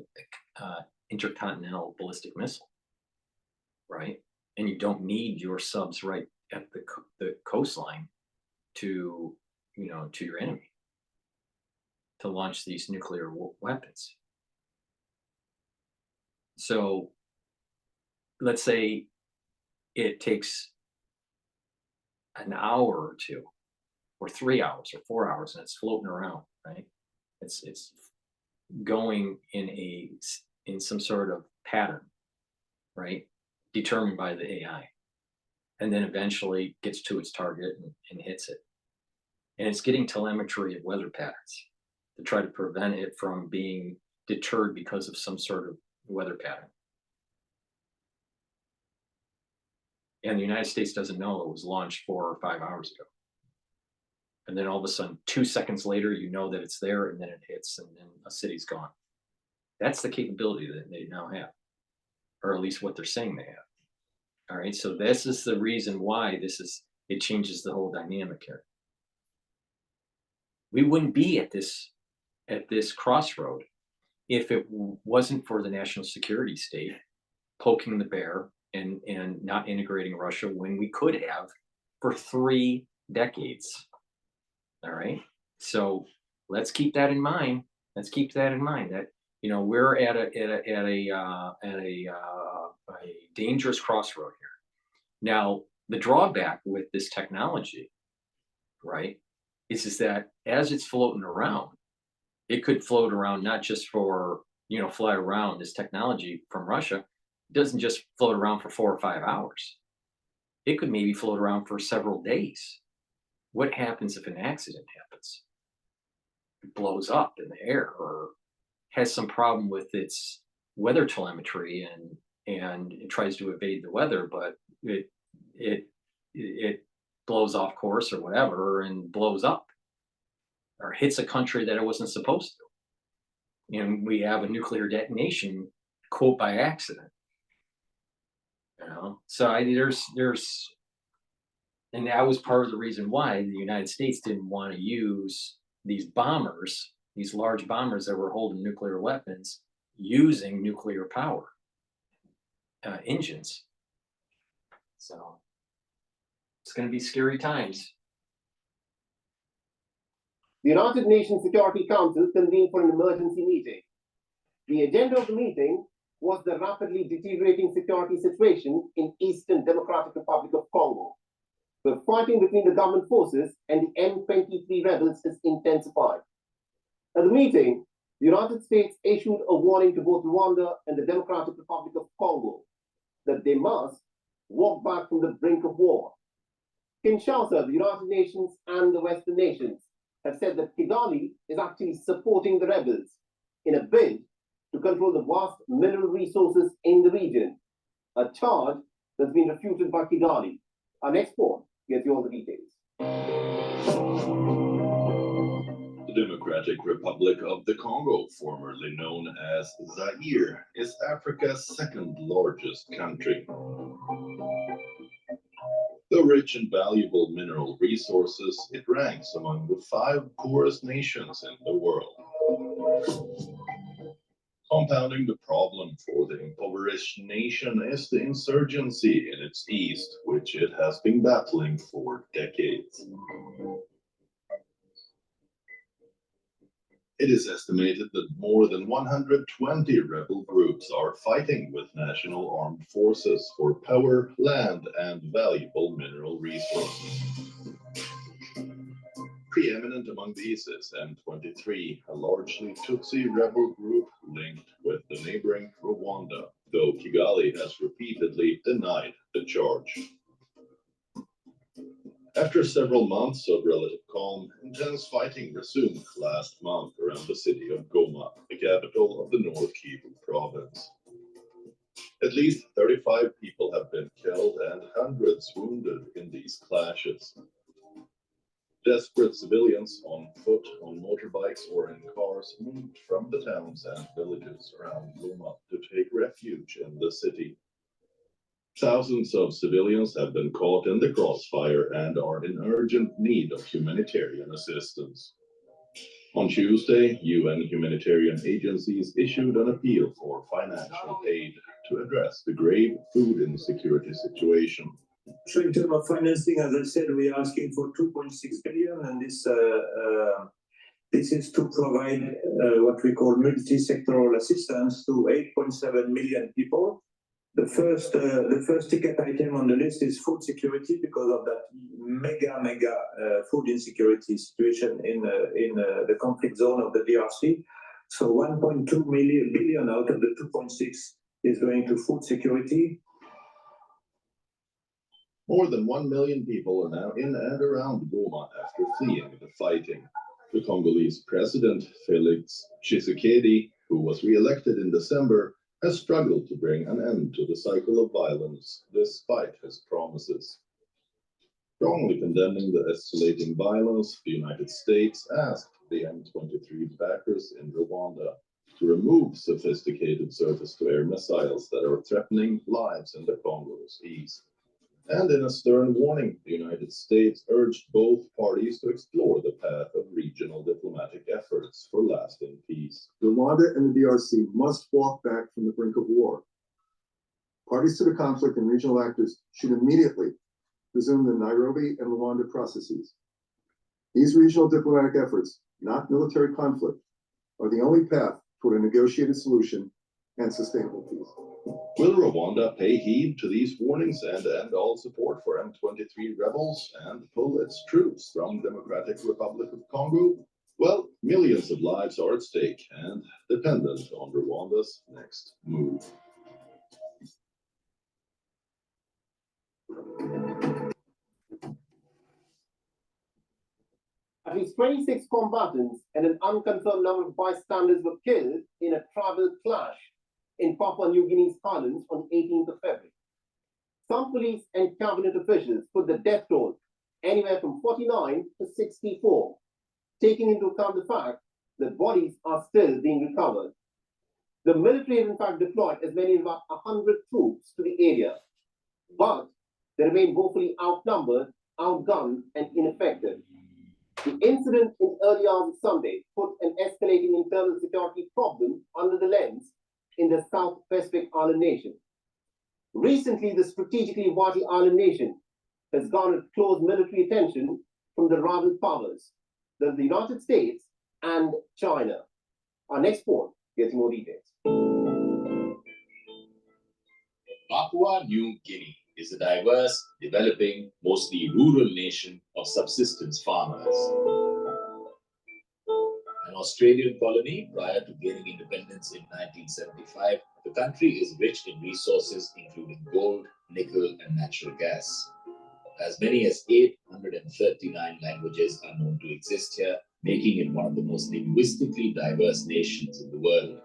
a intercontinental ballistic missile, right? And you don't need your subs right at the coastline to your enemy to launch these nuclear weapons. So let's say it takes an hour or 2 or 3 hours or 4 hours and it's floating around, right? It's going in some sort of pattern, right? Determined by the AI, and then eventually gets to its target and hits it. And it's getting telemetry of weather patterns to try to prevent it from being deterred because of some sort of weather pattern. And the United States doesn't know it was launched 4 or 5 hours ago. And then all of a sudden, 2 seconds later, you know that it's there, and then it hits, and then a city's gone. That's the capability that they now have, or at least what they're saying they have. All right, so this is the reason why it changes the whole dynamic here. We wouldn't be at this crossroad if it wasn't for the national security state poking the bear and not integrating Russia when we could have for 3 decades. All right, so let's keep that in mind. Let's keep that in mind that we're at a dangerous crossroad here. Now, the drawback with this technology, right, is that as it's floating around, it could float around not just for fly around. This technology from Russia doesn't just float around for 4 or 5 hours. It could maybe float around for several days. What happens if an accident happens? It blows up in the air or has some problem with its weather telemetry and it tries to evade the weather, but it blows off course or whatever and blows up or hits a country that it wasn't supposed to. And we have a nuclear detonation, quote, by accident. So there's and that was part of the reason why the United States didn't want to use these bombers, these large bombers that were holding nuclear weapons, using nuclear power engines. So it's going to be scary times. the United Nations Security Council convened for an emergency meeting. The agenda of the meeting was the rapidly deteriorating security situation in Eastern Democratic Republic of Congo. The fighting between the government forces and the M23 rebels is intensified. At the meeting, the United States issued a warning to both Rwanda and the Democratic Republic of Congo that they must walk back from the brink of war. Kinshasa, the United Nations, and the Western nations have said that Kigali is actually supporting the rebels in a bid to control the vast mineral resources in the region, a charge that's been refuted by Kigali. Our next report gets you all the details. The Democratic Republic of the Congo, formerly known as Zaire, is Africa's second largest country. Though rich in valuable mineral resources, it ranks among the 5 poorest nations in the world. Compounding the problem for the impoverished nation is the insurgency in its east, which it has been battling for decades. It is estimated that more than 120 rebel groups are fighting with national armed forces for power, land, and valuable mineral resources. Preeminent among these is M23, a largely Tutsi rebel group linked with the neighboring Rwanda, though Kigali has repeatedly denied the charge. After several months of relative calm, intense fighting resumed last month around the city of Goma, the capital of the North Kivu province. At least 35 people have been killed and hundreds wounded in these clashes. Desperate civilians on foot, on motorbikes, or in cars moved from the towns and villages around Goma to take refuge in the city. Thousands of civilians have been caught in the crossfire and are in urgent need of humanitarian assistance. On Tuesday, UN humanitarian agencies issued an appeal for financial aid to address the grave food insecurity situation. So in terms of financing, as I said, we are asking for 2.6 billion, and this is to provide what we call multi-sectoral assistance to 8.7 million people. The first ticket item on the list is food security because of that mega food insecurity situation in the conflict zone of the DRC. So 1.2 billion out of the 2.6 is going to food security. More than 1 million people are now in and around Goma after fleeing the fighting. The Congolese president, Felix Tshisekedi, who was re-elected in December, has struggled to bring an end to the cycle of violence despite his promises. Strongly condemning the escalating violence, the United States asked the M23 backers in Rwanda to remove sophisticated surface-to-air missiles that are threatening lives in the Congo's east. And in a stern warning, the United States urged both parties to explore the path of regional diplomatic efforts for lasting peace. Rwanda and the DRC must walk back from the brink of war. Parties to the conflict and regional actors should immediately resume the Nairobi and Rwanda processes. These regional diplomatic efforts, not military conflict, are the only path toward a negotiated solution and sustainable peace. Will Rwanda pay heed to these warnings and end all support for M23 rebels and pull its troops from Democratic Republic of Congo? Well, millions of lives are at stake and dependent on Rwanda's next move. At least 26 combatants and an unconfirmed number of bystanders were killed in a tribal clash in Papua New Guinea's Highlands on the 18th of February. Some police and cabinet officials put the death toll anywhere from 49 to 64, taking into account the fact that bodies are still being recovered. The military has in fact deployed as many as about 100 troops to the area, but they remain woefully outnumbered, outgunned, and ineffective. The incident in early hours of Sunday put an escalating internal security problem under the lens in the South Pacific island nation. Recently, the strategically vital island nation has garnered close military attention from the rival powers. than the United States and China. Our next port gets more details. Papua New Guinea is a diverse, developing, mostly rural nation of subsistence farmers. An Australian colony prior to gaining independence in 1975, the country is rich in resources including gold, nickel, and natural gas. As many as 839 languages are known to exist here, making it one of the most linguistically diverse nations in the world.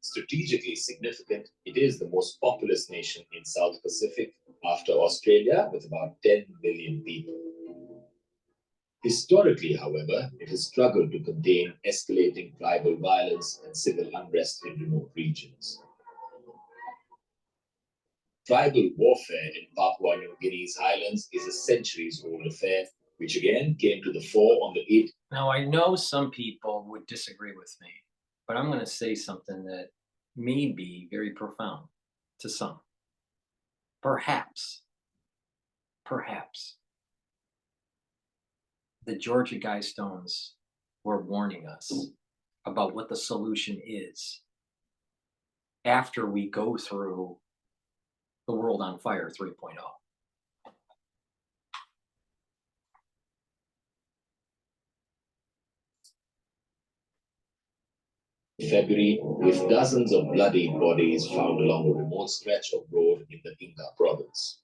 Strategically significant, it is the most populous nation in South Pacific after Australia, with about 10 million people. Historically, however, it has struggled to contain escalating tribal violence and civil unrest in remote regions. Tribal warfare in Papua New Guinea's highlands is a centuries-old affair, which again came to the fore on the 8th. Now, I know some people would disagree with me, but I'm going to say something that may be very profound to some. Perhaps the Georgia Guidestones were warning us about what the solution is after we go through the World on Fire 3.0. February, with dozens of bloody bodies found along a remote stretch of road in the Inga province.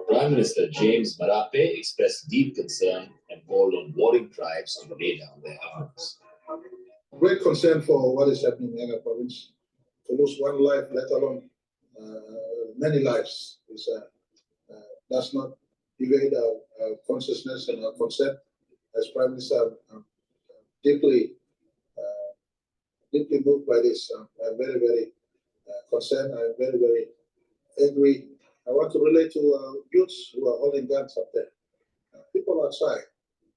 Prime Minister James Marape expressed deep concern and called on warring tribes to lay down their arms. Great concern for what is happening in Inga province. To lose one life, let alone many lives, does not evade our consciousness and our concern. As Prime Minister, I'm deeply moved by this. I'm very, very concerned. I'm very, very angry. I want to relate to youths who are holding guns up there. People outside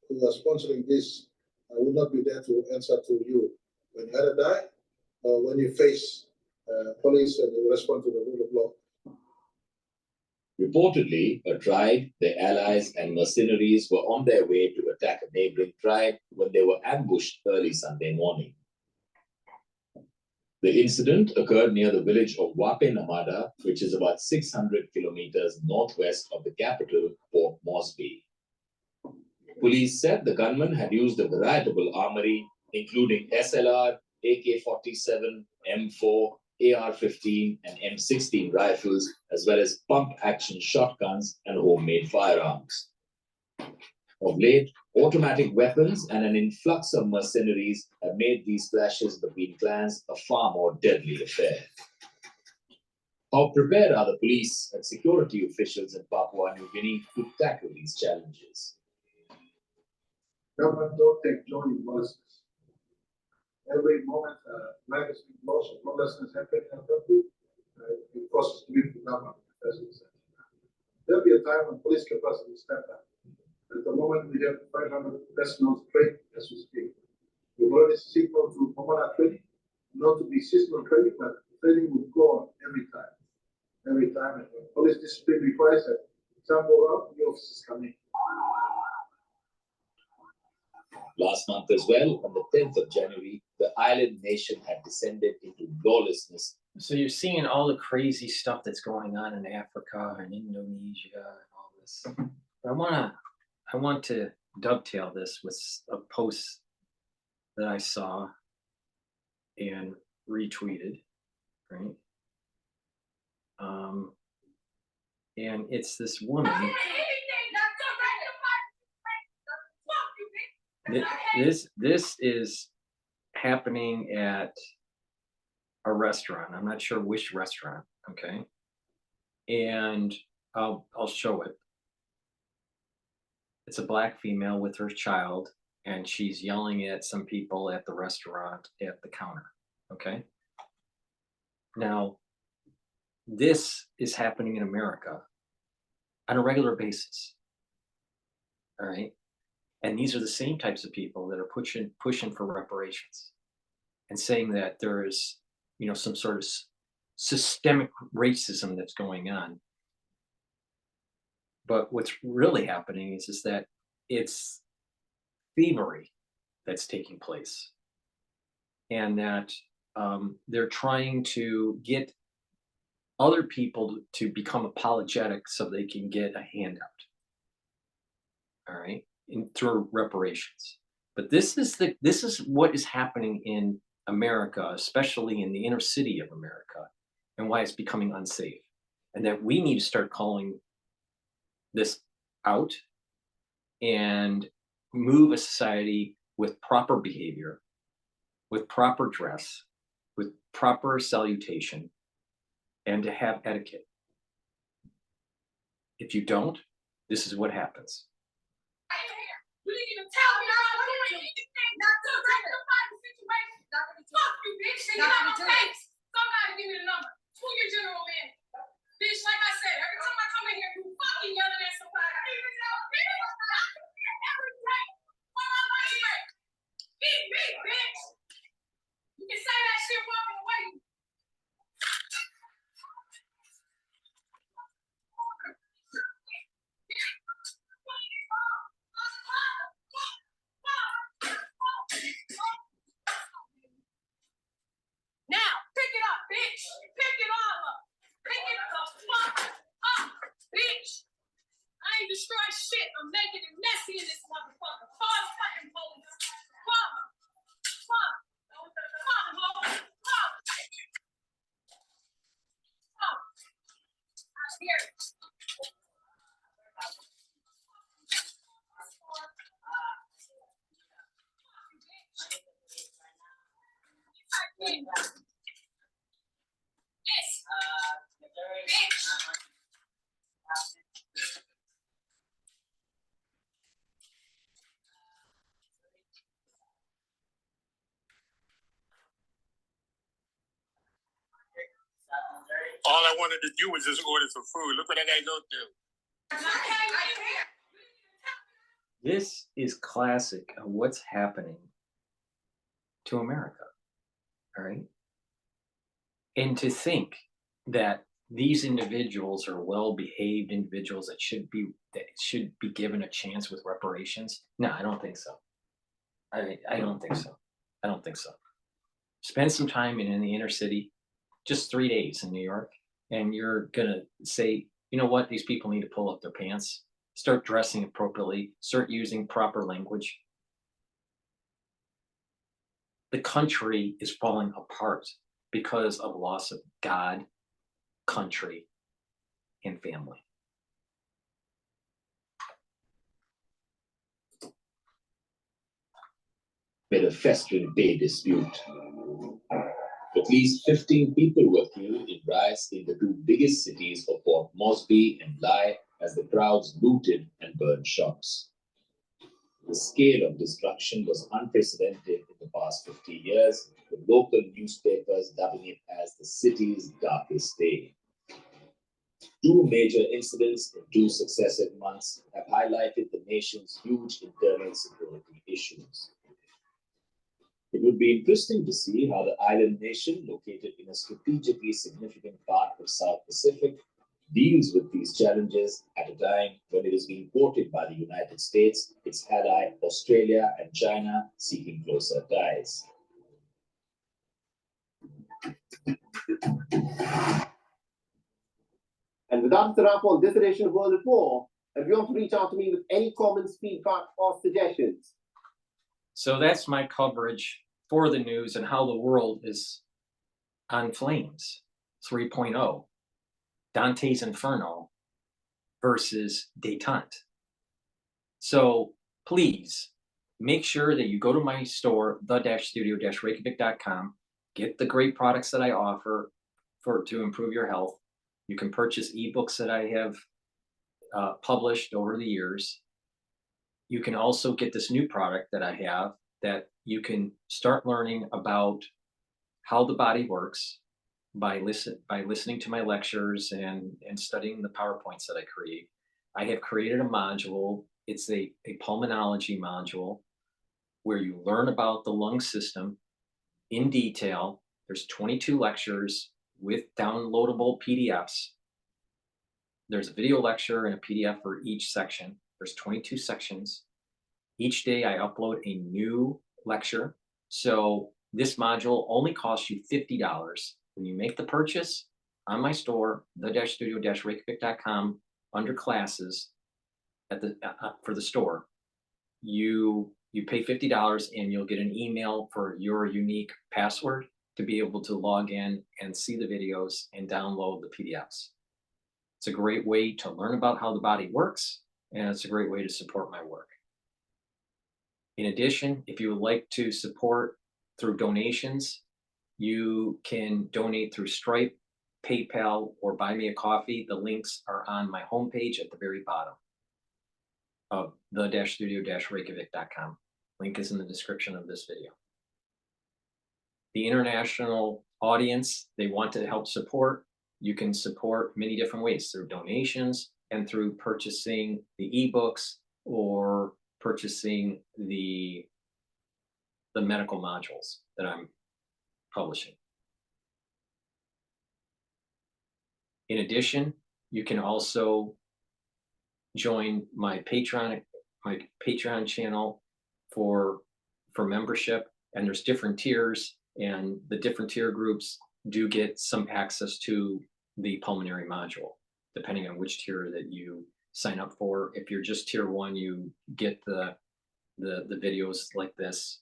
who are sponsoring this, I will not be there to answer to you when you either die or when you face police and you respond to the rule of law. Reportedly, a tribe, their allies, and mercenaries were on their way to attack a neighboring tribe when they were ambushed early Sunday morning. The incident occurred near the village of Wape Namada, which is about 600 kilometers northwest of the capital, Port Moresby. Police said the gunman had used a veritable armory, including SLR, AK-47, M4, AR-15, and M16 rifles, as well as pump-action shotguns and homemade firearms. Of late, automatic weapons and an influx of mercenaries have made these clashes between clans a far more deadly affair. How prepared are the police and security officials in Papua New Guinea to tackle these challenges? Government don't take joy in losses. Every moment, life is being lost, lawlessness happening in the country, it causes grief to government, as we said. There'll be a time when police capacity is stepped up. At the moment, we have 500 personnel trained as we speak. We've already signaled to Pomona training, not to be seasonal training, but training will go on every time. Every time, and when police discipline requires that some go out, the officers come in. Last month as well, on the 10th of January, the island nation had descended into lawlessness. So you're seeing all the crazy stuff that's going on in Africa and Indonesia and all this. I want to dovetail this with a post that I saw and retweeted, right? And it's this woman. This is happening at a restaurant. I'm not sure which restaurant, okay? And I'll show it. It's a Black female with her child, and she's yelling at some people at the restaurant at the counter, okay? Now, this is happening in America on a regular basis, all right? And these are the same types of people that are pushing for reparations and saying that there is, some sort of systemic racism that's going on. But what's really happening is that it's thievery that's taking place, and that they're trying to get other people to become apologetic so they can get a handout. All right, through reparations. But this is what is happening in America, especially in the inner city of America, and why it's becoming unsafe. And that we need to start calling this out and move a society with proper behavior, with proper dress, with proper salutation, and to have etiquette. If you don't, this is what happens. You didn't even tell me I was doing anything. That's a rectify the situation. Fuck you, bitch. They got my face. Somebody give me the number. Who your general man? Bitch, like I said, every time I come in here, you fucking yelling at somebody. Every day. On my lunch break. Beat me, bitch. You can say that shit walking away. Now, pick it up, bitch. Pick it all up. Pick it the fuck up, bitch. I ain't destroyed shit. I'm naked and messy in this motherfucker. Call the fucking police. Call them. Call them. Call them, ho. Call them. Call them. I hear it. All I wanted to do was just order some food. Look what I gotta go through. This is classic of what's happening to America. All right. And to think that these individuals are well-behaved individuals that should be given a chance with reparations. No, I don't think so. I don't think so. I don't think so. Spend some time in the inner city, just 3 days in New York, and you're gonna say, you know what, these people need to pull up their pants, start dressing appropriately, start using proper language. The country is falling apart because of loss of God, country, and family. With a festering pay dispute. At least 15 people were killed in riots in the two biggest cities of Port Moresby and Lye as the crowds looted and burned shops. The scale of destruction was unprecedented in the past 50 years, with local newspapers dubbing it as the city's darkest day. Two major incidents in 2 successive months have highlighted the nation's huge internal security issues. It would be interesting to see how the island nation, located in a strategically significant part of South Pacific, deals with these challenges at a time when it is being courted by the United States, its ally Australia, and China seeking closer ties. And with that, it's a wrap on this edition of World at War. If you want to reach out to me with any comments, feedback, or suggestions. So that's my coverage for the news and how the world is on flames. 3.0, Dante's Inferno versus Detente. So please make sure that you go to my store, the-studio-reykjavik.com, get the great products that I offer to improve your health. You can purchase ebooks that I have published over the years. You can also get this new product that I have that you can start learning about how the body works by listening to my lectures and studying the PowerPoints that I create. I have created a module. It's a pulmonology module where you learn about the lung system in detail. There's 22 lectures with downloadable PDFs. There's a video lecture and a PDF for each section. There's 22 sections. Each day I upload a new lecture. So this module only costs you $50. When you make the purchase on my store, the-studio-reykjavik.com, under classes at the for the store, you pay $50 and you'll get an email for your unique password to be able to log in and see the videos and download the PDFs. It's a great way to learn about how the body works, and it's a great way to support my work. In addition, if you would like to support through donations, you can donate through Stripe, PayPal, or Buy Me a Coffee. The links are on my homepage at the very bottom of the-studio-reykjavik.com. Link is in the description of this video. The international audience, they want to help support. You can support many different ways, through donations and through purchasing the ebooks or purchasing the medical modules that I'm publishing. In addition, you can also join my Patreon channel for membership, and there's different tiers, and the different tier groups do get some access to the pulmonary module, depending on which tier that you sign up for. If you're just tier 1, you get the videos like this,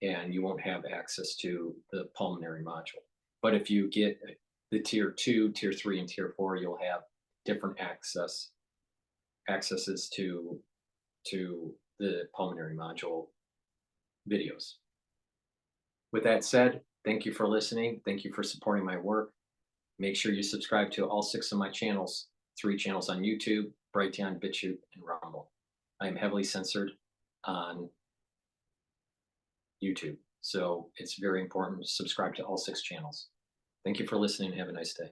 and you won't have access to the pulmonary module. But if you get the tier 2, tier 3, and tier 4, you'll have different accesses to the pulmonary module videos. With that said, thank you for listening. Thank you for supporting my work. Make sure you subscribe to all 6 of my channels, 3 channels on YouTube, Brighteon, Bitchute, and Rumble. I am heavily censored on YouTube, so it's very important to subscribe to all 6 channels. Thank you for listening and have a nice day.